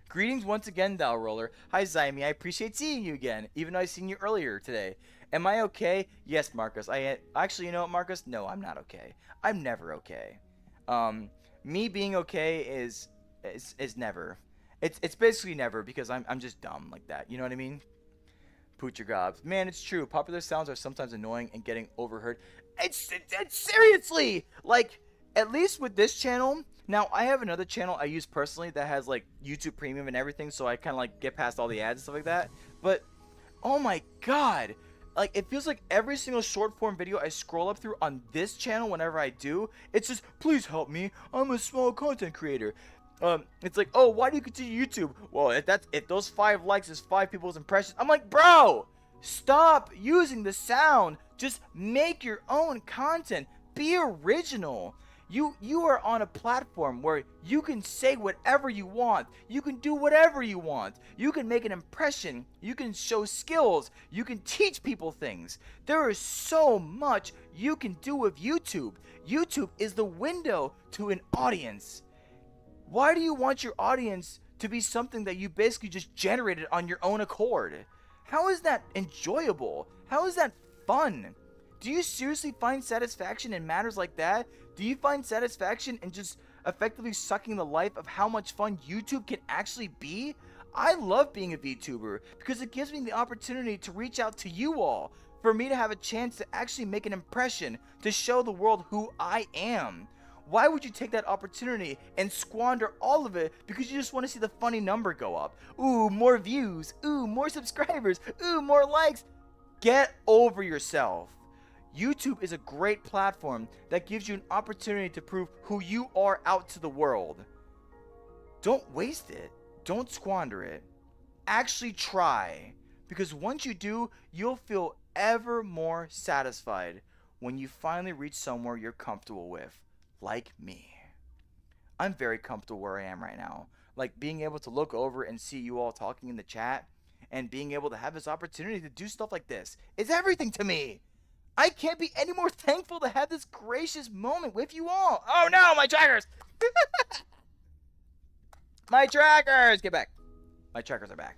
[SPEAKER 1] Greetings once again, Thou Roller. Hi, Zyme. I appreciate seeing you again, even though I seen you earlier today. Am I okay? Yes, Marcus. Actually, you know what, Marcus? No, I'm not okay. I'm never okay. Me being okay is never. It's basically never because I'm just dumb like that. You know what I mean? Poocher gobs. Man, it's true. Popular sounds are sometimes annoying and getting overheard. It's seriously like, at least with this channel. Now I have another channel I use personally that has like YouTube Premium and everything, so I kind of like get past all the ads and stuff like that. But oh my god, like it feels like every single short form video I scroll up through on this channel, whenever I do, it's just, please help me. I'm a small content creator. It's like, oh, why do you continue YouTube? Well, if those 5 likes is 5 people's impressions, I'm like, bro, stop using the sound. Just make your own content. Be original. You are on a platform where you can say whatever you want. You can do whatever you want. You can make an impression. You can show skills. You can teach people things. There is so much you can do with YouTube. YouTube is the window to an audience. Why do you want your audience to be something that you basically just generated on your own accord? How is that enjoyable? How is that fun? Do you seriously find satisfaction in matters like that? Do you find satisfaction in just effectively sucking the life of how much fun YouTube can actually be? I love being a VTuber because it gives me the opportunity to reach out to you all, for me to have a chance to actually make an impression, to show the world who I am. Why would you take that opportunity and squander all of it because you just want to see the funny number go up? Ooh, more views. Ooh, more subscribers. Ooh, more likes. Get over yourself. YouTube is a great platform that gives you an opportunity to prove who you are out to the world. Don't waste it. Don't squander it. Actually try. Because once you do, you'll feel ever more satisfied when you finally reach somewhere you're comfortable with. Like me. I'm very comfortable where I am right now. Like being able to look over and see you all talking in the chat and being able to have this opportunity to do stuff like this is everything to me. I can't be any more thankful to have this gracious moment with you all. Oh no, my trackers! My trackers! Get back. My trackers are back.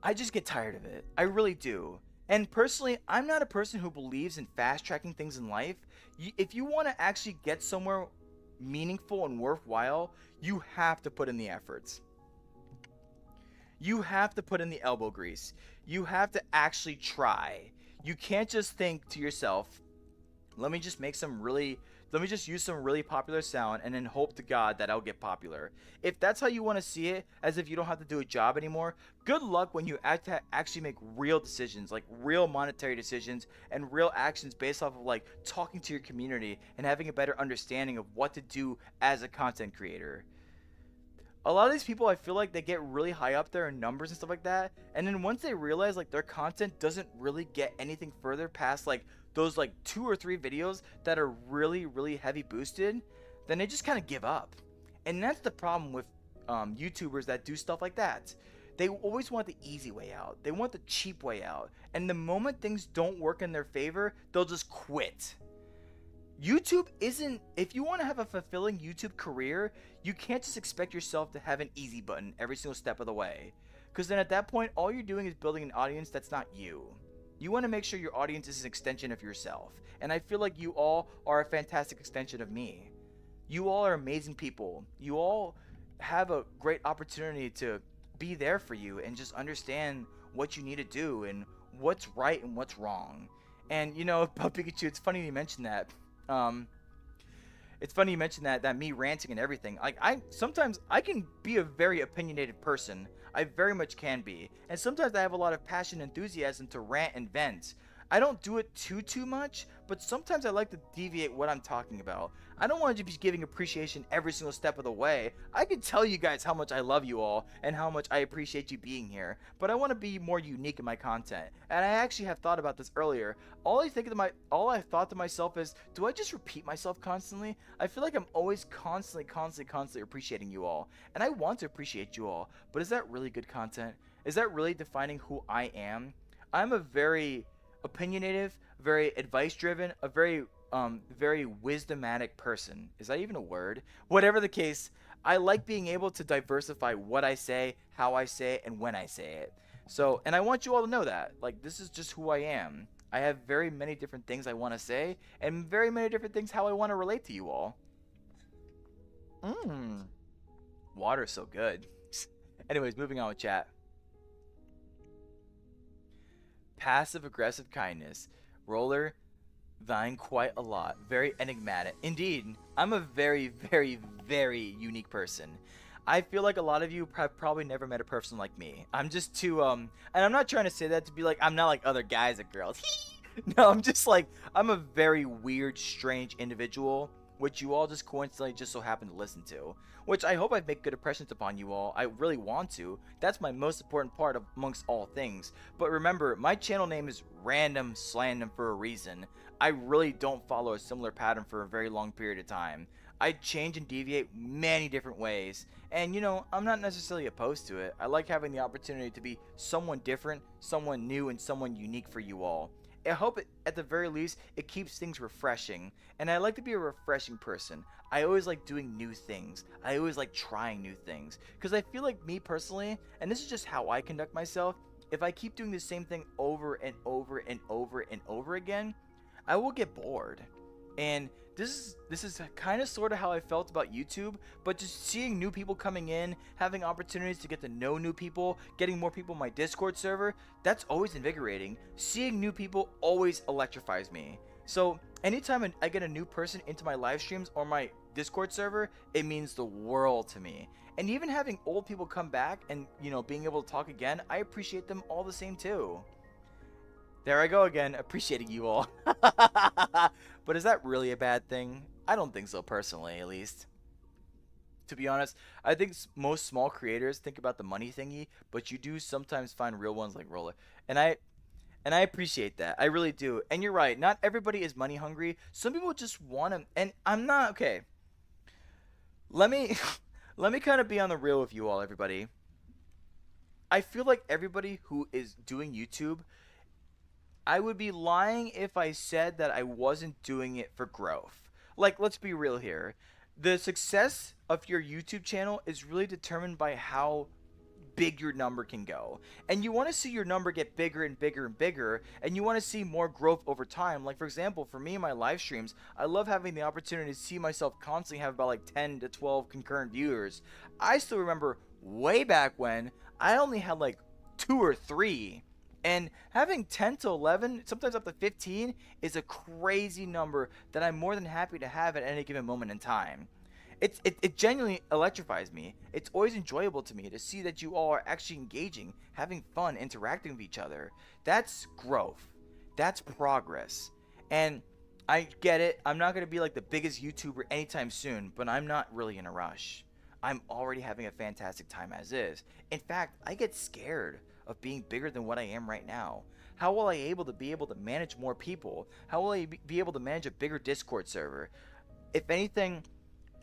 [SPEAKER 1] I just get tired of it. I really do. And personally, I'm not a person who believes in fast-tracking things in life. If you want to actually get somewhere meaningful and worthwhile, you have to put in the efforts. You have to put in the elbow grease. You have to actually try. You can't just think to yourself, let me just use some really popular sound and then hope to God that I'll get popular. If that's how you want to see it, as if you don't have to do a job anymore, good luck when you actually make real decisions, like real monetary decisions and real actions based off of like talking to your community and having a better understanding of what to do as a content creator. A lot of these people, I feel like they get really high up there in numbers and stuff like that, and then once they realize like their content doesn't really get anything further past like those like 2 or 3 videos that are really heavy boosted, then they just kind of give up. And that's the problem with YouTubers that do stuff like that. They always want the easy way out. They want the cheap way out. And the moment things don't work in their favor, they'll just quit. YouTube isn't, if you want to have a fulfilling YouTube career, you can't just expect yourself to have an easy button every single step of the way. Because then at that point, all you're doing is building an audience that's not you. You want to make sure your audience is an extension of yourself. And I feel like you all are a fantastic extension of me. You all are amazing people. You all have a great opportunity to be there for you and just understand what you need to do and what's right and what's wrong. And you know, about Pikachu, it's funny you mentioned that. Um, it's funny you mentioned that me ranting and everything. Like I sometimes I can be a very opinionated person. I very much can be. And sometimes I have a lot of passion and enthusiasm to rant and vent. I don't do it too much, but sometimes I like to deviate what I'm talking about. I don't want to just be giving appreciation every single step of the way. I can tell you guys how much I love you all and how much I appreciate you being here, but I want to be more unique in my content. And I actually have thought about this earlier. All I thought to myself is, do I just repeat myself constantly? I feel like I'm always constantly appreciating you all, and I want to appreciate you all. But is that really good content? Is that really defining who I am? I'm a very opinionative, very advice driven, a very wisdomatic person. Is that even a word? Whatever the case, I like being able to diversify what I say, how I say it, and when I say it. So, and I want you all to know that. Like, this is just who I am. I have very many different things I want to say, and very many different things how I want to relate to you all. Mmm. Water's so good. Anyways, moving on with chat. Passive aggressive kindness. Roller, thine quite a lot. Very enigmatic. Indeed, I'm a very unique person. I feel like a lot of you have probably never met a person like me. I'm just too and I'm not trying to say that to be like I'm not like other guys or girls. No, I'm just like I'm a very weird, strange individual, which you all just coincidentally just so happen to listen to. Which I hope I make good impressions upon you all. I really want to. That's my most important part of, amongst all things. But remember, my channel name is Random Slandom for a reason. I really don't follow a similar pattern for a very long period of time. I change and deviate many different ways, and you know, I'm not necessarily opposed to it. I like having the opportunity to be someone different, someone new, and someone unique for you all. I hope it, at the very least, it keeps things refreshing, and I like to be a refreshing person. I always like doing new things. I always like trying new things, because I feel like me personally, and this is just how I conduct myself, if I keep doing the same thing over and over and over and over again, I will get bored. And this is kind of sort of how I felt about YouTube, but just seeing new people coming in, having opportunities to get to know new people, getting more people in my Discord server, that's always invigorating. Seeing new people always electrifies me. So anytime I get a new person into my live streams or my Discord server, it means the world to me. And even having old people come back and, you know, being able to talk again, I appreciate them all the same too. There I go again, appreciating you all. But is that really a bad thing? I don't think so, personally, at least. To be honest, I think most small creators think about the money thingy, but you do sometimes find real ones like Roller. And I appreciate that. I really do. And you're right, not everybody is money hungry. Some people just want to, and I'm not okay. Let me let me kind of be on the real with you all, everybody. I feel like everybody who is doing YouTube, I would be lying if I said that I wasn't doing it for growth. Like, let's be real here. The success of your YouTube channel is really determined by how big your number can go. And you want to see your number get bigger and bigger and bigger, and you want to see more growth over time. Like, for example, for me in my live streams, I love having the opportunity to see myself constantly have about like 10 to 12 concurrent viewers. I still remember way back when I only had like 2 or 3. And having 10 to 11, sometimes up to 15, is a crazy number that I'm more than happy to have at any given moment in time. It genuinely electrifies me. It's always enjoyable to me to see that you all are actually engaging, having fun, interacting with each other. That's growth. That's progress. And I get it. I'm not going to be like the biggest YouTuber anytime soon, but I'm not really in a rush. I'm already having a fantastic time as is. In fact, I get scared of being bigger than what I am right now. How will I be able to manage more people? How will I be able to manage a bigger Discord server? If anything,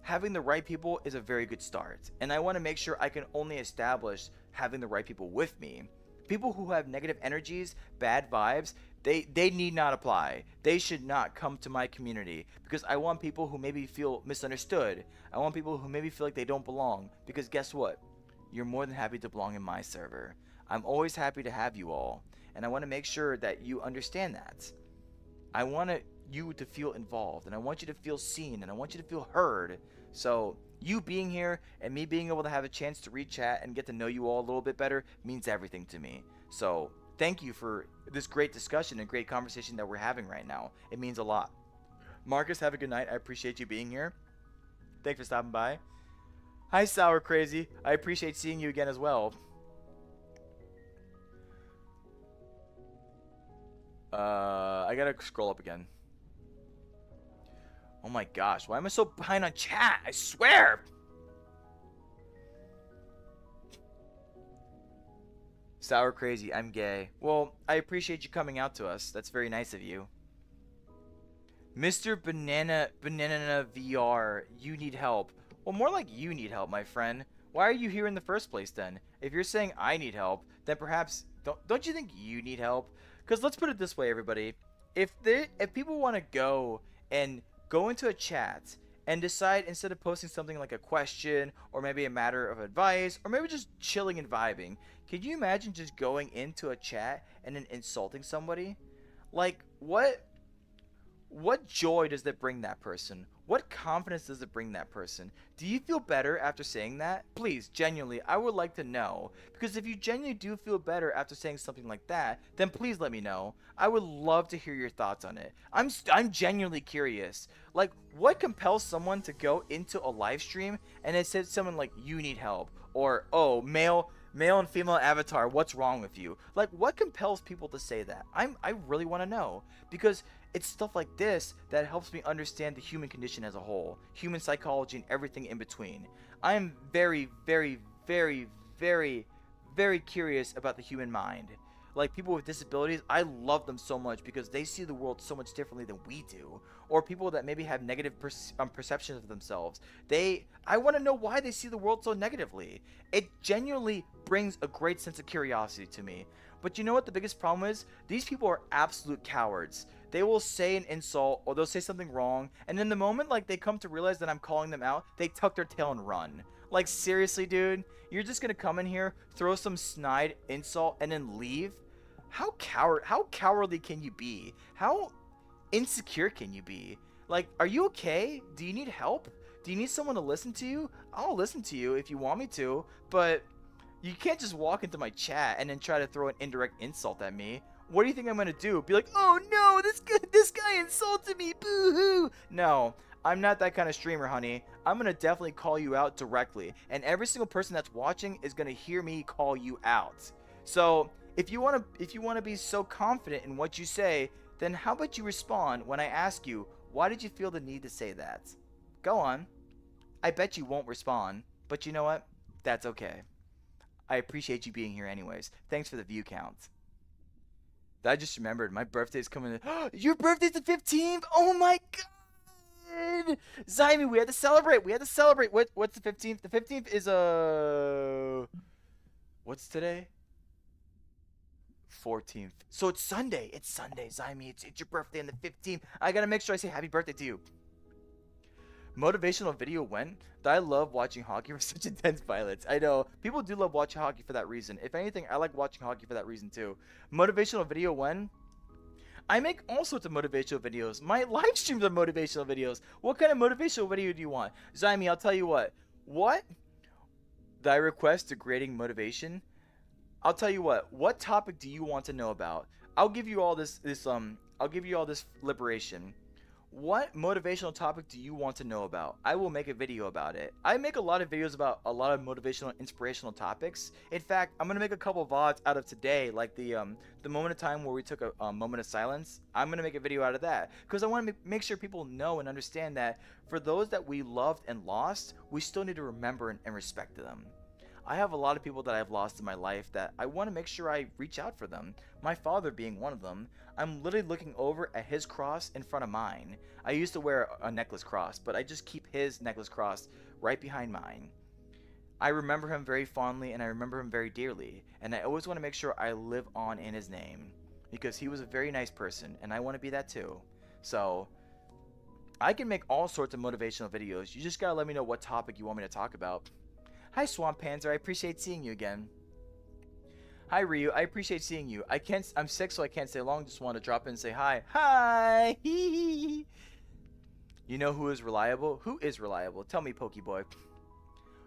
[SPEAKER 1] having the right people is a very good start. And I want to make sure I can only establish having the right people with me. People who have negative energies, bad vibes, they need not apply. They should not come to my community, because I want people who maybe feel misunderstood. I want people who maybe feel like they don't belong, because guess what? You're more than happy to belong in my server. I'm always happy to have you all, and I want to make sure that you understand that. I want you to feel involved, and I want you to feel seen, and I want you to feel heard. So you being here and me being able to have a chance to read chat and get to know you all a little bit better means everything to me. So thank you for this great discussion and great conversation that we're having right now. It means a lot. Marcus, have a good night. I appreciate you being here. Thanks for stopping by. Hi, Sour Crazy. I appreciate seeing you again as well. I gotta scroll up again. Oh my gosh, why am I so behind on chat? I swear! Sour Crazy, I'm gay. Well, I appreciate you coming out to us. That's very nice of you. Mr. Banana VR, you need help. Well, more like you need help, my friend. Why are you here in the first place then? If you're saying I need help, then perhaps don't you think you need help? Because let's put it this way, everybody. If people want to go into a chat and decide, instead of posting something like a question or maybe a matter of advice or maybe just chilling and vibing, can you imagine just going into a chat and then insulting somebody? Like, what joy does that bring that person? What confidence does it bring that person? Do you feel better after saying that? Please, genuinely, I would like to know. Because if you genuinely do feel better after saying something like that, then please let me know. I would love to hear your thoughts on it. I'm genuinely curious. Like, what compels someone to go into a live stream and it says someone like, you need help? Or, oh, male and female avatar, what's wrong with you? Like, what compels people to say that? I really want to know. Because it's stuff like this that helps me understand the human condition as a whole, human psychology and everything in between. I am very, very, very, very, very curious about the human mind. Like, people with disabilities, I love them so much because they see the world so much differently than we do. Or people that maybe have negative perceptions of themselves. I want to know why they see the world so negatively. It genuinely brings a great sense of curiosity to me. But you know what the biggest problem is? These people are absolute cowards. They will say an insult or they'll say something wrong, and in the moment like they come to realize that I'm calling them out, they tuck their tail and run. Like, seriously, dude? You're just gonna come in here, throw some snide insult, and then leave? How cowardly can you be? How insecure can you be? Like, are you okay? Do you need help? Do you need someone to listen to you? I'll listen to you if you want me to, but you can't just walk into my chat and then try to throw an indirect insult at me. What do you think I'm gonna do? Be like, oh no, this guy insulted me, boo-hoo. No, I'm not that kind of streamer, honey. I'm gonna definitely call you out directly, and every single person that's watching is gonna hear me call you out. So if you wanna be so confident in what you say, then how about you respond when I ask you, why did you feel the need to say that? Go on. I bet you won't respond, but you know what? That's okay. I appreciate you being here anyways. Thanks for the view count. I just remembered my birthday's coming. Your birthday's the 15th? Oh my god! Zyme, we had to celebrate. What's the 15th? The 15th is what's today? 14th. So it's Sunday. It's Sunday, Zyme. It's your birthday on the 15th. I gotta make sure I say happy birthday to you. Motivational video when? I love watching hockey for such intense violence. I know. People do love watching hockey for that reason. If anything, I like watching hockey for that reason too. Motivational video when? I make all sorts of motivational videos. My live streams are motivational videos. What kind of motivational video do you want? Zyme, I'll tell you what. What? Thy request to grading motivation? I'll tell you what. What topic do you want to know about? I'll give you all this liberation. What motivational topic do you want to know about? I will make a video about it. I make a lot of videos about a lot of motivational and inspirational topics. In fact, I'm going to make a couple VODs out of today, like the moment of time where we took a moment of silence. I'm going to make a video out of that because I want to make sure people know and understand that for those that we loved and lost, we still need to remember and respect them. I have a lot of people that I've lost in my life that I want to make sure I reach out for them. My father being one of them. I'm literally looking over at his cross in front of mine. I used to wear a necklace cross, but I just keep his necklace cross right behind mine. I remember him very fondly and I remember him very dearly, and I always want to make sure I live on in his name because he was a very nice person and I want to be that too. So I can make all sorts of motivational videos. You just gotta let me know what topic you want me to talk about. Hi Swamp Panzer, I appreciate seeing you again. Hi Ryu, I appreciate seeing you. I'm sick so I can't stay long, just want to drop in and say hi. Hi! You know who is reliable? Who is reliable? Tell me, Pokeboy.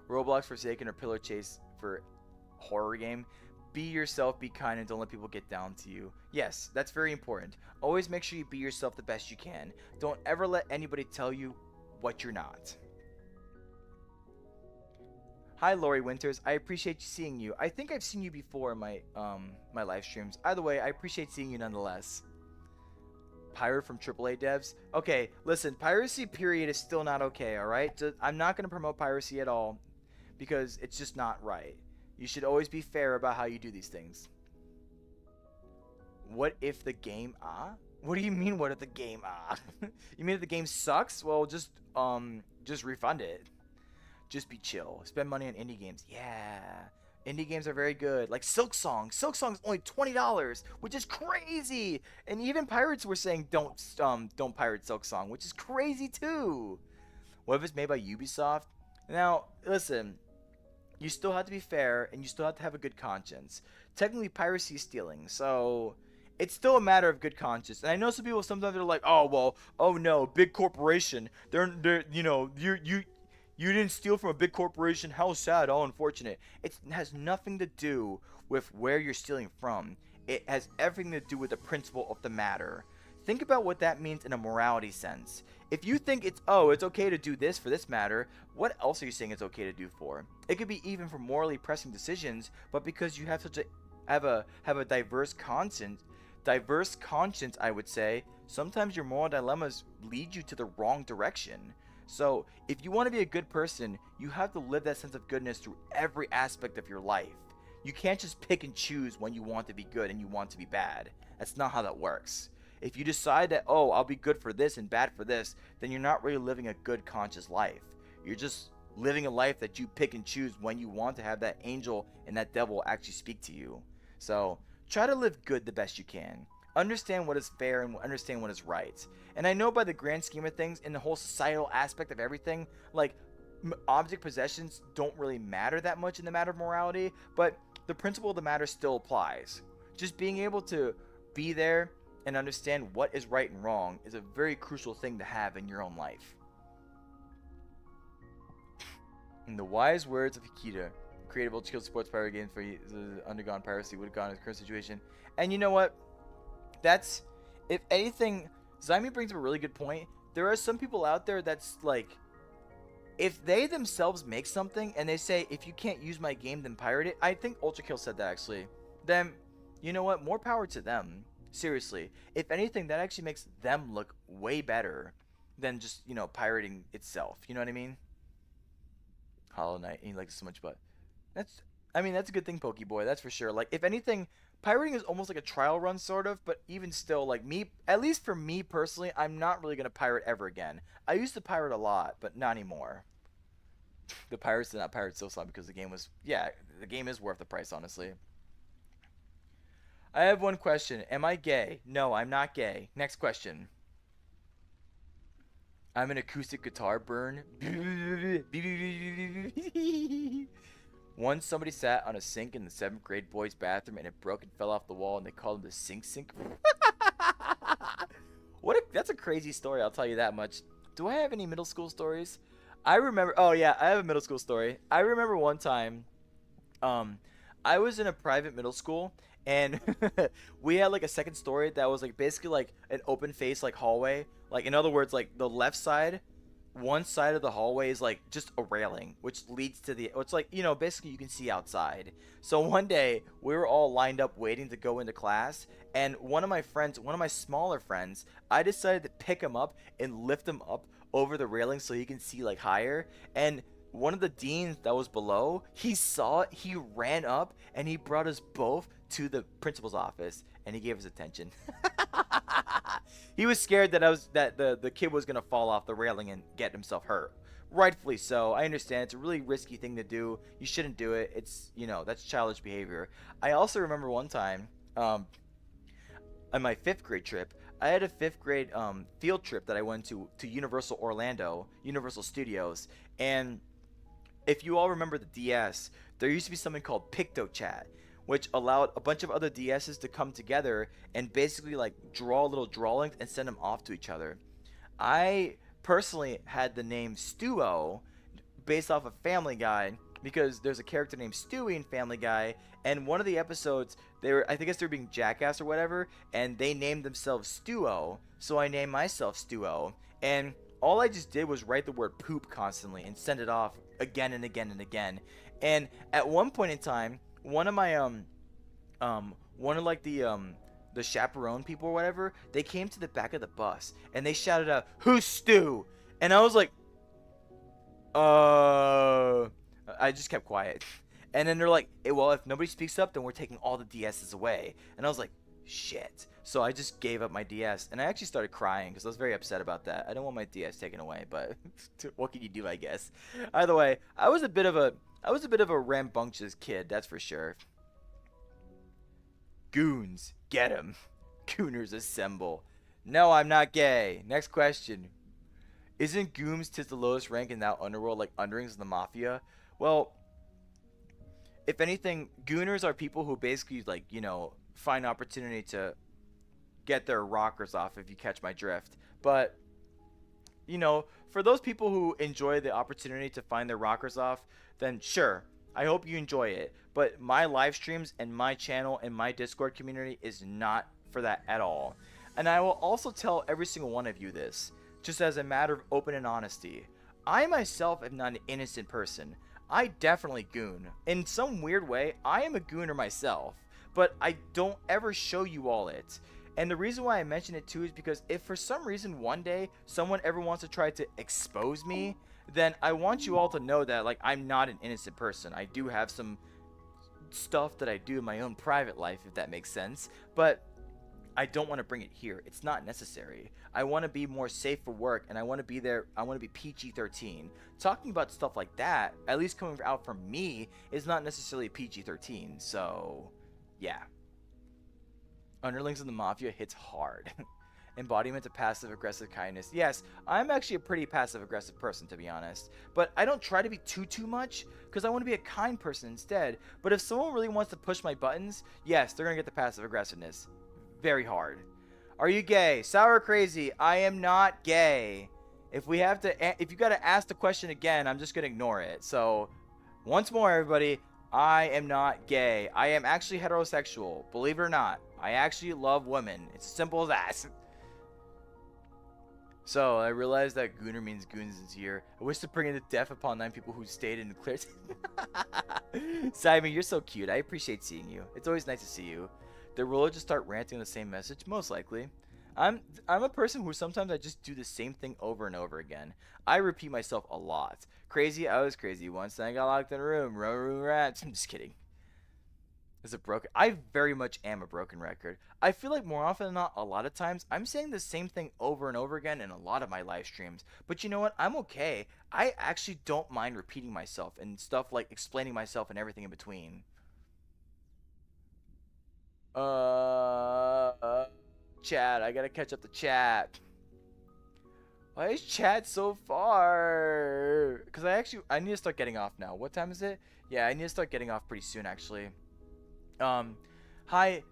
[SPEAKER 1] Roblox Forsaken or Pillar Chase for horror game? be yourself, be kind, and don't let people get down to you. Yes, that's very important. Always make sure you be yourself the best you can. Don't ever let anybody tell you what you're not. Hi, Lori Winters. I appreciate seeing you. I think I've seen you before in my live streams. Either way, I appreciate seeing you nonetheless. Pirate from AAA devs. Okay, listen, piracy period is still not okay, alright? I'm not going to promote piracy at all because it's just not right. You should always be fair about how you do these things. What if the game What do you mean what if the game You mean if the game sucks? Well, just refund it. Just be chill. Spend money on indie games. Yeah. Indie games are very good. Like Silk Song. Silk Song's only $20, which is crazy. And even pirates were saying don't pirate Silk Song, which is crazy too. What if it's made by Ubisoft? Now, listen, you still have to be fair and you still have to have a good conscience. Technically piracy is stealing, so it's still a matter of good conscience. And I know some people sometimes they're like, "Oh, well, oh no, big corporation. They're you know, you didn't steal from a big corporation. How sad. How unfortunate." It has nothing to do with where you're stealing from. It has everything to do with the principle of the matter. Think about what that means in a morality sense. If you think it's okay to do this for this matter, what else are you saying it's okay to do for? It could be even for morally pressing decisions, but because you have such a have a diverse conscience, I would say, sometimes your moral dilemmas lead you to the wrong direction. So, if you want to be a good person, you have to live that sense of goodness through every aspect of your life. You can't just pick and choose when you want to be good and you want to be bad. That's not how that works. If you decide that, oh, I'll be good for this and bad for this, then you're not really living a good conscious life. You're just living a life that you pick and choose when you want to have that angel and that devil actually speak to you. So, try to live good the best you can. Understand what is fair and understand what is right. And I know by the grand scheme of things, in the whole societal aspect of everything, like, object possessions don't really matter that much in the matter of morality, but the principle of the matter still applies. Just being able to be there and understand what is right and wrong is a very crucial thing to have in your own life. In the wise words of Hikita, creatable to kill sports pirate games for undergone piracy would have gone in his current situation. And you know what? That's, if anything, Zymi brings up a really good point. There are some people out there that's like, if they themselves make something and they say, if you can't use my game, then pirate it. I think Ultrakill said that actually. Then, you know what? More power to them. Seriously. If anything, that actually makes them look way better than just, pirating itself. You know what I mean? Hollow Knight, he likes it so much, but that's a good thing, Pokeboy. That's for sure. Like, if anything, pirating is almost like a trial run, sort of, but even still, like, me, at least for me personally, I'm not really going to pirate ever again. I used to pirate a lot, but not anymore. The pirates did not pirate so slow because the game was, the game is worth the price, honestly. I have one question. Am I gay? No, I'm not gay. Next question. I'm an acoustic guitar burn. Once somebody sat on a sink in the 7th grade boys' bathroom and it broke and fell off the wall and they called him the sink. That's a crazy story, I'll tell you that much. Do I have any middle school stories? I remember, oh yeah, I have a middle school story. I remember one time, I was in a private middle school and we had like a second story that was like basically like an open face like hallway. Like, in other words, like the left side, one side of the hallway is like just a railing, which leads to it's like, basically you can see outside. So one day we were all lined up waiting to go into class, and one of my smaller friends, I decided to pick him up and lift him up over the railing so he can see like higher. And one of the deans that was below, he saw it, he ran up, and he brought us both to the principal's office, and he gave us attention. He was scared that the kid was gonna fall off the railing and get himself hurt. Rightfully so. I understand it's a really risky thing to do. You shouldn't do it. It's that's childish behavior. I also remember one time, on my 5th grade trip, I had a 5th grade field trip that I went to Universal Orlando, Universal Studios, and if you all remember the DS, there used to be something called PictoChat, which allowed a bunch of other DSs to come together and basically like draw little drawings and send them off to each other. I personally had the name Stuo based off of Family Guy because there's a character named Stewie in Family Guy, and one of the episodes they were, I think they're being jackass or whatever, and they named themselves Stuo, so I named myself Stuo, and all I just did was write the word poop constantly and send it off again and again and again. And at one point in time, one of my one of like the chaperone people or whatever, they came to the back of the bus and they shouted out, "Who's Stu?" And I was like, I just kept quiet. And then they're like, hey, well, if nobody speaks up, then we're taking all the DSs away. And I was like, shit. So I just gave up my DS, and I actually started crying because I was very upset about that. I don't want my DS taken away, but what can you do, I guess. Either way, I was a bit of a rambunctious kid, that's for sure. Goons, get 'em. Gooners assemble. No, I'm not gay. Next question. Isn't Gooms tis the lowest rank in that underworld like underlings in the mafia? Well, if anything, Gooners are people who basically like, find opportunity to get their rockers off, if you catch my drift. But, for those people who enjoy the opportunity to find their rockers off, then sure, I hope you enjoy it. But my live streams and my channel and my Discord community is not for that at all. And I will also tell every single one of you this, just as a matter of open and honesty. I myself am not an innocent person. I definitely goon. In some weird way, I am a gooner myself, but I don't ever show you all it. And the reason why I mention it too is because if for some reason one day someone ever wants to try to expose me, then I want you all to know that like I'm not an innocent person. I do have some stuff that I do in my own private life, if that makes sense, but I don't want to bring it here. It's not necessary. I want to be more safe for work, and I want to be there. I want to be PG-13. Talking about stuff like that, at least coming out from me, is not necessarily PG-13. So, yeah. Underlings in the Mafia hits hard. Embodiment of passive-aggressive kindness. Yes, I'm actually a pretty passive-aggressive person, to be honest. But I don't try to be too much, because I want to be a kind person instead. But if someone really wants to push my buttons, yes, they're going to get the passive-aggressiveness. Very hard. Are you gay? Sour crazy. I am not gay. If you gotta ask the question again, I'm just gonna ignore it. So, once more, everybody, I am not gay. I am actually heterosexual. Believe it or not, I actually love women. It's as simple as that. So, I realized that gooner means goons is here. I wish to bring in the death upon 9 people who stayed in the clear. Simon, you're so cute. I appreciate seeing you. It's always nice to see you. The ruler just start ranting the same message? Most likely. I'm a person who sometimes I just do the same thing over and over again. I repeat myself a lot. Crazy, I was crazy once, then I got locked in a room. Room rats. I'm just kidding. Is it broken? I very much am a broken record. I feel like more often than not, a lot of times, I'm saying the same thing over and over again in a lot of my live streams. But you know what? I'm okay. I actually don't mind repeating myself and stuff like explaining myself and everything in between. Chat, I gotta catch up to chat. Why is chat so far? Because I need to start getting off now. What time is it? Yeah, I need to start getting off pretty soon, actually. Hi,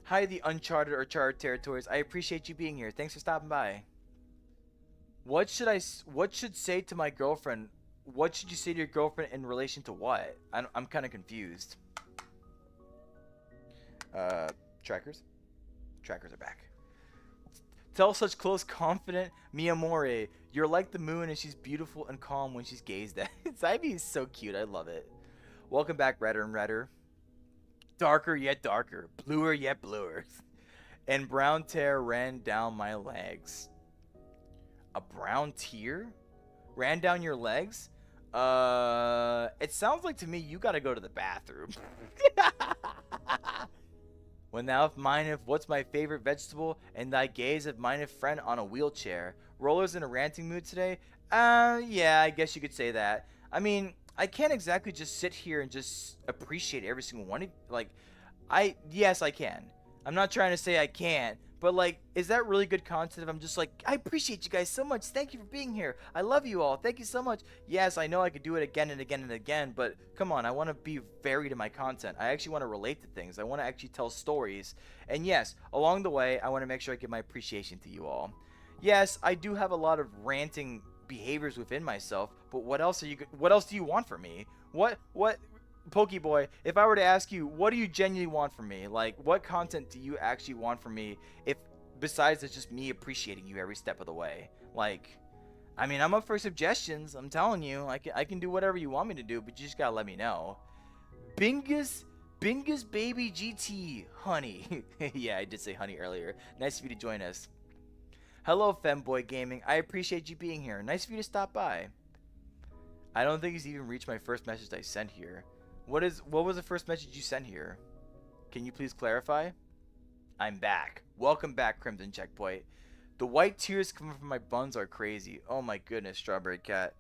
[SPEAKER 1] the uncharted or charted territories. I appreciate you being here. Thanks for stopping by. What should say to my girlfriend? What should you say to your girlfriend in relation to what? I'm kind of confused. Trackers? Trackers are back. Tell such close, confident mi amore. You're like the moon and she's beautiful and calm when she's gazed at. Ivy is so cute. I love it. Welcome back, redder and redder. Darker yet darker. Bluer yet bluer. And brown tear ran down my legs. A brown tear? Ran down your legs? It sounds like to me you gotta go to the bathroom. When thou mindeth what's my favorite vegetable, and thy gaze of mindeth friend on a wheelchair. Roller's in a ranting mood today? Yeah, I guess you could say that. I mean, I can't exactly just sit here and just appreciate every single one of, like, yes, I can. I'm not trying to say I can't, but, like, is that really good content if I'm just like, I appreciate you guys so much, thank you for being here, I love you all, thank you so much. Yes, I know I could do it again and again and again, but come on, I want to be varied in my content. I actually want to relate to things. I want to actually tell stories. And yes, along the way, I want to make sure I give my appreciation to you all. Yes, I do have a lot of ranting behaviors within myself, but what else do you want from me? What Pokeboy, if I were to ask you, what do you genuinely want from me? Like, what content do you actually want from me if besides it's just me appreciating you every step of the way? Like, I mean, I'm up for suggestions. I'm telling you, I can do whatever you want me to do, but you just gotta let me know. Bingus, Bingus Baby GT, honey. Yeah, I did say honey earlier. Nice of you to join us. Hello, Femboy Gaming. I appreciate you being here. Nice of you to stop by. I don't think he's even reached my first message I sent here. What was the first message you sent here? Can you please clarify? I'm back. Welcome back, Crimson Checkpoint. The white tears coming from my buns are crazy. Oh my goodness, Strawberry Cat.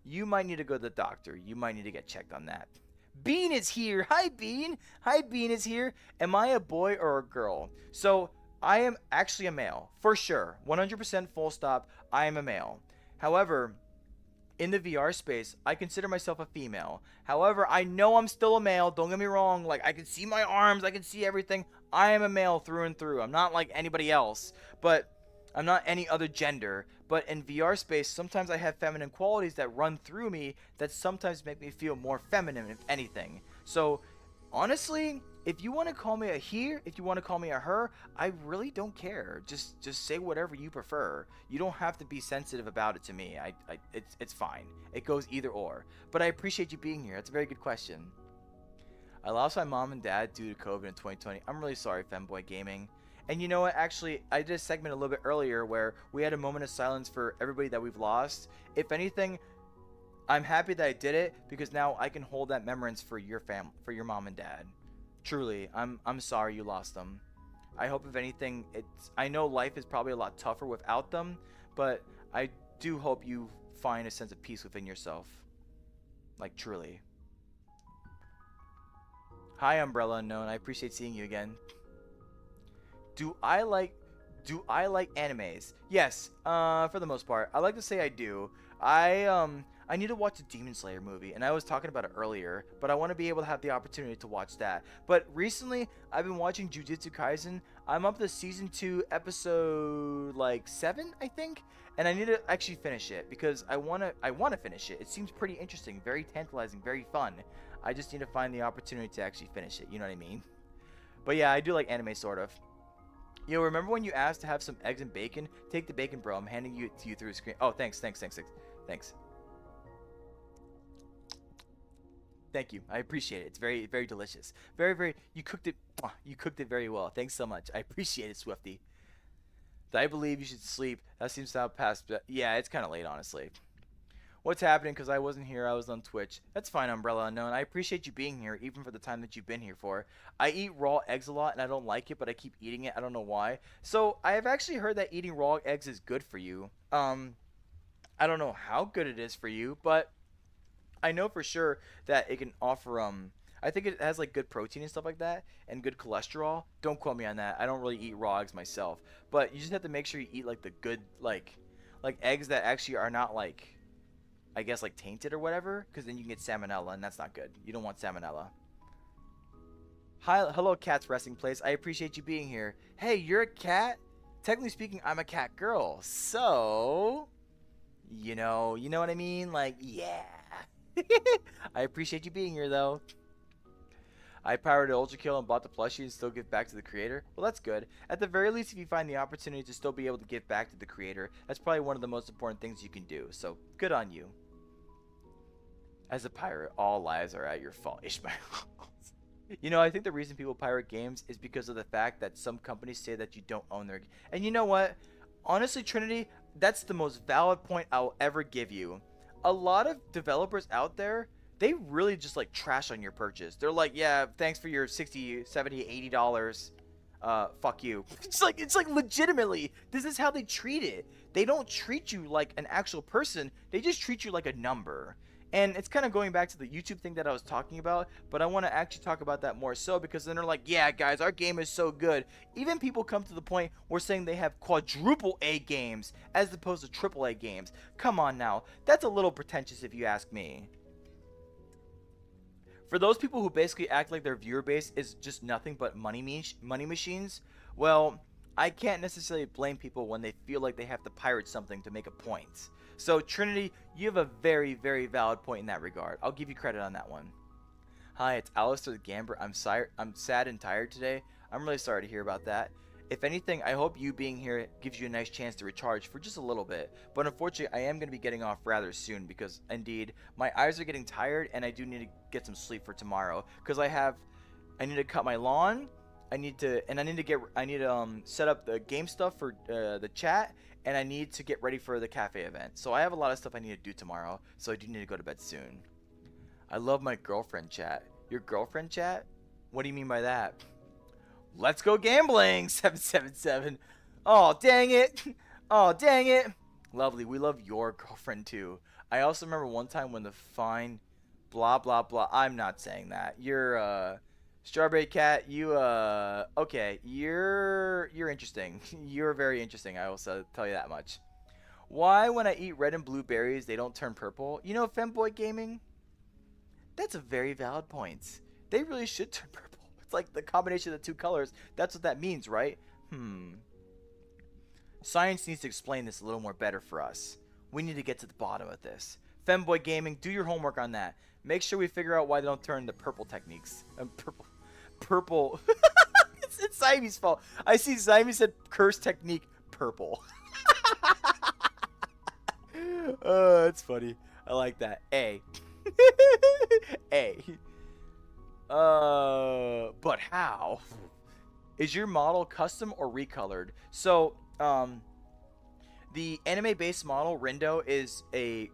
[SPEAKER 1] You might need to go to the doctor. You might need to get checked on that. Bean is here. Hi, Bean. Hi, Bean is here. Am I a boy or a girl? So, I am actually a male. For sure. 100% full stop. I am a male. However, in the VR space, I consider myself a female. However, I know I'm still a male. Don't get me wrong. Like, I can see my arms. I can see everything. I am a male through and through. I'm not like anybody else. But I'm not any other gender. But in VR space, sometimes I have feminine qualities that run through me that sometimes make me feel more feminine, if anything. So, honestly, if you want to call me a he, if you want to call me a her, I really don't care. Just say whatever you prefer. You don't have to be sensitive about it to me. It's fine. It goes either or. But I appreciate you being here. That's a very good question. I lost my mom and dad due to COVID in 2020. I'm really sorry, Femboy Gaming. And you know what? Actually, I did a segment a little bit earlier where we had a moment of silence for everybody that we've lost. If anything, I'm happy that I did it because now I can hold that remembrance for your for your mom and dad. Truly, I'm sorry you lost them. I hope if anything, I know life is probably a lot tougher without them, but I do hope you find a sense of peace within yourself. Like truly. Hi, Umbrella Unknown. I appreciate seeing you again. Do I like animes? Yes, for the most part. I like to say I do. I need to watch the Demon Slayer movie, and I was talking about it earlier, but I want to be able to have the opportunity to watch that. But recently, I've been watching Jujutsu Kaisen. I'm up to season 2, episode like 7, I think, and I need to actually finish it because I wanna finish it. It seems pretty interesting, very tantalizing, very fun. I just need to find the opportunity to actually finish it. You know what I mean? But yeah, I do like anime sort of. Yo, remember when you asked to have some eggs and bacon? Take the bacon, bro. I'm handing it to you through the screen. Oh, thanks. Thank you. I appreciate it. It's very, very delicious. Very, very. You cooked it. You cooked it very well. Thanks so much. I appreciate it, Swifty. I believe you should sleep. That seems to have passed. Yeah, it's kind of late, honestly. What's happening? Because I wasn't here. I was on Twitch. That's fine, Umbrella Unknown. I appreciate you being here, even for the time that you've been here for. I eat raw eggs a lot, and I don't like it, but I keep eating it. I don't know why. So I have actually heard that eating raw eggs is good for you. I don't know how good it is for you, but I know for sure that it can offer I think it has like good protein and stuff like that and good cholesterol. Don't quote me on that. I don't really eat raw eggs myself, but you just have to make sure you eat like the good like eggs that actually are not like I guess like tainted or whatever, because then you can get salmonella and that's not good. You don't want salmonella. Hi, hello, Cat's Resting Place. I appreciate you being here. Hey, you're a cat? Technically speaking, I'm a cat girl, so you know what I mean? Like, yeah. I appreciate you being here, though. I powered Ultra Kill and bought the plushie and still give back to the creator. Well, that's good. At the very least, if you find the opportunity to still be able to give back to the creator, that's probably one of the most important things you can do. So, good on you. As a pirate, all lives are at your fault, Ishmael. I think the reason people pirate games is because of the fact that some companies say that you don't own their. And you know what? Honestly, Trinity, that's the most valid point I'll ever give you. A lot of developers out there, they really just like trash on your purchase. They're like, yeah, thanks for your 60, 70, 80 dollars. Fuck you. It's like legitimately, this is how they treat it. They don't treat you like an actual person. They just treat you like a number. And it's kind of going back to the YouTube thing that I was talking about, but I want to actually talk about that more so because then they're like, yeah, guys, our game is so good. Even people come to the point where saying they have quadruple A games as opposed to triple A games. Come on now. That's a little pretentious if you ask me. For those people who basically act like their viewer base is just nothing but money machines, well, I can't necessarily blame people when they feel like they have to pirate something to make a point. So Trinity, you have a very, very valid point in that regard. I'll give you credit on that one. Hi, it's Alistair the Gambler. I'm sad and tired today. I'm really sorry to hear about that. If anything, I hope you being here gives you a nice chance to recharge for just a little bit. But unfortunately, I am going to be getting off rather soon because, indeed, my eyes are getting tired and I do need to get some sleep for tomorrow. Because I need to cut my lawn. I need to set up the game stuff for the chat, and I need to get ready for the cafe event. So I have a lot of stuff I need to do tomorrow. So I do need to go to bed soon. I love my girlfriend chat. Your girlfriend chat? What do you mean by that? Let's go gambling, 777. Oh, dang it. Oh, dang it. Lovely. We love your girlfriend too. I also remember one time when the fine blah blah blah. I'm not saying that. You're Strawberry Cat, you okay, you're interesting. You're very interesting. I will tell you that much. Why when I eat red and blue berries they don't turn purple? You know, Femboy Gaming, that's a very valid point. They really should turn purple. It's like the combination of the two colors. That's what that means, right? Science needs to explain this a little more better for us. We need to get to the bottom of this. Femboy Gaming, do your homework on that. Make sure we figure out why they don't turn the purple techniques. Purple. It's Zymie's fault. I see Zymie said curse technique purple. It's funny. I like that. A. A. But how? Is your model custom or recolored? So, the anime-based model Rindo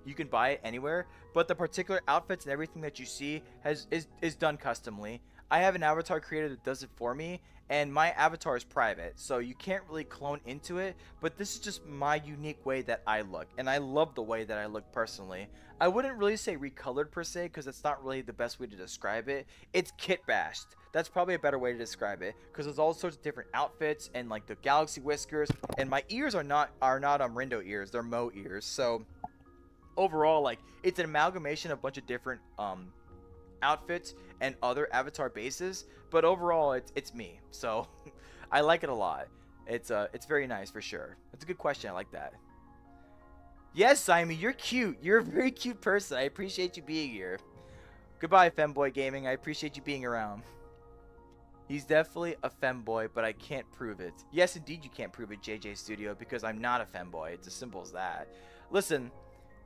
[SPEAKER 1] you can buy it anywhere, but the particular outfits and everything that you see is done customly. I have an avatar creator that does it for me, and my avatar is private, so you can't really clone into it, but this is just my unique way that I look, and I love the way that I look personally. I wouldn't really say recolored per se, because it's not really the best way to describe it. It's kit bashed. That's probably a better way to describe it, because there's all sorts of different outfits, and like the galaxy whiskers, and my ears are not Rindo ears, they're Mo ears, so overall, like, it's an amalgamation of a bunch of different outfits and other avatar bases, but overall it's me, so I like it a lot. It's very nice for sure. It's a good question. I like that. Yes, Simon, you're cute. You're a very cute person. I appreciate you being here. Goodbye, Femboy Gaming. I appreciate you being around. He's definitely a femboy, but I can't prove it. Yes, indeed you can't prove it, JJ Studio, because I'm not a femboy. It's as simple as that. Listen,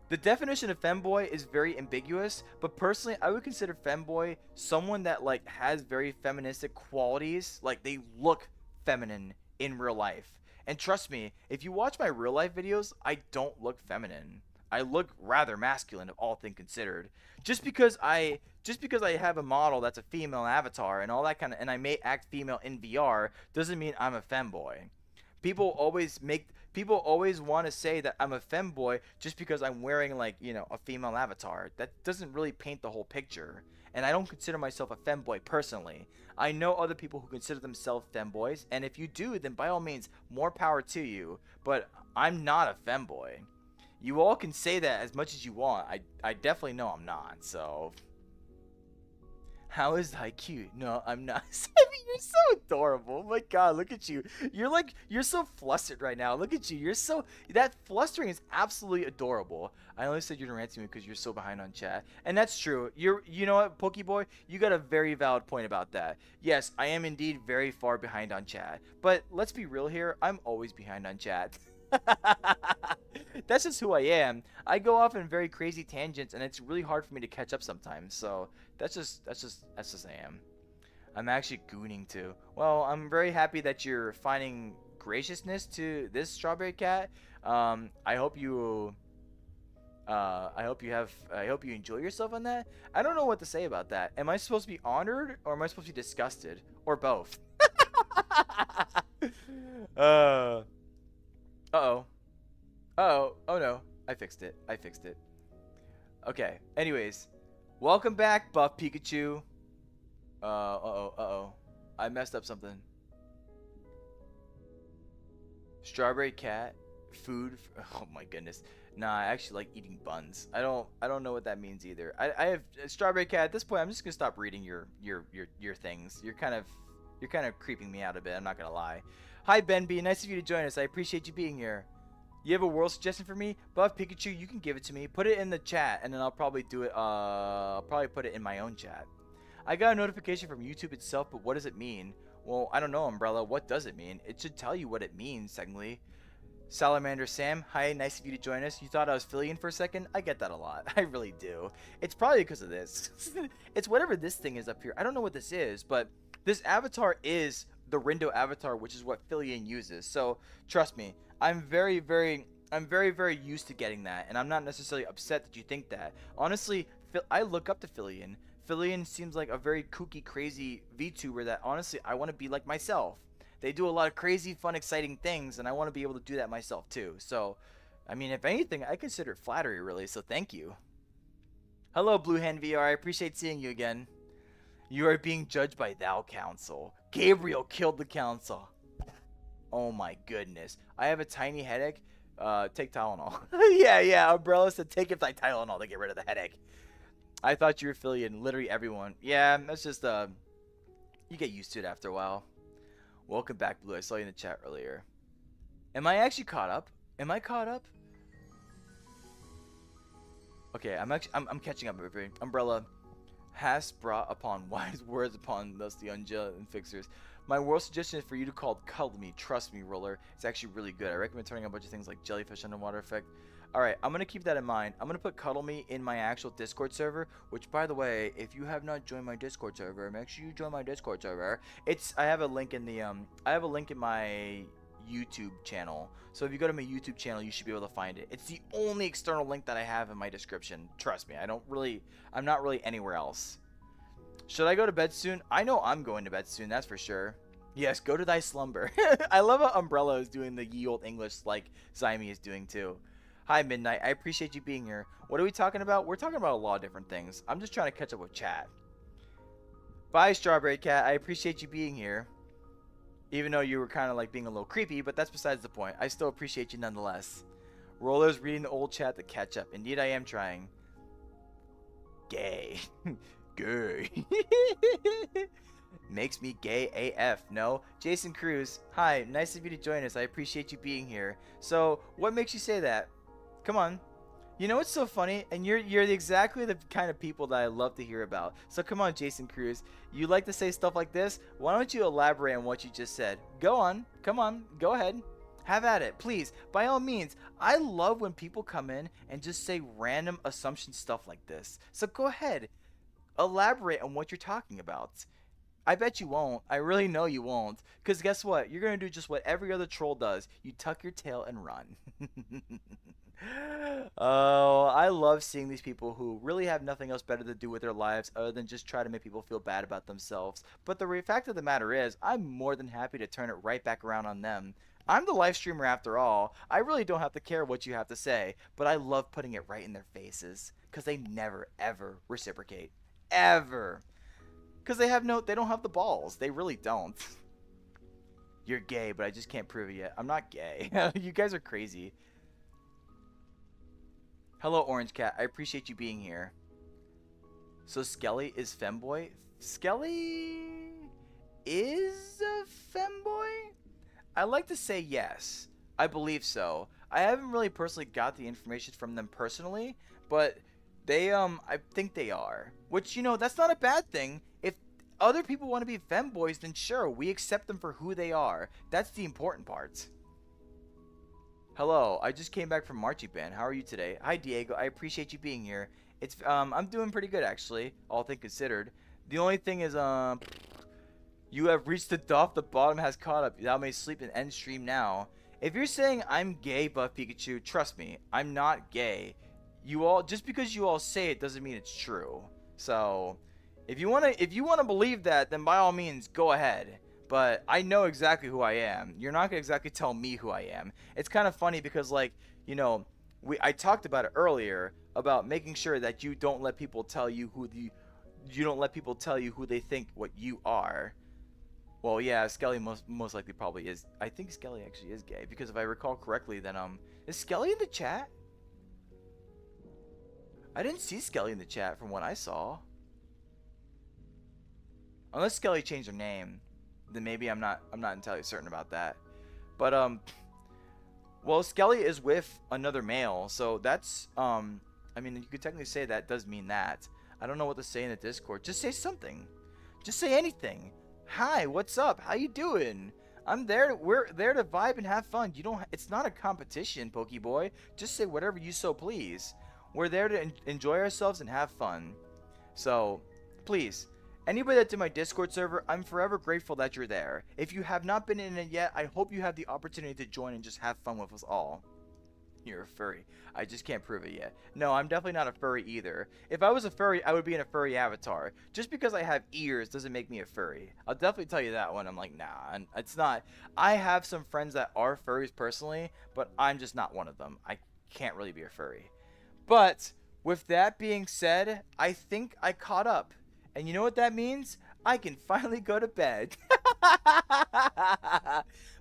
[SPEAKER 1] the definition of femboy is very ambiguous, but personally, I would consider femboy someone that like has very feministic qualities, like they look feminine in real life. And trust me, if you watch my real life videos, I don't look feminine. I look rather masculine, all things considered. Just because I have a model that's a female avatar and all that kind of, and I may act female in VR, doesn't mean I'm a femboy. People always want to say that I'm a femboy just because I'm wearing, like, you know, a female avatar. That doesn't really paint the whole picture. And I don't consider myself a femboy personally. I know other people who consider themselves femboys, and if you do, then by all means, more power to you. But I'm not a femboy. You all can say that as much as you want. I definitely know I'm not, so. How is I cute? No, I'm not. I mean, you're so adorable. Oh my god, look at you. You're so flustered right now. Look at you. That flustering is absolutely adorable. I only said you're gonna rant to me because you're so behind on chat. And that's true. You know what, Pokeboy? You got a very valid point about that. Yes, I am indeed very far behind on chat. But let's be real here. I'm always behind on chat. That's just who I am. I go off in very crazy tangents, and it's really hard for me to catch up sometimes. So that's just I am. I'm actually gooning too. Well, I'm very happy that you're finding graciousness to this Strawberry Cat. I hope you enjoy yourself on that. I don't know what to say about that. Am I supposed to be honored or am I supposed to be disgusted or both? Uh-oh. Uh-oh. Oh no. I fixed it. Okay. Anyways. Welcome back, Buff Pikachu. Uh-oh. I messed up something. Strawberry Cat. Food. Oh my goodness. Nah, I actually like eating buns. I don't know what that means either. I have Strawberry Cat. At this point, I'm just gonna stop reading your things. You're kind of You're kind of creeping me out a bit, I'm not gonna lie. Hi, Ben B. Nice of you to join us. I appreciate you being here. You have a world suggestion for me? Buff Pikachu, you can give it to me. Put it in the chat, and then I'll probably do it, I'll probably put it in my own chat. I got a notification from YouTube itself, but what does it mean? Well, I don't know, Umbrella. What does it mean? It should tell you what it means, technically. Salamander Sam, hi, nice of you to join us. You thought I was Phillian for a second? I get that a lot. I really do. It's probably because of this. It's whatever this thing is up here. I don't know what this is, but this avatar is the Rindo avatar, which is what Phillian uses. So, trust me, I'm very, very used to getting that, and I'm not necessarily upset that you think that. Honestly, I look up to Phillian. Phillian seems like a very kooky, crazy VTuber that, honestly, I want to be like myself. They do a lot of crazy, fun, exciting things, and I want to be able to do that myself too. So, I mean, if anything, I consider it flattery, really. So, thank you. Hello, Blue Hand VR. I appreciate seeing you again. You are being judged by Thou Council. Gabriel killed the council. Oh my goodness. I have a tiny headache. Take Tylenol. yeah. Umbrella said take it like Tylenol to get rid of the headache. I thought you were Phillian. Literally everyone. Yeah, that's just you get used to it after a while. Welcome back, Blue. I saw you in the chat earlier. Am I actually caught up? Am I caught up? Okay, I'm catching up, everybody. Umbrella has brought upon wise words upon us, the unjust and fixers. My world suggestion is for you to call Cuddle Me. Trust me, Roller. It's actually really good. I recommend turning on a bunch of things like jellyfish underwater effect. Alright, I'm going to keep that in mind. I'm going to put Cuddle Me in my actual Discord server, which, by the way, if you have not joined my Discord server, make sure you join my Discord server. I have a link in the, I have a link in my YouTube channel. So if you go to my YouTube channel, you should be able to find it. It's the only external link that I have in my description. Trust me, I'm not really anywhere else. Should I go to bed soon? I know I'm going to bed soon, that's for sure. Yes, go to thy slumber. I love how Umbrella is doing the ye old English like Zyme is doing too. Hi, Midnight. I appreciate you being here. What are we talking about? We're talking about a lot of different things. I'm just trying to catch up with chat. Bye, Strawberry Cat. I appreciate you being here. Even though you were kind of like being a little creepy, but that's besides the point. I still appreciate you nonetheless. Roller's reading the old chat to catch up. Indeed, I am trying. Gay. Gay. Makes me gay AF. No. Jason Cruz. Hi. Nice of you to join us. I appreciate you being here. So, what makes you say that? Come on. You know what's so funny? And you're exactly the kind of people that I love to hear about. So come on, Jason Cruz. You like to say stuff like this? Why don't you elaborate on what you just said? Go on. Come on. Go ahead. Have at it. Please. By all means. I love when people come in and just say random assumption stuff like this. So go ahead. Elaborate on what you're talking about. I bet you won't. I really know you won't. Because guess what? You're going to do just what every other troll does. You tuck your tail and run. Oh, I love seeing these people who really have nothing else better to do with their lives other than just try to make people feel bad about themselves. But the fact of the matter is, I'm more than happy to turn it right back around on them. I'm the live streamer after all. I really don't have to care what you have to say, but I love putting it right in their faces because they never, ever reciprocate. Ever. Because they don't have the balls. They really don't. You're gay, but I just can't prove it yet. I'm not gay. You guys are crazy. Hello, Orange Cat. I appreciate you being here. So Skelly is femboy? Skelly is a femboy? I like to say yes. I believe so. I haven't really personally got the information from them personally, but they, I think they are. Which, you know, that's not a bad thing. If other people want to be femboys, then sure, we accept them for who they are. That's the important part. Hello, I just came back from marching band. How are you today? Hi, Diego. I appreciate you being here. It's I'm doing pretty good actually, all things considered. The only thing is you have reached the doff. The bottom has caught up. Thou may sleep and end stream now. If you're saying I'm gay, Buff Pikachu, trust me, I'm not gay. You all just because you all say it doesn't mean it's true. So, if you wanna believe that, then by all means go ahead. But I know exactly who I am. You're not gonna exactly tell me who I am. It's kind of funny because, like, you know, I talked about it earlier about making sure that you don't let people tell you who they think what you are. Well, yeah, Skelly most likely probably is. I think Skelly actually is gay because if I recall correctly, then is Skelly in the chat? I didn't see Skelly in the chat from what I saw. Unless Skelly changed her name. then maybe I'm not entirely certain about that. But well, Skelly is with another male, so that's I mean, you could technically say that does mean that. I don't know what to say in the Discord. Just say something. Just say anything. Hi, what's up? How you doing? I'm there. We're there to vibe and have fun. You don't. It's not a competition, Pokeboy. Just say whatever you so please. We're there to enjoy ourselves and have fun. So, please, anybody that's in my Discord server, I'm forever grateful that you're there. If you have not been in it yet, I hope you have the opportunity to join and just have fun with us all. You're a furry. I just can't prove it yet. No, I'm definitely not a furry either. If I was a furry, I would be in a furry avatar. Just because I have ears doesn't make me a furry. I'll definitely tell you that one. I'm like, nah, and it's not. I have some friends that are furries personally, but I'm just not one of them. I can't really be a furry. But with that being said, I think I caught up. And you know what that means? I can finally go to bed.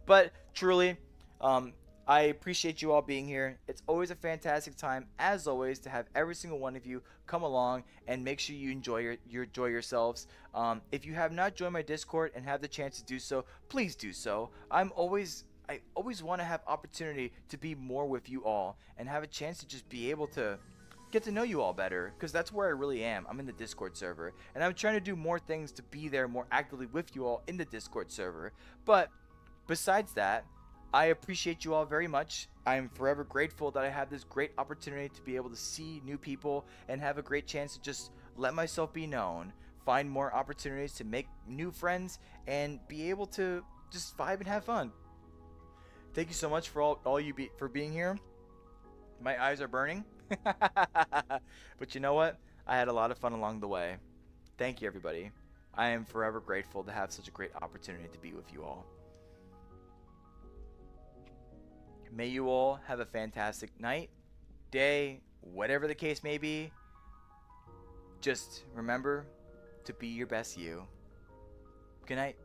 [SPEAKER 1] But truly, um, I appreciate you all being here. It's always a fantastic time, as always, to have every single one of you come along and make sure you enjoy yourselves. If you have not joined my Discord and have the chance to do so, please do so. I always want to have opportunity to be more with you all and have a chance to just be able to get to know you all better, because that's where I really am. I'm in the Discord server, and I'm trying to do more things to be there more actively with you all in the Discord server. But besides that, I appreciate you all very much. I am forever grateful that I have this great opportunity to be able to see new people and have a great chance to just let myself be known, find more opportunities to make new friends, and be able to just vibe and have fun. Thank you so much for for being here. My eyes are burning. But you know what? I had a lot of fun along the way. Thank you, everybody. I am forever grateful to have such a great opportunity to be with you all. May you all have a fantastic night, day, whatever the case may be. Just remember to be your best you. Good night.